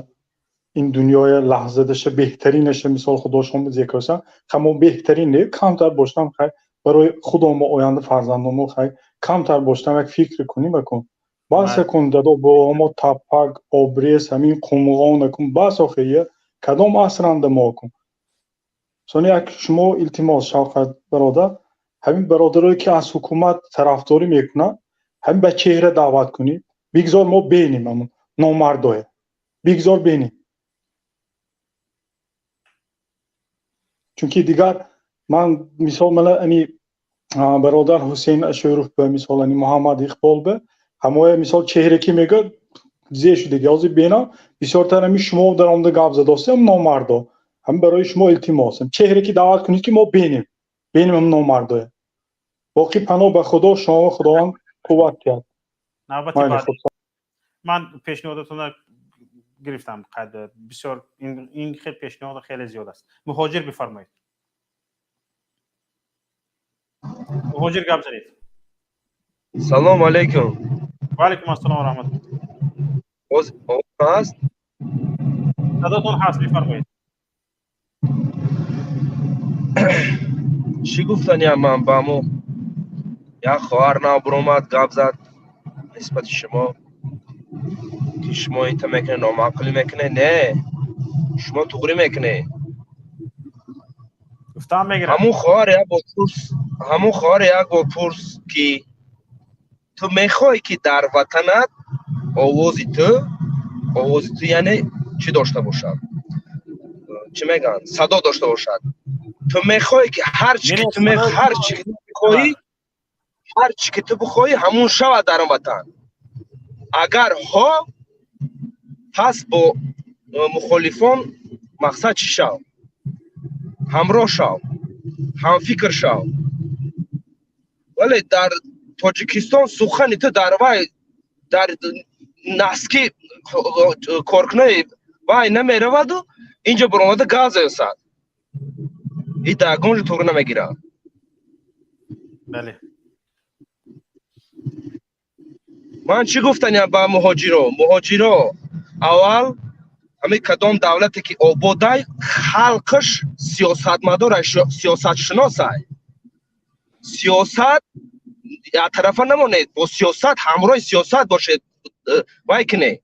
ин дунёя лаҳзадаша беҳтаринаша мисол худошон зикрсан. Хай мо беҳтарин не камтар боштам. Хай барои худо мо оянда фарзандон мо хай камтар боштам як фикр куним акун. Бас акун дадо бо мо таппак обрез ҳамин қумғон акун бас охия кадом асранда мо акун. Сони як шумо илтимос Шавқат бародар ҳамин бародарое ки аз ҳукумат тарафдорӣ мекунанд ҳамин ба чеҳра даъват кунед. Бигзор мо беним ҳамун номардое. Бигзор беним. Чунки дигар ман мисол мана ани бародар Ҳусейн Ашуров ба мисол ани Муҳаммад Иқбол ба ҳамоя мисол чеҳра ки мега зе шуде ҳозир бена бисёртар ами шумо дар онда гап задостем номардо ҳам барои шумо илтимосем чеҳра ки даъват кунед ки мо беним ҳам номардо боқӣ паноҳ ба худо шумо худованд қувват киҳад. навбати баъди ман пешниҳодатонро гирифтам қайд бисёр ин хел пешниҳод хеле зиёд аст. Муҳоҷир бифармоед. مهاجر گپ زنید. سلام علیکم. و علیکم السلام و رحمت الله. هست؟ صداتون هست بفرمایید. چی گفتن یا من بامو یا خواهر نابرومد گپ زد نسبت شما که شما ایتا میکنه نامعقلی میکنه نه شما توغری میکنه گفتم میگیرم همون خواهر یک با پرس که تو میخوای که در وطنت آوازی تو یعنی چی داشته باشد چی میگن صدا داشته باشد تو میخوای که هر چی که تو میخوای هر چی که تو بخوای همون شود در وطن اگر ها پس با مخالفان مقصد چی شو همراه شو هم فکر شو ولی در تاجیکستان سخنی تو در وای در نسکی کارکنه وای نمیرود و اینجا برآمده گاز است این داگونج تو نمیگیره. بله من چی گفتن با مهاجرا اول همه کدام دولتی که آبادای خلقش سیاستمدار سیاست شناسای سیاست یا طرفا نمونید با سیاست همراه سیاست باشید وای که نه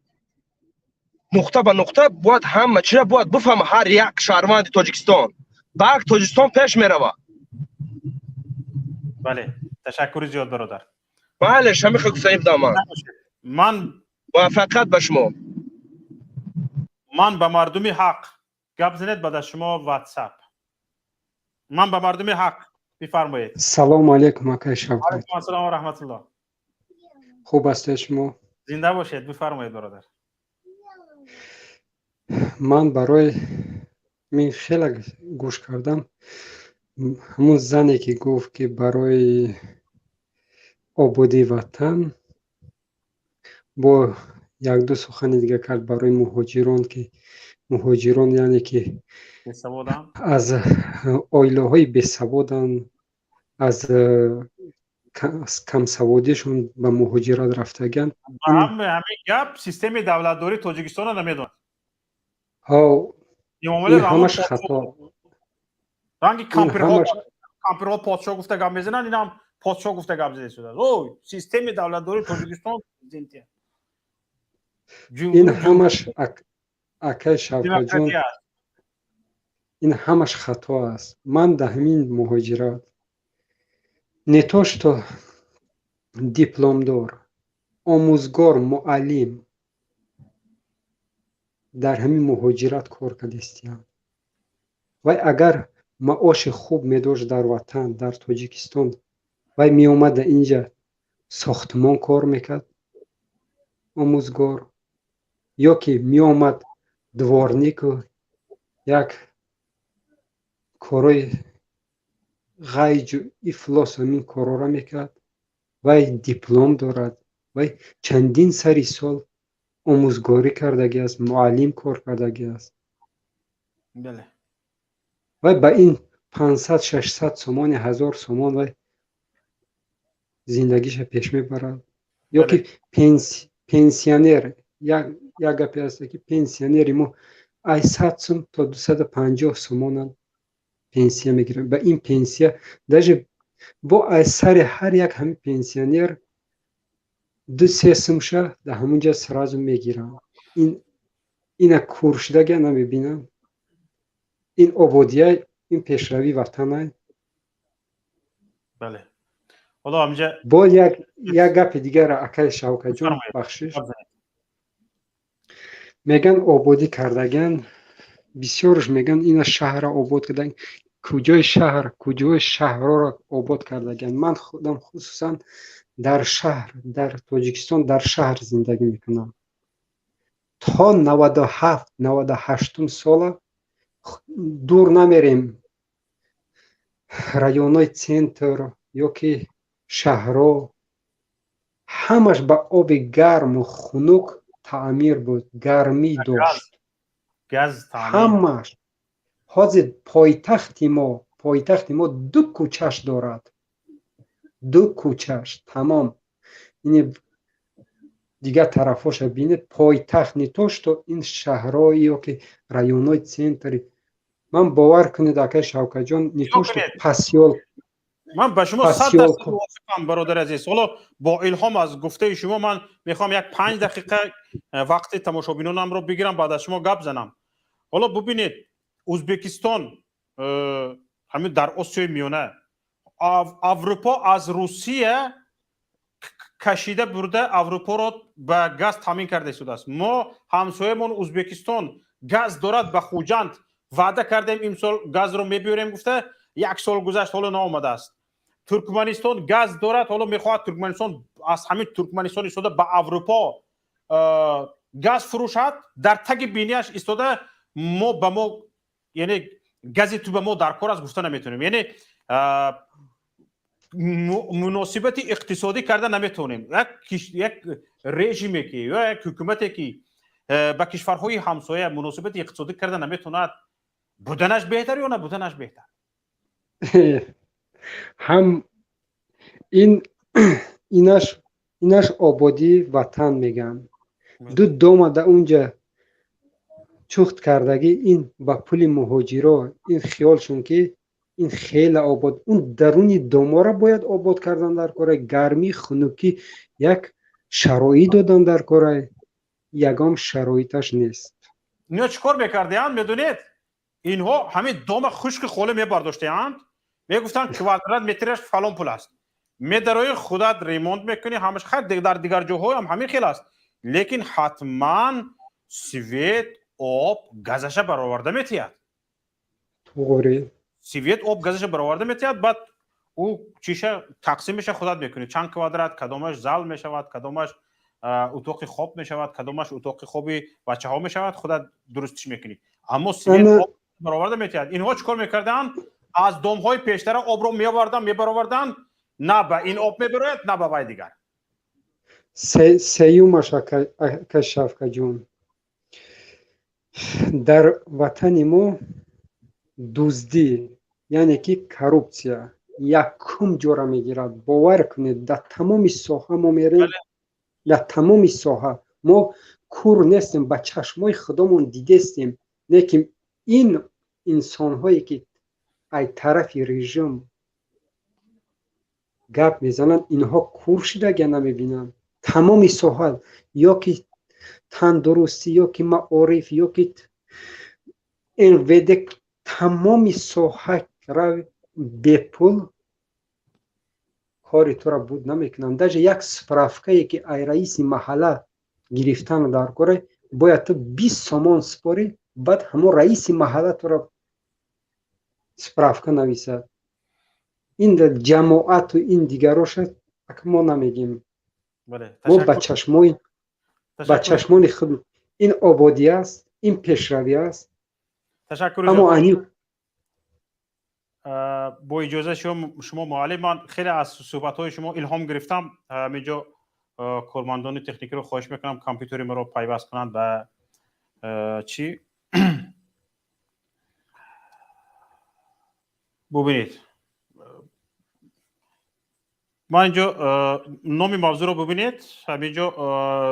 نقطه به نقطه باید همه چیز باید بفهم هر یک شهروند تاجیکستان باید تاجیکستان پیش میرود. بله تشکر زیاد برادر. بله شما خیلی دامن من موفقیت به شما. من به مردمی حق گپ زنید بعد از شما واتساپ من به مردمی حق بفرمایید. سلام علیکم آقای شوکت. علیکم السلام و رحمت الله. خوب هستید شما؟ زنده باشید بفرمایید برادر. من برای من خیلی گوش کردم همون زنی که گفت که برای آبادی وطن با як ду сухани дига кард барои муҳоҷирон ки муҳоҷирон яъне ки аз оилаҳои бесаводанд аз камсаводишон ба муҳоҷират рафтаган ҳамин гап системи давлатдории тоҷикистона намедонад. ин ҳамаш хато. ранги кампирҳо подшоҳ гуфта гап мезананд, инам подшоҳ гуфта гап зада шудааст. ой системи давлатдории тоҷикистон президенти ин ҳамаш акай Шавкатҷон, ин ҳамаш хато аст. ман дар ҳамин муҳоҷират не то что дипломдор, омӯзгор, муаллим дар ҳамин муҳоҷират кор кардистиам. вай агар маоши хуб медошт дар ватан, дар Тоҷикистон, вай меомада инҷа сохтмон кор мекард, омӯзгор, ё ки меомад дворнику як корои ғайҷу ифлос ҳамин корора мекард. вай диплом дорад, вай чандин сари сол омӯзгорӣ кардагӣ аст, муаллим кор кардагӣ аст. вай ба ин 500-600 сомони 1000 сомон вай зиндагиша пеш мебарад. ё ки пенсионер, як гапе аст ки пенсионери мо ай 100 сум то 250 сомонан пенсия мегиранд. ба ин пенсия даже бо ай сари ҳар як ҳамин пенсионер 2-3 сумша дар ҳамунҷа сразу мегиранд. ина куршидага намебинам. ин ободия, ин пешравии ватанай. бале ҳоло ҳамҷа бо як гапи дигара акай Шавкатҷон бахшиш меган ободӣ кардаган, бисёрш меган ина шаҳрро обод кардаган. куҷои шаҳрҳоро обод кардаган. ман худам хусусан дар шаҳр, дар Тоҷикистон дар шаҳр зиндагӣ мекунам. то 97-98 сола дур намерем районҳои центр ё ки шаҳрҳо ҳамаш ба оби гарму хунук таъмир буд, гармӣ дошт. ҳамаш. ҳозир пойтахти мо 2 кӯчаш дорад. 2 кӯчаш тамом. ин дигар тарафоша бинед, пойтахт не то что ин шаҳрҳо ё ки районҳои центри. ман бовар кунед акай Шавкатҷон, не то что пасёл. ман ба шумо 100% мувофиқам бародари азиз. ҳоло бо илҳом аз гуфтаи шумо ман мехоҳам як 5 дақиқа вақти тамошобинонамро бигирам, баъд аз шумо гап занам. ҳоло бубинед Ӯзбекистон ҳамин дар Осиёи миёна Аврупо аз Русия кашида бурда Аврупоро ба газ таъмин карда истодааст. мо ҳамсоямон Ӯзбекистон газ дорад ба Хуҷанд ваъда кардем имсол газро мебиёрем гуфта 1 сол гузашт ҳоло наомадааст. Туркманистон газ дорад, ҳоло мехоҳад Туркманистон аз ҳамин Туркманистон истода ба Аврупо газ фурӯшад, дар таги бинияш истода мо ба мо яъне гази ту ба мо дар кор аст гуфта наметонем. яъне муносибати иқтисодӣ карда наметавонем. як режиме ки ё як ҳукумате ки ба кишварҳои ҳамсоя муносибати иқтисодӣ карда наметавонад, буданаш беҳтар ё набуданаш беҳтар? ҳам инаш ободӣ ватан меган. ду домада унҷа чухт кардагӣ, ин ба пули муҳоҷиро, ин хиёлшон ки ин хеле обод, он даруни домора бояд обод кардан дар кора, гармӣ, хунукӣ, як шароит додан дар кора, ягон шароиташ нест. ино чӣ кор мекардеанд медонед? инҳо ҳамин дома хушки холе мебардоштеанд, мегуфтанд квадрат метраш фалон пул аст. медарои худат ремонт мекунӣ, ҳамаш хайр дар дигар ҷоҳо ҳам ҳамин хел аст. лекин ҳатман свет, об, газаша бароварда метиҳад. свет, об, газаша бароварда метиҳад, баъд ӯ чиша тақсимеша худат мекунӣ. чанд квадрат, кадомаш зал мешавад, кадомаш утоқи хоб мешавад, кадомаш утоқи хоби бачаҳо мешавад, худат дурустиш мекунӣ. аммо свет, об бароварда метиҳад. инҳо чӣ кор мекарданд? аз домҳои пештара обро мебароварданд, на ба ин об мебарояд, на ба вай дигар. سیومش شفقت جون در وطن ما دزدی یعنی که کروپسیا یکم جورا میگیرد. باور کنید در تمام ساحه ما میریم، در تمام ساحه ما کور نیستیم، با چشمای خودمون دیدستیم. لیکن این انسان هایی که ای طرف رژیم گپ میزنن اینها کور شده گه نمیبینن. تمام ساحه یا که تندرستی یا که معارف یا که این ویده تمام ساحه را به پول کاری تو را بود نمیکنن. даже یک سپرافکه که ای رئیس محله گرفتن در کاره باید تو 20 سامان سپاری، بعد همون رئیس محله تو را سپرافکه نویسد. این در جماعت و این دیگراش ما نمیگیم. ما با چشمان خود این آبادی است، این پیشروی است. تشکر. با اجازه شما معلم، من خیلی از صحبت های شما الهام گرفتم. همینجا کارمندان تکنیکی رو خواهش میکنم کامپیوتری ما رو پیوست کنند به چی ببینید. ما اینجا نام موضوع رو ببینید. همینجا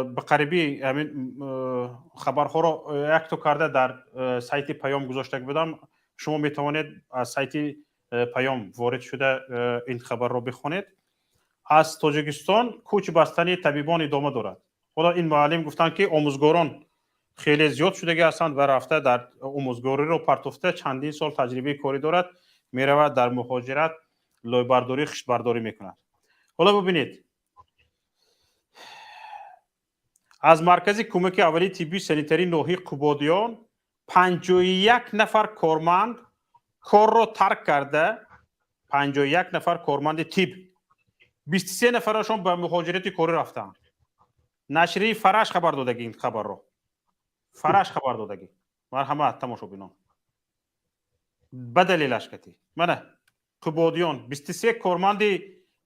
به قریبی همین خبرها رو یک تو کرده در سایت پیام گذاشته بودم. شما میتوانید از سایت پیام وارد شده این خبر رو بخونید. از تاجیکستان کوچ بستنی طبیبان ادامه دارد. حالا این معلم گفتن که آموزگاران خیلی زیاد شده هستند و رفته در آموزگاری رو پرتفته چندین سال تجربه کاری دارد، میرود در مهاجرت لای برداری خشت برداری میکند. حالا ببینید، از مرکز کمک اولی طبی سانیتری ناحیه قبادیان 51 نفر کارمند کار را ترک کرده. 51 نفر کارمند طب، 23 نفرشون به مهاجرت کاری رفتند. نشریه فرش خبر دادگی این خبر رو. فرش خبر دادگی. مرحمت تماشا بینان. بدلیلش کتی. منه قبادیان 23 کارمند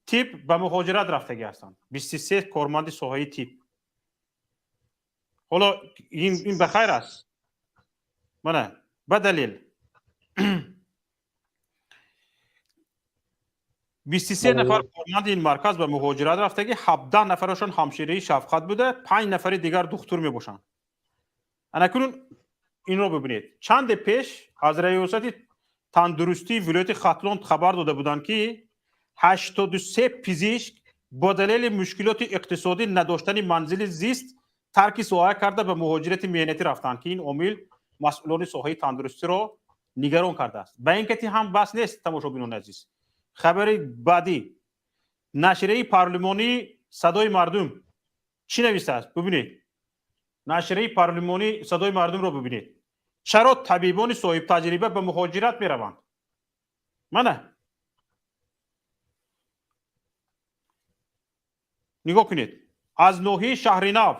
طب به مهاجرت رفتگی هستند. 23 کارمند ساحه طب. حالا این بخیر است. منه بدلیل 23 نفر کارمند این مرکز به مهاجرت رفتگی، 17 نفرشون همشیره شفقت بوده، 5 نفر دیگر دکتر می باشند. انکنون این رو ببینید. چند پیش از ریاست تندرستی ولایت ختلان خبر داده بودند که 83 پزشک با دلیل مشکلات اقتصادی نداشتن منزل زیست ترک ساحه کرده به مهاجرت مهنتی رفتند که این عامل مسئولان ساحه تندرستی را نگران کرده است. به این کتی هم بس نیست. تماشاگران عزیز، خبر بعدی، نشریه پارلمانی صدای مردم چی نوشته است؟ ببینید، نشریه پارلمانی صدای مردم رو ببینید. چرا طبیبان صاحب تجربه به مهاجرت می روند؟ منه نگاه کنید. از ناحیه شهرنو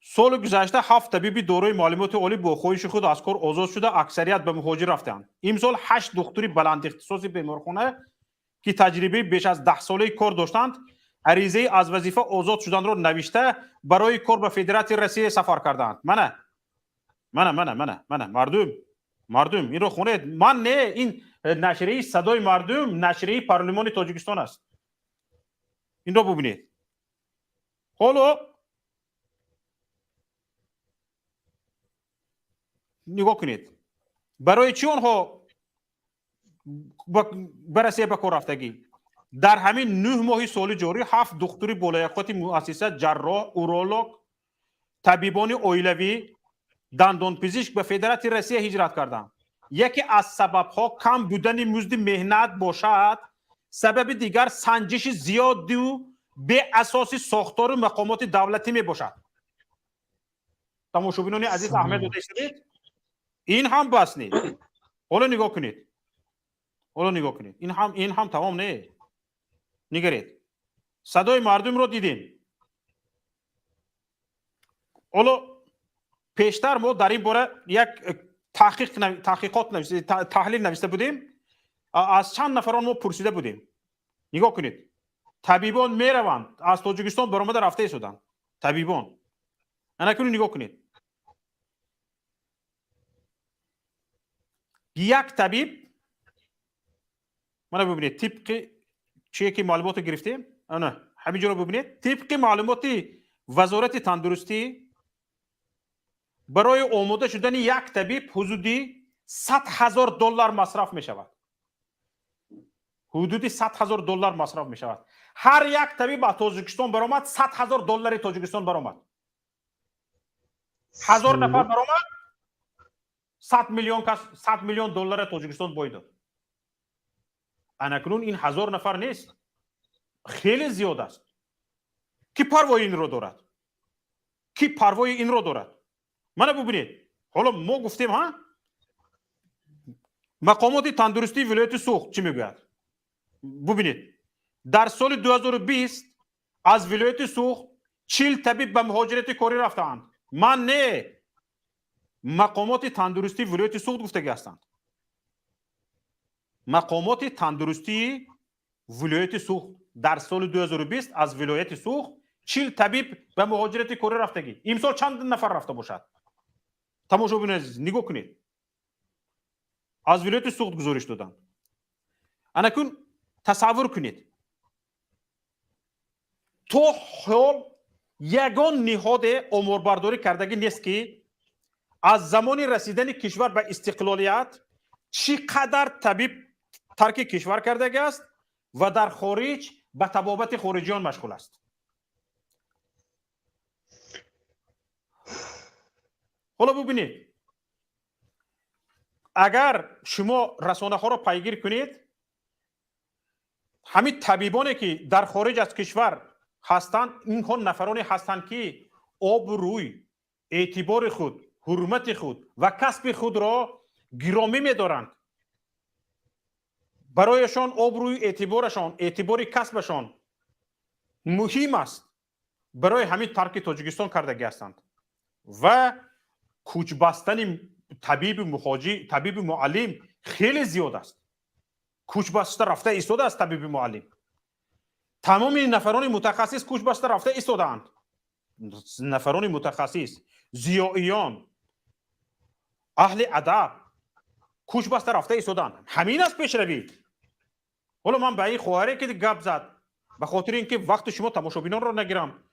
سال گذشته 7 طبیب دارای معلومات عالی با خواهش خود از کار آزاد شده، اکثریت به مهاجر رفتند. امسال 8 دکتری بلند اختصاصی بیمارخانه که تجربه بیش از 10 ساله کار داشتند، عریضه از وظیفه آزاد شدن را نوشته برای کار به فدرات روسیه سفر کردند. منه مردم این رو خونید. من نه، این نشریه صدای مردم نشریه پارلمان تاجیکستان است. این رو ببینید. حالا نگاه کنید، برای چی آنها بررسی به کار رفتگی؟ در همین 9 ماه سال جاری 7 دکتری بالایقات مؤسسه جراح، اورولوگ، طبیبان اویلوی، دندان پزشک به فدرات روسیه هجرت کردند. یکی از سببها کم بودن مزد مهنت باشد، سبب دیگر سنجش زیاد و به اساس ساختار و مقامات دولتی می باشد. تماشاگران عزیز احمد داده شدید. این هم بس نیست. حالا نگاه کنید. این هم تمام نه. نگرید. صدای مردم رو دیدین. حالا پیشتر ما در این باره یک تحلیل نوشته بودیم. از چند نفران ما پرسیده بودیم. نگاه کنید. طبیبان میروند از تاجیکستان برآمده رفته شدن طبیبان. انا کنید نگاه کنید، یک طبیب منو ببینید طبق چیه که معلومات گرفتیم، نه همینجا رو ببینید، طبق معلومات وزارت تندرستی برای آماده شدن یک طبیب حدودی $100,000 مصرف می شود. حدودی $100,000 مصرف می شود. هر یک طبیب از تاجیکستان برآمد $100,000 تاجیکستان برآمد. 1000 نفر برآمد 100 میلیون دلار تاجیکستان باید داد. انکنون این 1000 نفر نیست، خیلی زیاد است. کی پروای این رو دارد؟ کی پروای این رو دارد؟ منو ببینید، حالا ما گفتیم ها مقامات تندرستی ولایت سوخت چی میگوید؟ ببینید در سال 2020 از ولایت سوخت 40 طبیب به مهاجرت کاری رفتند. من نه، مقامات تندرستی ولایت سوخت گفتگی هستند. مقامات تندرستی ولایت سوخت در سال 2020 از ولایت سوخت 40 طبیب به مهاجرت کاری رفتگی. امسال چند نفر رفته باشد؟ تماشا ببینید، نگاه کنید. از ولایت سوخت گزارش دادن. انکون تصور کنید تو حال یگان نهاد اموربرداری کردگی نیست که از زمان رسیدن کشور به استقلالیت چقدر طبیب ترک کشور کردگی است و در خارج به طبابت خارجیان مشغول است. حالا ببینید، اگر شما رسانه ها را پیگیر کنید، همین طبیبانی که در خارج از کشور هستند، اینها نفرانی هستند که آبروی، اعتبار خود، حرمت خود و کسب خود را گرامی می‌دارند. برایشان آبروی اعتبارشان، اعتبار کسبشان مهم است. برای همین ترک تاجیکستان کردگی هستند و کوچ بستن طبیب مهاجر، طبیب معلم خیلی زیاد است. کوچ بسته رفته ایستاده است طبیب معلم. تمام نفران متخصص کوچ بسته رفته ایستادند. نفران متخصص، ضیائیان، اهل ادب کوچ بسته رفته ایستادند. همین است پیشروی. حالا من به این خواهری که گپ زد به خاطر اینکه وقت شما تماشابینان رو نگیرم،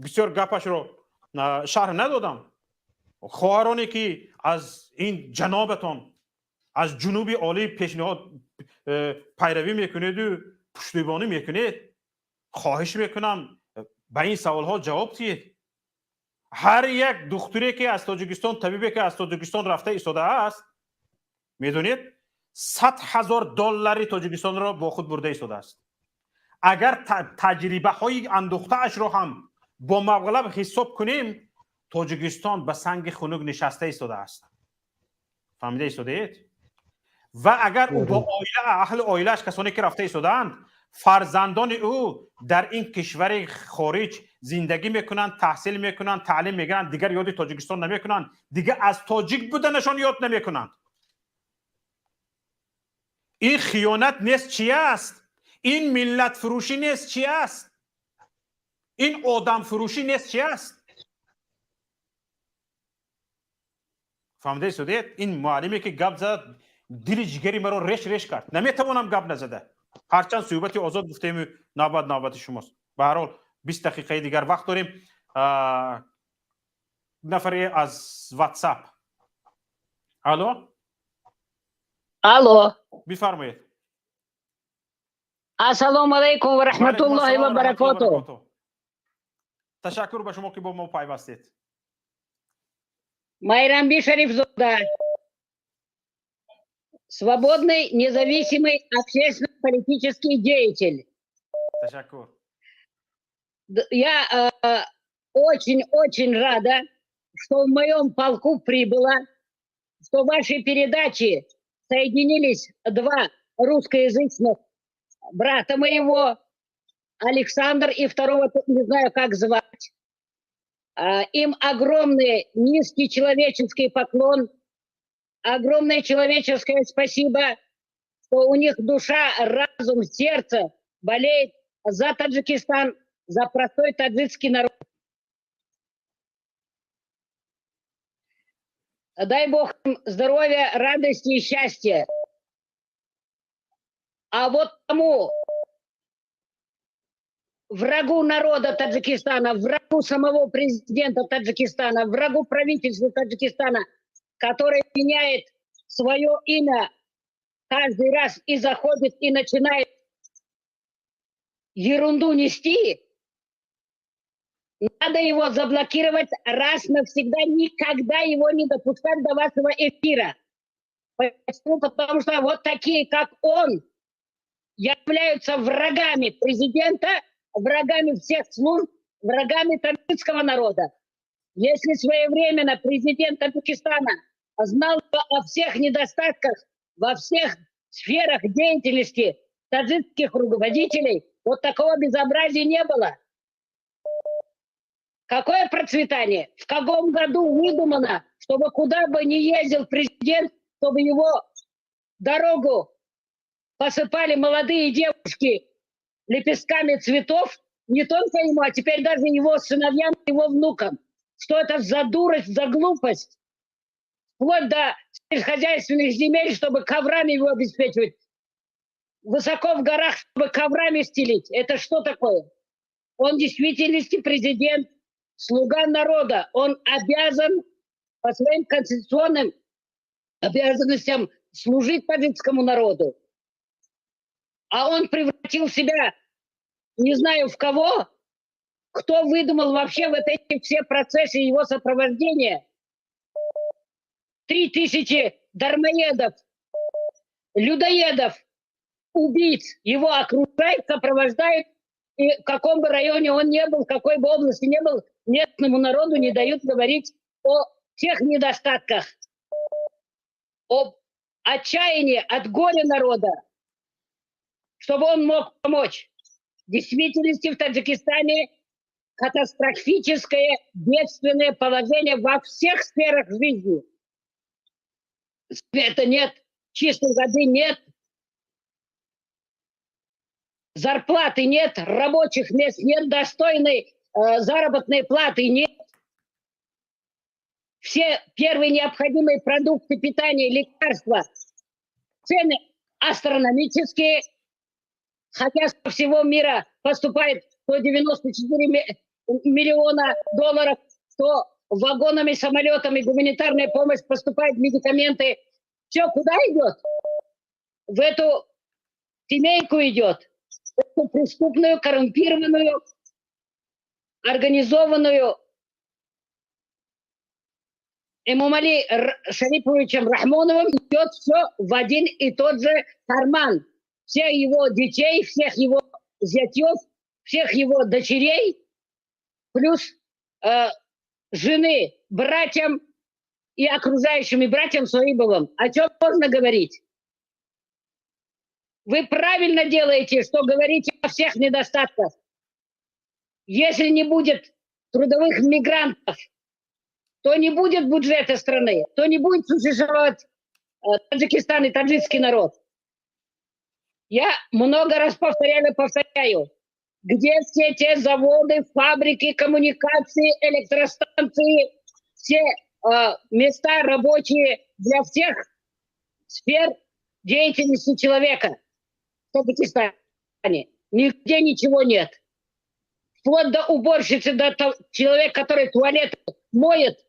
بسیار گپش رو شرح ندادم. خواهرانی که از این جنابتان از جنوب عالی پیشنهاد پیروی میکنید و پشتیبانی میکنید، خواهش میکنم به این سوال ها جواب دهید. هر یک دکتری که از تاجیکستان، طبیبی که از تاجیکستان رفته ایستاده است، میدونید $100,000 تاجیکستان را با خود برده ایستاده است. اگر تجربه های اندوخته اش را هم با مبلغ حساب کنیم، تاجیکستان به سنگ خنک نشسته ایستاده است. فهمیده ایستادید؟ و اگر او با عائله، اهل عائله‌اش، کسانی که رفته ایستادند، فرزندان او در این کشور خارج زندگی میکنند، تحصیل میکنند، تعلیم میگیرند، دیگر یاد تاجیکستان نمیکنند، دیگر از تاجیک بودنشان یاد نمیکنند. این خیانت نیست چی است؟ این ملت فروشی نیست چی است؟ این آدم فروشی نیست چی است؟ فهمیده ایستادید؟ این معلمی که گپ زد دل جگری مرا رش کرد. نمیتوانم گپ نزده. هرچند صحبت آزاد گفتیم، نوبت شماست. به هر حال 20 دقیقه دیگر وقت داریم. نفری از واتساپ. الو؟ الو. بفرمایید. السلام علیکم و رحمت الله و برکاته. تشکر به شما که با ما پیوستید. Майрамби Шарифзода, свободный, независимый, общественно-политический деятель. Я очень-очень рада, что в моем полку прибыло, что в вашей передаче соединились два русскоязычных брата моего, Александр и второго, не знаю, как звать. Им огромный низкий человеческий поклон, огромное человеческое спасибо, что у них душа, разум, сердце болеет за Таджикистан, за простой таджикский народ. Дай Бог им здоровья, радости и счастья. А вот тому врагу народа Таджикистана, врагу самого президента Таджикистана, врагу правительства Таджикистана, который меняет свое имя каждый раз и заходит и начинает ерунду нести, надо его заблокировать раз навсегда, никогда его не допускать до вашего эфира. Почему? Потому что вот такие, как он, являются врагами президента, врагами всех служб, врагами таджикского народа. Если своевременно президент Таджикистана знал о всех недостатках во всех сферах деятельности таджикских руководителей, вот такого безобразия не было. Какое процветание? В каком году выдумано, чтобы куда бы ни ездил президент, чтобы его дорогу посыпали молодые девушки лепестками цветов, не только ему, а теперь даже его сыновьям, его внукам. Что это за дурость, за глупость? Вплоть до сельскохозяйственных земель, чтобы коврами его обеспечивать. Высоко в горах, чтобы коврами стелить. Это что такое? Он в действительности президент, слуга народа. Он обязан по своим конституционным обязанностям служить таджикскому народу. А он превратил себя, не знаю в кого, кто выдумал вообще вот эти все процессы его сопровождения. 3000 дармоедов, людоедов, убийц его окружают, сопровождают, и в каком бы районе он не был, в какой бы области не был, местному народу не дают говорить о тех недостатках, об отчаянии, от горя народа, чтобы он мог помочь. В действительности в Таджикистане катастрофическое бедственное положение во всех сферах жизни. Света нет, чистой воды нет, зарплаты нет, рабочих мест нет, достойной заработной платы нет. Все первые необходимые продукты питания, лекарства, цены астрономические, хотя со всего мира поступает 194 миллиона долларов, то вагонами, самолетами, гуманитарная помощь поступает, медикаменты. Все куда идет? В эту семейку идет. В эту преступную, коррумпированную, организованную Эмомали Шариповичем Рахмоновым идет все в один и тот же карман. Всех его детей, всех его зятьев, всех его дочерей, плюс жены братьям и окружающим и братьям Соибовым. О чем можно говорить? Вы правильно делаете, что говорите о всех недостатках. Если не будет трудовых мигрантов, то не будет бюджета страны, то не будет существовать Таджикистан и таджикский народ. Я много раз повторяю и повторяю. Где все те заводы, фабрики, коммуникации, электростанции, все места рабочие для всех сфер деятельности человека в Таджикистане? Нигде ничего нет. Вплоть до уборщицы, до человека, который туалет моет,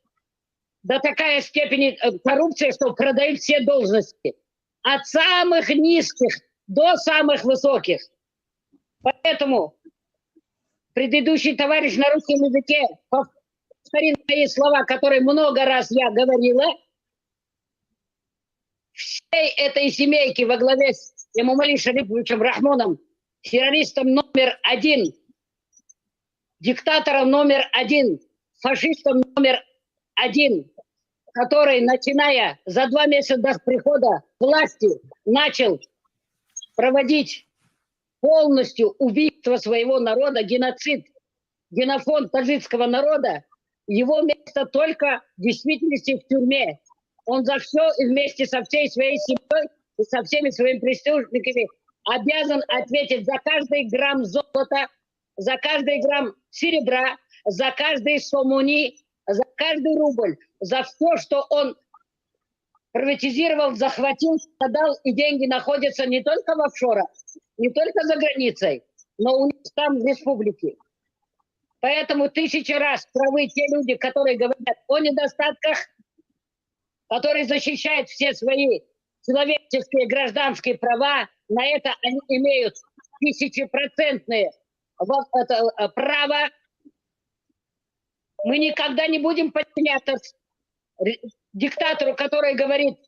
до такой степени коррупции, что продают все должности. От самых низких до самых высоких. Поэтому предыдущий товарищ на русском языке повторил мои слова, которые много раз я говорила. Всей этой семейки во главе с Эмомали Шариповичем Рахмоном, террористом номер один, диктатором номер один, фашистом номер один, который, начиная за 2 месяца до прихода к власти, начал проводить полностью убийство своего народа, геноцид, генофонд таджикского народа, его место только в действительности в тюрьме. Он за все и вместе со всей своей семьей и со всеми своими преступниками обязан ответить за каждый грамм золота, за каждый грамм серебра, за каждый сомони, за каждый рубль, за все, что он приватизировал, захватил, продал, и деньги находятся не только в офшорах, не только за границей, но у них там в республике. Поэтому 1000 раз правы те люди, которые говорят о недостатках, которые защищают все свои человеческие гражданские права. На это они имеют 1000% право. Мы никогда не будем подчиняться диктатору, который говорит,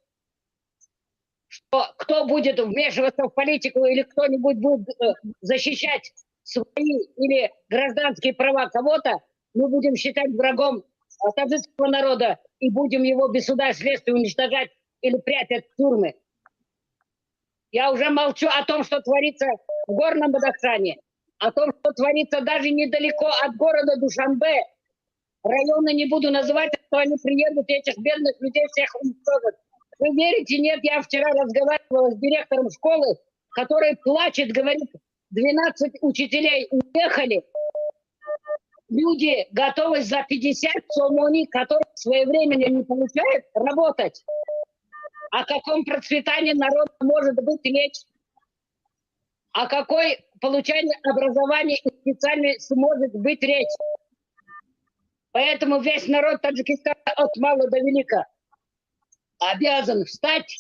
что кто будет вмешиваться в политику или кто-нибудь будет защищать свои или гражданские права кого-то, мы будем считать врагом таджикского народа и будем его без суда и следствия уничтожать или прятать в тюрьмы. Я уже молчу о том, что творится в Горном Бадахшане, о том, что творится даже недалеко от города Душанбе. Районы не буду называть, что они приедут и этих бедных людей всех уничтожат. Вы верите? Нет, я вчера разговаривала с директором школы, который плачет, говорит, 12 учителей уехали. Люди готовы за 50 сомони, которые своевременно не получают, работать. О каком процветании народа может быть речь? О какой получении образования и специальной сможет быть речь? Поэтому весь народ Таджикистана от мала до велика обязан встать,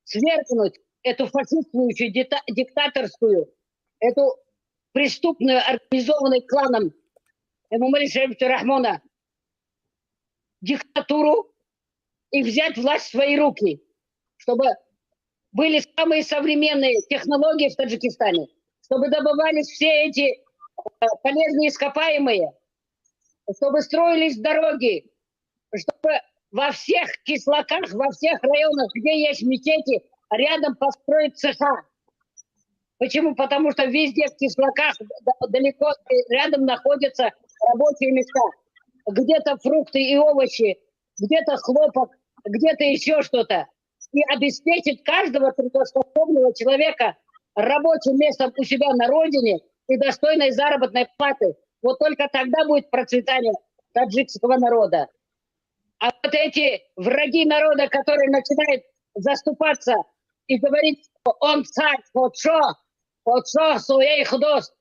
свергнуть эту фашистующую, диктаторскую, эту преступную, организованную кланом Эмомали Шарифа Рахмона диктатуру и взять власть в свои руки, чтобы были самые современные технологии в Таджикистане, чтобы добывались все эти полезные ископаемые, чтобы строились дороги, чтобы во всех кишлаках, во всех районах, где есть мечети, рядом построить цеха. Почему? Потому что везде в кишлаках далеко рядом находятся рабочие места. Где-то фрукты и овощи, где-то хлопок, где-то еще что-то. И обеспечить каждого трудоспособного человека рабочим местом у себя на родине и достойной заработной платы. Вот только тогда будет процветание таджикского народа. А вот эти враги народа, которые начинают заступаться и говорить, что он царь, вот что, своей худос,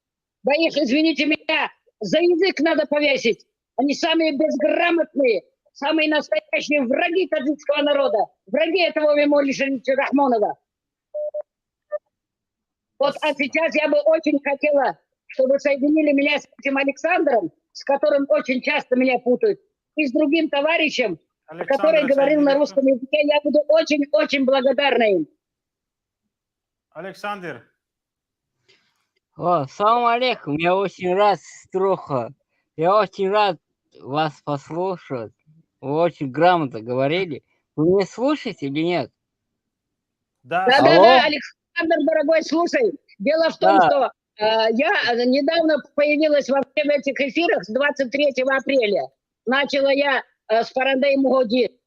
да их, извините меня, за язык надо повесить. Они самые безграмотные, самые настоящие враги таджикского народа, враги этого Эмомали Шарифа Рахмонова. Вот, а сейчас я бы очень хотела, чтобы соединили меня с этим Александром, с которым очень часто меня путают, и с другим товарищем, который говорил на русском языке. Я буду очень-очень благодарна им. Александр. Салам алейкум, я очень рад, сеструха. Я очень рад вас послушать. Вы очень грамотно говорили. Вы меня слушаете или нет? Да, Александр, дорогой, слушай. Дело в том, что я недавно появилась во время этих эфирах с 23 апреля. Начала я с Фарандей Мугоди.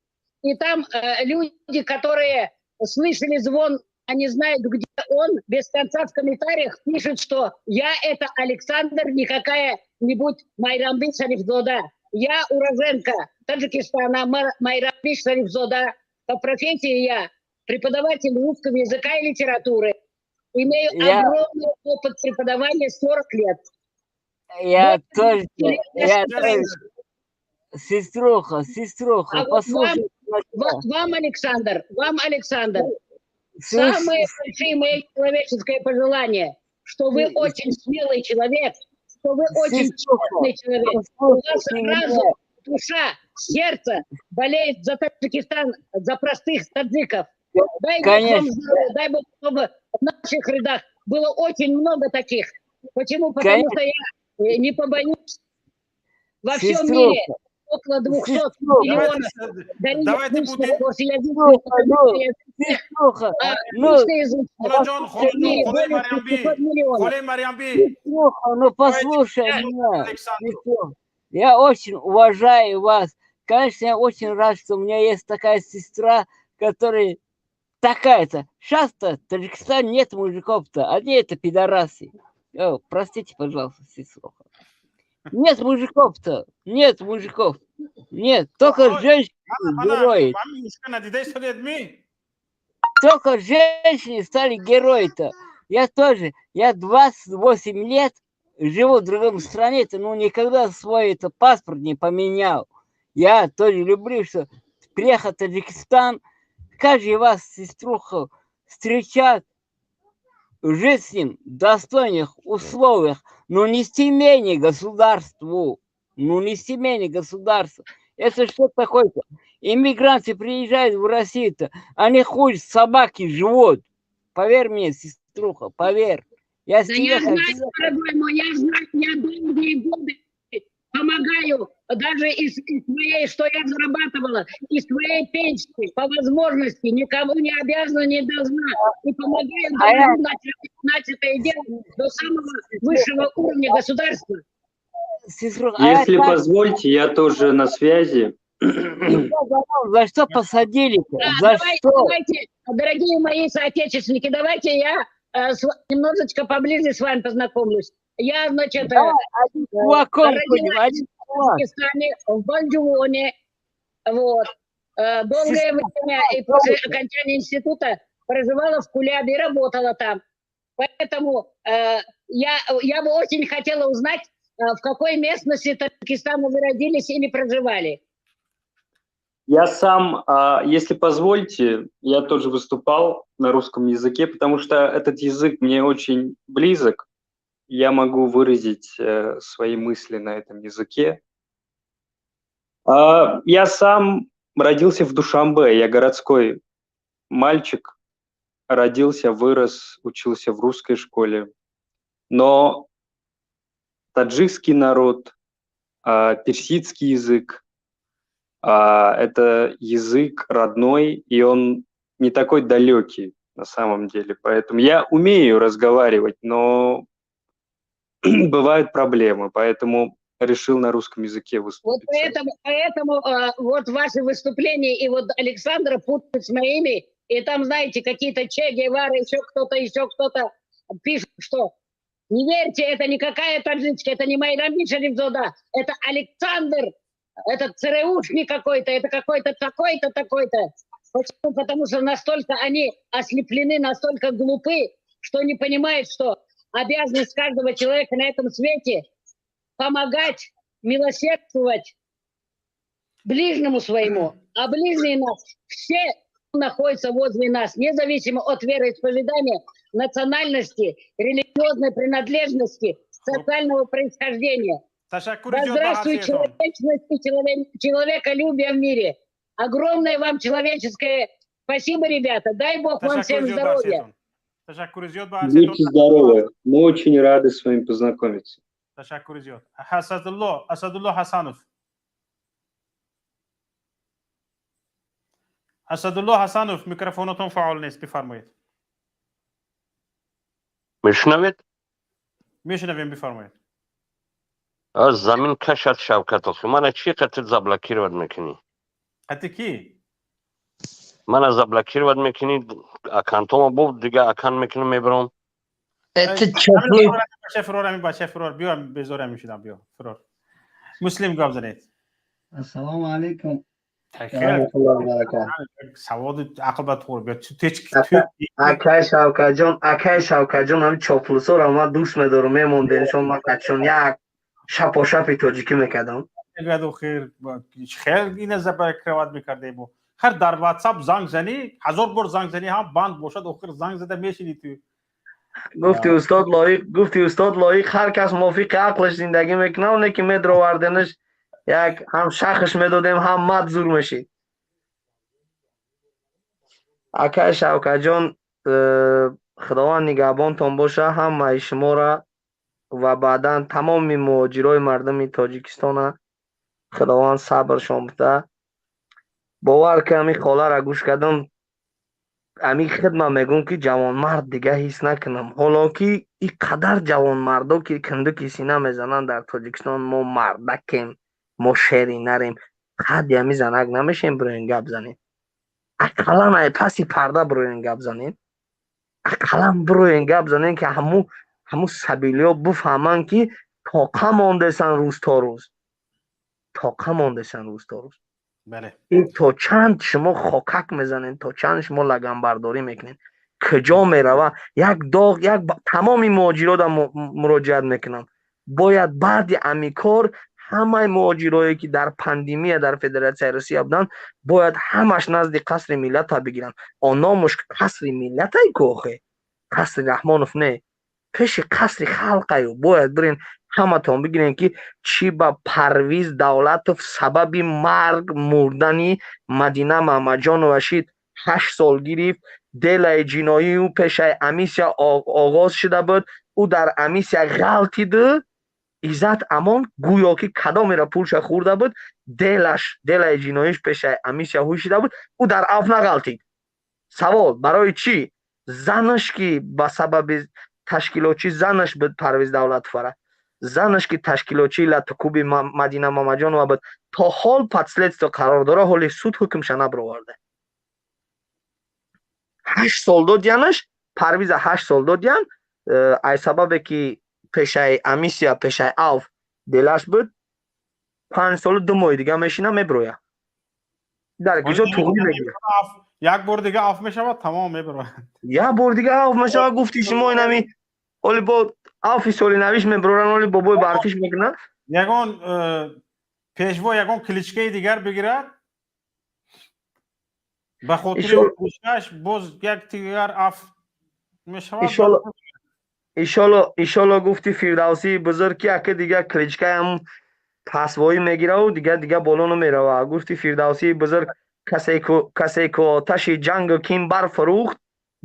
И там люди, которые слышали звон, они знают, где он, без конца в комментариях пишут, что я это Александр, не какая-нибудь Майрамби Шарифзода. Я уроженка Таджикистана, Майрамби Шарифзода. По профессии я преподаватель русского языка и литературы. Имею огромный опыт преподавания 40 лет. Я тоже. Сеструха, послушайте. Вам, Александр, самые большие мои человеческие пожелания, что вы очень смелый человек, что вы очень честный человек. У вас разум, душа, сердце болеет за Таджикистан, за простых таджиков. Дай Бог вам здоровья, дай Бог, чтобы в наших рядах было очень много таких. Почему? Потому что я не побоюсь во всем мире около 200 миллионов. Давайте будем... Ну послушай меня. Я очень уважаю вас. Конечно, я очень рад, что у меня есть такая сестра, которая такая-то. Сейчас-то в Таджикистане нет мужиков-то, они это пидорасы. Простите, пожалуйста, сеструха. Нет мужиков-то, нет мужиков. Нет, только женщины герои. Только женщины стали герои-то. Я тоже, я 28 лет живу в другом стране-то, но никогда свой это паспорт не поменял. Я тоже люблю, что приехал в Таджикистан, как же вас, сеструха, встречать, жить с ним в достойных условиях, но не стемение государству, Это что такое-то? Иммигранты приезжают в Россию-то, они ходят, собаки живут. Поверь мне, сеструха, поверь. Я знаю, дорогой мой, я знаю, я долгие годы помогаю, даже из своей, что я зарабатывала, из своей пенсии, по возможности, никому не обязана, не должна. И помогаю начатое дело до самого высшего уровня государства. Если позвольте, я тоже на связи. За что посадили? Давайте, дорогие мои соотечественники, давайте я немножечко поближе с вами познакомлюсь. Я, значит, родилась в Пакистане, в Банджулоне. Вот. Долгое время и после окончания института проживала в Кулябе и работала там. Поэтому я бы очень хотела узнать, в какой местности Таджикистана вы родились или проживали. Я сам, если позвольте, я тоже выступал на русском языке, потому что этот язык мне очень близок. Я могу выразить свои мысли на этом языке. Я сам родился в Душанбе, я городской мальчик, родился, вырос, учился в русской школе. Но таджикский народ, персидский язык, это язык родной, и он не такой далекий на самом деле. Поэтому я умею разговаривать, но бывают проблемы, поэтому решил на русском языке выступить. Вот поэтому вот ваши выступления и вот Александра путают с моими, и там, знаете, какие-то Че Гевара, еще кто-то пишет, что не верьте, это никакая таджичка, это не Майрам Шарифзода, это Александр, это ЦРУшник какой-то, это какой-то такой-то, такой-то. Почему? Потому что настолько они ослеплены, настолько глупы, что не понимают, что обязанность каждого человека на этом свете помогать, милосердствовать ближнему своему. А ближние нас, все находятся возле нас, независимо от вероисповедания, национальности, религиозной принадлежности, социального происхождения. Да здравствует человечность и человеколюбие в мире. Огромное вам человеческое спасибо, ребята. Дай Бог вам всем здоровья. Будьте здоровы. Мы очень рады с вами познакомиться. Асадулло Хасанов. اسدالله حسنوف میکروفونتون فعال نیست بفرمایید. میشنوید؟ میشنویم بفرمایید. از زمین کشت شوکت آخی من چی قطع زبلکیرود میکنی؟ قطع کی؟ من زبلکیرود میکنی اکانتوم بود دیگه اکانت میکنم میبرم. باشه فرار بیا بذارم میشدم بیا فرار. مسلم گام زنید. السلام علیکم. سواد عقل باید خور بیاد اکای شوکت جان همین چاپلوسا رو من دوست میدارم میموندنشون من کچون یک شپا شپی تاجیکی میکردم خیلی این زبر کروات میکردیم هر در واتساپ زنگ زنی 1000 بار زنگ زنی هم بند باشد آخر زنگ زده میشینی تو. گفتی استاد لایق هر کس موافق عقلش زندگی میکنه اونه که میدروردنش یک هم شخص میدادیم هم مدزور میشید. اکای شوکت جان خداوند نگهبانتان باشه همه شما را و بعدا تمام مهاجرای مردم تاجیکستان خداوند صبرشان بده. باور که همین خاله را گوش کردم همین خدمت میگم که جوان مرد دیگه حس نکنم حالا که این قدر جوان مردا که کندوک سینه میزنن در تاجیکستان ما مردکیم ما شیری نریم حد همی زنک نمیشیم برو این گپ زنیم اقلا ای پسی پرده بروین گپ زنین، اقلا بروین گپ زنین که همو سبیلیا بفهمن که طاقه مانده سن روز تا روز، طاقه مانده سن روز تا روز. بله. این تا چند شما خاکک میزنین، تا چند شما لگن برداری میکنین، کجا میروه؟ یک داغ تمام مهاجرات مراجعت میکنم، باید بعد امی کار همه مهاجرایی که در پاندمی در فدراسیون روسیه بودن باید همش نزد قصر ملت بگیرن. آنها مشکل قصر ملت ای کوخه، قصر رحمانوف نه، پیش قصر خلقه باید برین همه تان بگیرین که چی با پرویز دولتوف سبب مرگ مردنی مدینه محمد جان وشید 8 سال گرفت. دل جنایی او پیش امیسیا آغاز شده بود، او در امیسیا غلطی ده عزت امان گویا که کدام را پولش خورده بود، دل جناییش پیش امیسیا هوش شده بود، او در اف نغلطید. سوال برای چی؟ زنش که به سبب تشکیلاتچی زنش بود پرویز دولت فره، زنش که تشکیلاتچی لطکوب مدینه محمد جان بود، تا حال پتسلیت قرار داره، حالی سود حکمش نبرورده. 8 سال دادیانش، پرویز 8 سال دادیان، ای سببه که پیشه امیسیا پیشه آف دلش بود، 5 سال 2 ماه دیگه میشینه میبرویه در کجا توغلی بگیره. یک بار دیگه آف میشود تمام میبروه، یک بار دیگه آف میشود. گفتی شما اینمی ولی با آفی سالی نویش میبرورن، ولی بابای برفیش میکنن. یگان پیشوا یگان کلیچکه دیگر بگیرد به خاطر کلیچکش باز یک دیگر آف میشود. ایشالا گفتی فیردوسی بزرگ که دیگه کلیچکه هم پسوایی میگیره و دیگه بالا نمیره. گفتی فیردوسی بزرگ کسی که آتش جنگ کین برفروخت،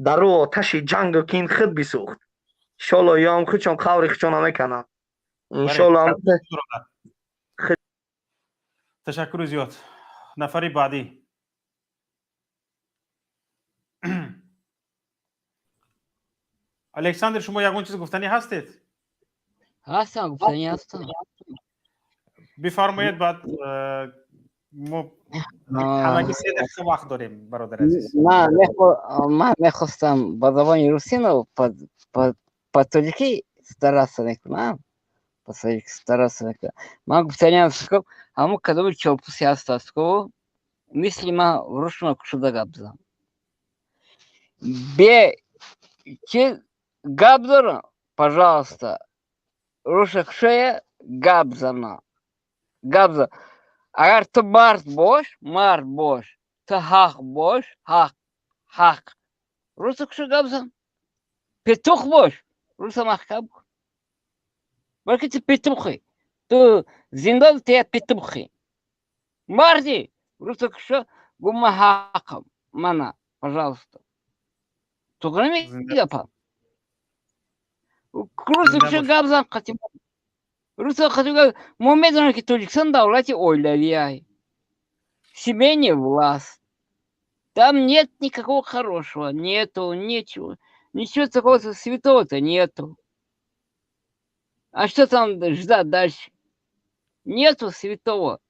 در او آتش جنگ کین خود بسوخت. انشالله یا هم خودشان قوری خودشان هم میکنن. انشالله هم تشکر زیاد. نفری بعدی. الکساندر شما یگون چیز گفتنی هستید؟ هستم، گفتنی هستم. بفرمایید. بعد ما همگی 3 دقیقه وقت داریم برادر عزیز. من میخواستم با زبان روسی по-таджики стараться میکنم، по-таджики стараться میکنم. من گفتنی هستم همون کدوم چوپوسی هست که مثل من روشون کشوده گبزم به چی گب دارم пожалуйста روش کشوه گبزم گبزم. اگر تو مرد باش، تو حق باش، حق روز کشو گبزم. پتوخ باش روز محکم کن، بلکه تو پتوخی، تو زندان تو پتوخی. مردی روز کشو گو من حقم، منه пожалуйста. تو نمیگه پا روز کشو گبزم قطیم. روز кшо мы میدونیم که Таджикистан دولت ойлавиай, семейный власть. Там нет никакого хорошего, нету ничего такого святого-то нету. А что там ждать дальше? Нету святого.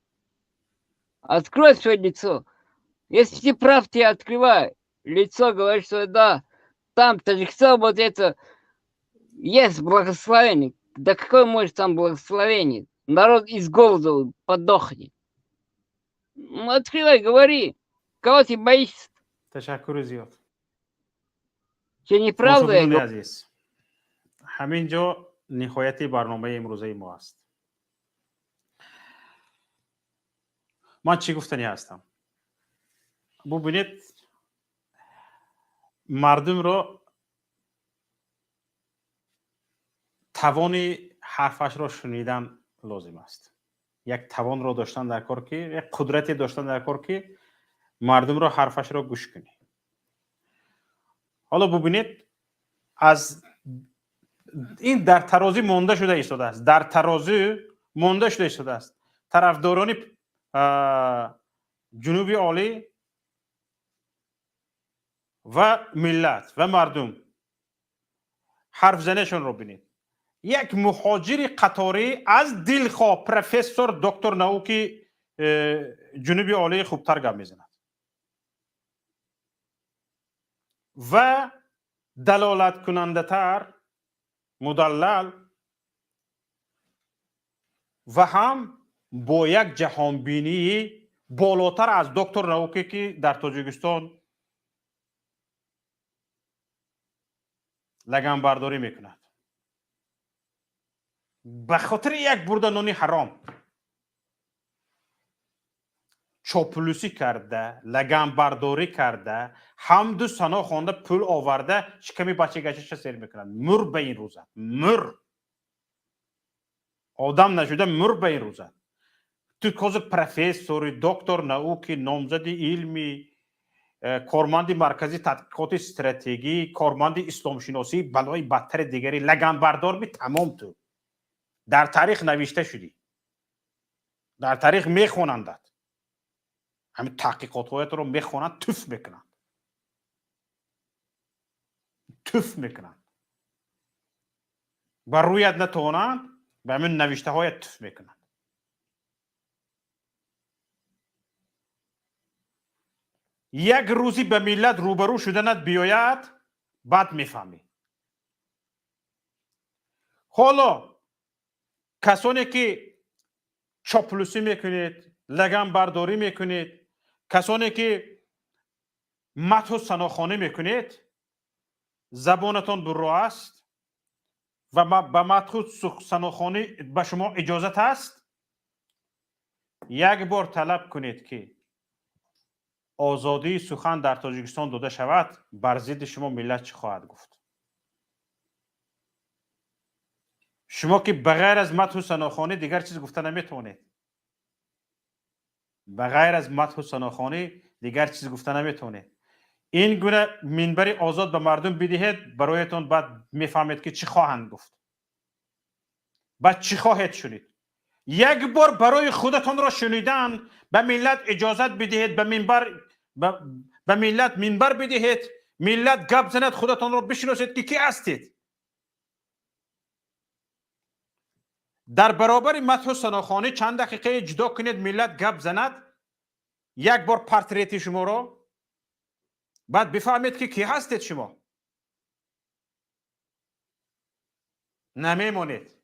Открой свое лицо. Если ты прав, ты открывай лицо, говоришь, что да, там Таджикистан вот это есть благословение. Да какое может там благословение? Народ из голода подохнет. Ну, открывай, говори. Кого ты боишься? تشکر زیاد. چه неправда. عزیز همینجا نهایت برنامه امروزه ما است. من چی گفتنی هستم؟ ببینید مردم را توان حرفش را شنیدن لازم است. یک توان را داشتن در کار که، یک قدرتی داشتن در کار که مردم را حرفش را گوش کنی. حالا ببینید از این در ترازی مانده شده ایستاده است. در ترازی مانده شده ایستاده است. طرفداران جنوب عالی و ملت و مردم حرف زنشون رو ببینید. یک مهاجر قطاری از دلخواه پروفسور دکتر نوکی جنوب عالی خوبتر گپ میزند. و دلالت کننده تر، مدلل و هم با یک جهانبینی بالاتر از دکتر نوکی که در تاجیکستان لگن برداری میکند. به خاطر یک برده نانی حرام چاپلوسی کرده، لگن برداری کرده، حمد و ثنا خوانده، پول آورده، شکمی بچه گشتش سیر میکنند. مر به این روزه، مر آدم نشده، مر به این روزه. تو کوز پروفسور، دکتر نوکی، نامزد علمی، کارمند مرکزی تحقیقات استراتژی، کارمند اسلام شناسی، بلای بدتر دیگری، لگن بردار بی تمام تو در تاریخ نوشته شدی، در تاریخ میخونندت، همین تحقیقات هایت رو میخونند، تف میکنند، تف میکنند، بر رویت نتوانند به همین نوشته هایت تف میکنند. یک روزی به ملت روبرو شدنت بیاید، بعد میفهمی. حالا کسانی که چاپلوسی میکنید، لگن برداری میکنید، کسانی که مدح و ثناخوانی میکنید، زبانتان برو است و به مدح و ثناخوانی به شما اجازت است. یک بار طلب کنید که آزادی سخن در تاجیکستان داده شود، بر ضد شما ملت چه خواهد گفت؟ شما که بغیر از مدح و ثناخوانی دیگر چیز گفته نمیتونید. بغیر از مدح و ثناخوانی دیگر چیز گفته نمیتونید. این گونه منبر آزاد به مردم بدهید، برایتون بعد میفهمید که چی خواهند گفت، بعد چی خواهید شنید. یک بار برای خودتان را شنیدن به ملت اجازت بدهید، به ملت منبر بدهید، ملت گپ زند، خودتان را بشناسید که کی هستید. در برابر مدح و ثناخوانی چند دقیقه جدا کنید، ملت گپ زند، یک بار پورتریت شما را، بعد بفهمید که کی هستید. شما نمیمونید.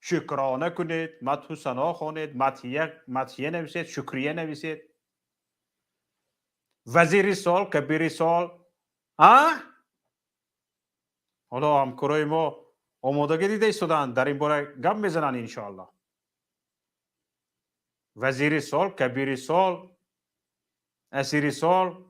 شکرانه کنید، مدح و ثنا خوانید، مدحیه نویسید، شکریه نویسید، وزیر سال، کبیر سال. حالا همکارای ما آمادگی دیده ایستادن در این باره گپ میزنن انشاءالله. وزیر سال، کبیر سال، اسیر سال.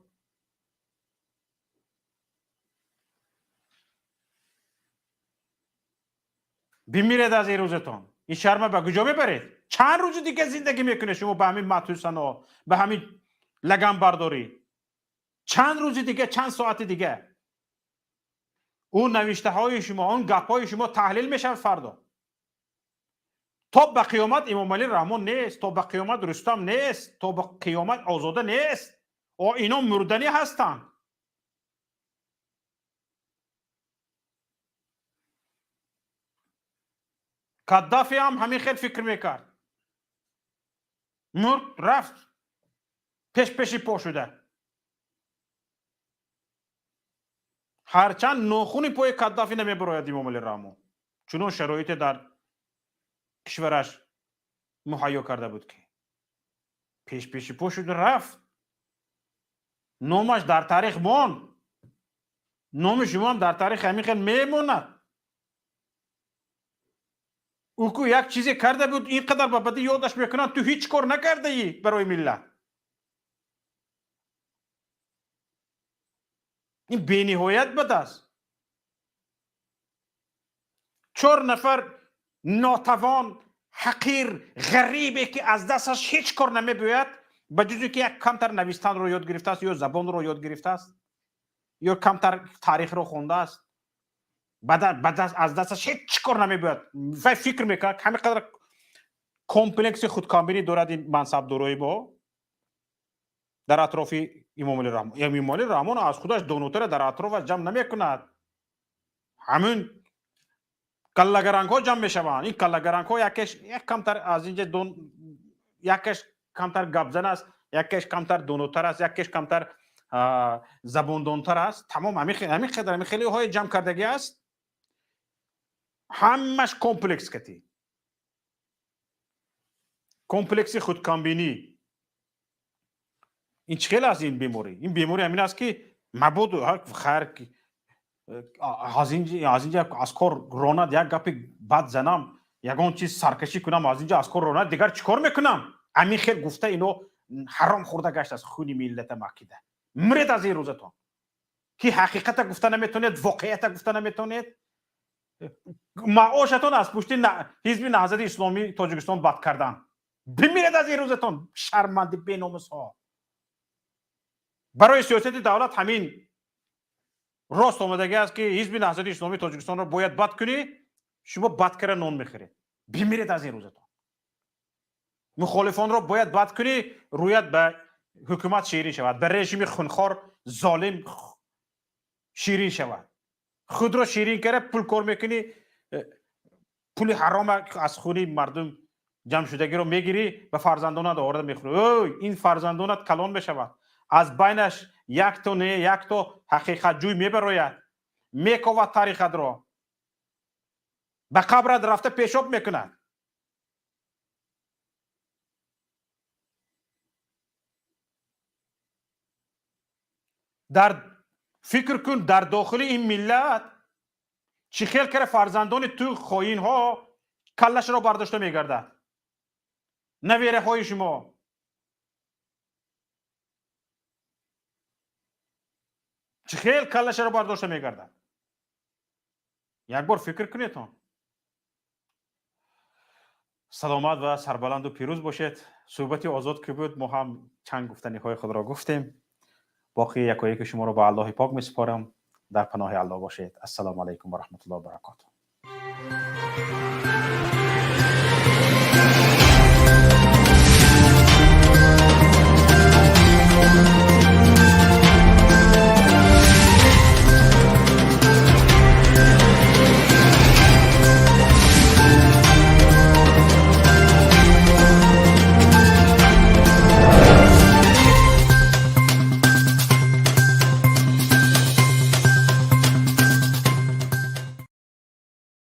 بمیرید از این روزتان. این شرم به کجا میبرید؟ چند روز دیگه زندگی میکنه شما به همین مدح و ثنا، به همین لگن برداری؟ چند روز دیگه، چند ساعت دیگه اون نوشته های شما، اون گپ های شما تحلیل میشه فردا. تا به قیامت امام علی رحمان نیست، تا به قیامت رستم نیست، تا به قیامت آزاده نیست. اینا مردنی هستن. قدافی هم همین خیلی فکر میکرد، مرد رفت، پیشی پا شده. هرچند ناخونی پای قدافی نمیبراید امام علی رحمان، چون شرایط در کشورش مهیا کرده بود که پیشی پا شده رفت. نامش در تاریخ ماند، نام شما هم در تاریخ همین خیلی میموند. او که یک چیزی کرده بود اینقدر به بدی یادش میکنن، تو هیچ کار نکرده ای برای ملت. این بی‌نهایت بد است. 4 نفر ناتوان، حقیر، غریبی که از دستش هیچ کار نمیباید، به جزی که یک کمتر نوشتن رو یاد گرفته است، یا زبان رو یاد گرفته است، یا کمتر تاریخ رو خونده است، بعد از دستش هیچ کار نمیباید. فکر میکنه همین قدر کمپلکس خودکامبینی دارد این منصب دارای با در اطراف امام علی رحمان. امام علی رحمان از خودش دونوتر در اطراف جمع نمیکند، همین کله‌گرنگ ها جمع میشوند. این کله‌گرنگ ها یکیش یک کمتر از اینجا یکیش کمتر گپ زن است، یکیش کمتر دونوتر است، یکیش کمتر زبوندونتر است. تمام همین خیلی های جمع کردگی است. همش کمپلکس کتی، کمپلکسی خودکامبینی. این چه خیلی از این بیماری همین است که مبود خیر از اینجا از کار روند یک گپی بد زنم، یگان چیز سرکشی کنم از اینجا از کار روند، دیگر چیکار میکنم؟ همین خیلی گفته اینو حرام خورده گشت از خونی ملت مکیده. مرد از این روزتون که حقیقت گفته نمیتونید، واقعیت گفته نمیتونید. معاشتون از پشت حزب نهضت اسلامی تاجیکستان بد کردن. بمیرید از این روزتون شرمنده بیناموس ها. برای سیاست دولت همین راست آمدگی است که حزب نهضت اسلامی تاجیکستان رو باید بد کنی، شما بد کرده نون میخورید. بمیرید از این روزتون. مخالفان رو باید بد کنی، رویت به حکومت شیرین شود، به رژیم خونخوار ظالم شیرین شود. خود رو شیرین کرده پول کار میکنی، پول حرام از خونی مردم جمع شدگی رو میگیری و فرزندانت آورده میخوری. این فرزندانت کلان بشود، از بینش یک تا نه یک تا حقیقت جوی میبراید، میکواد تاریخت رو، به قبرت رفته پیشاب میکند. در فکر کن در داخل این ملت چی خیل کرده فرزندان تو خواهین ها کلش را برداشته میگرده. نویره های شما چی خیل کلش را برداشته میگرده. یک بار فکر کنید. سلامت و سربلند و پیروز باشید. صحبت آزاد که بود، ما هم چند گفتنی های خود را گفتیم. باقی یکایک شما رو به الله پاک میسپارم. در پناه الله باشید. السلام علیکم و رحمت الله و برکاته.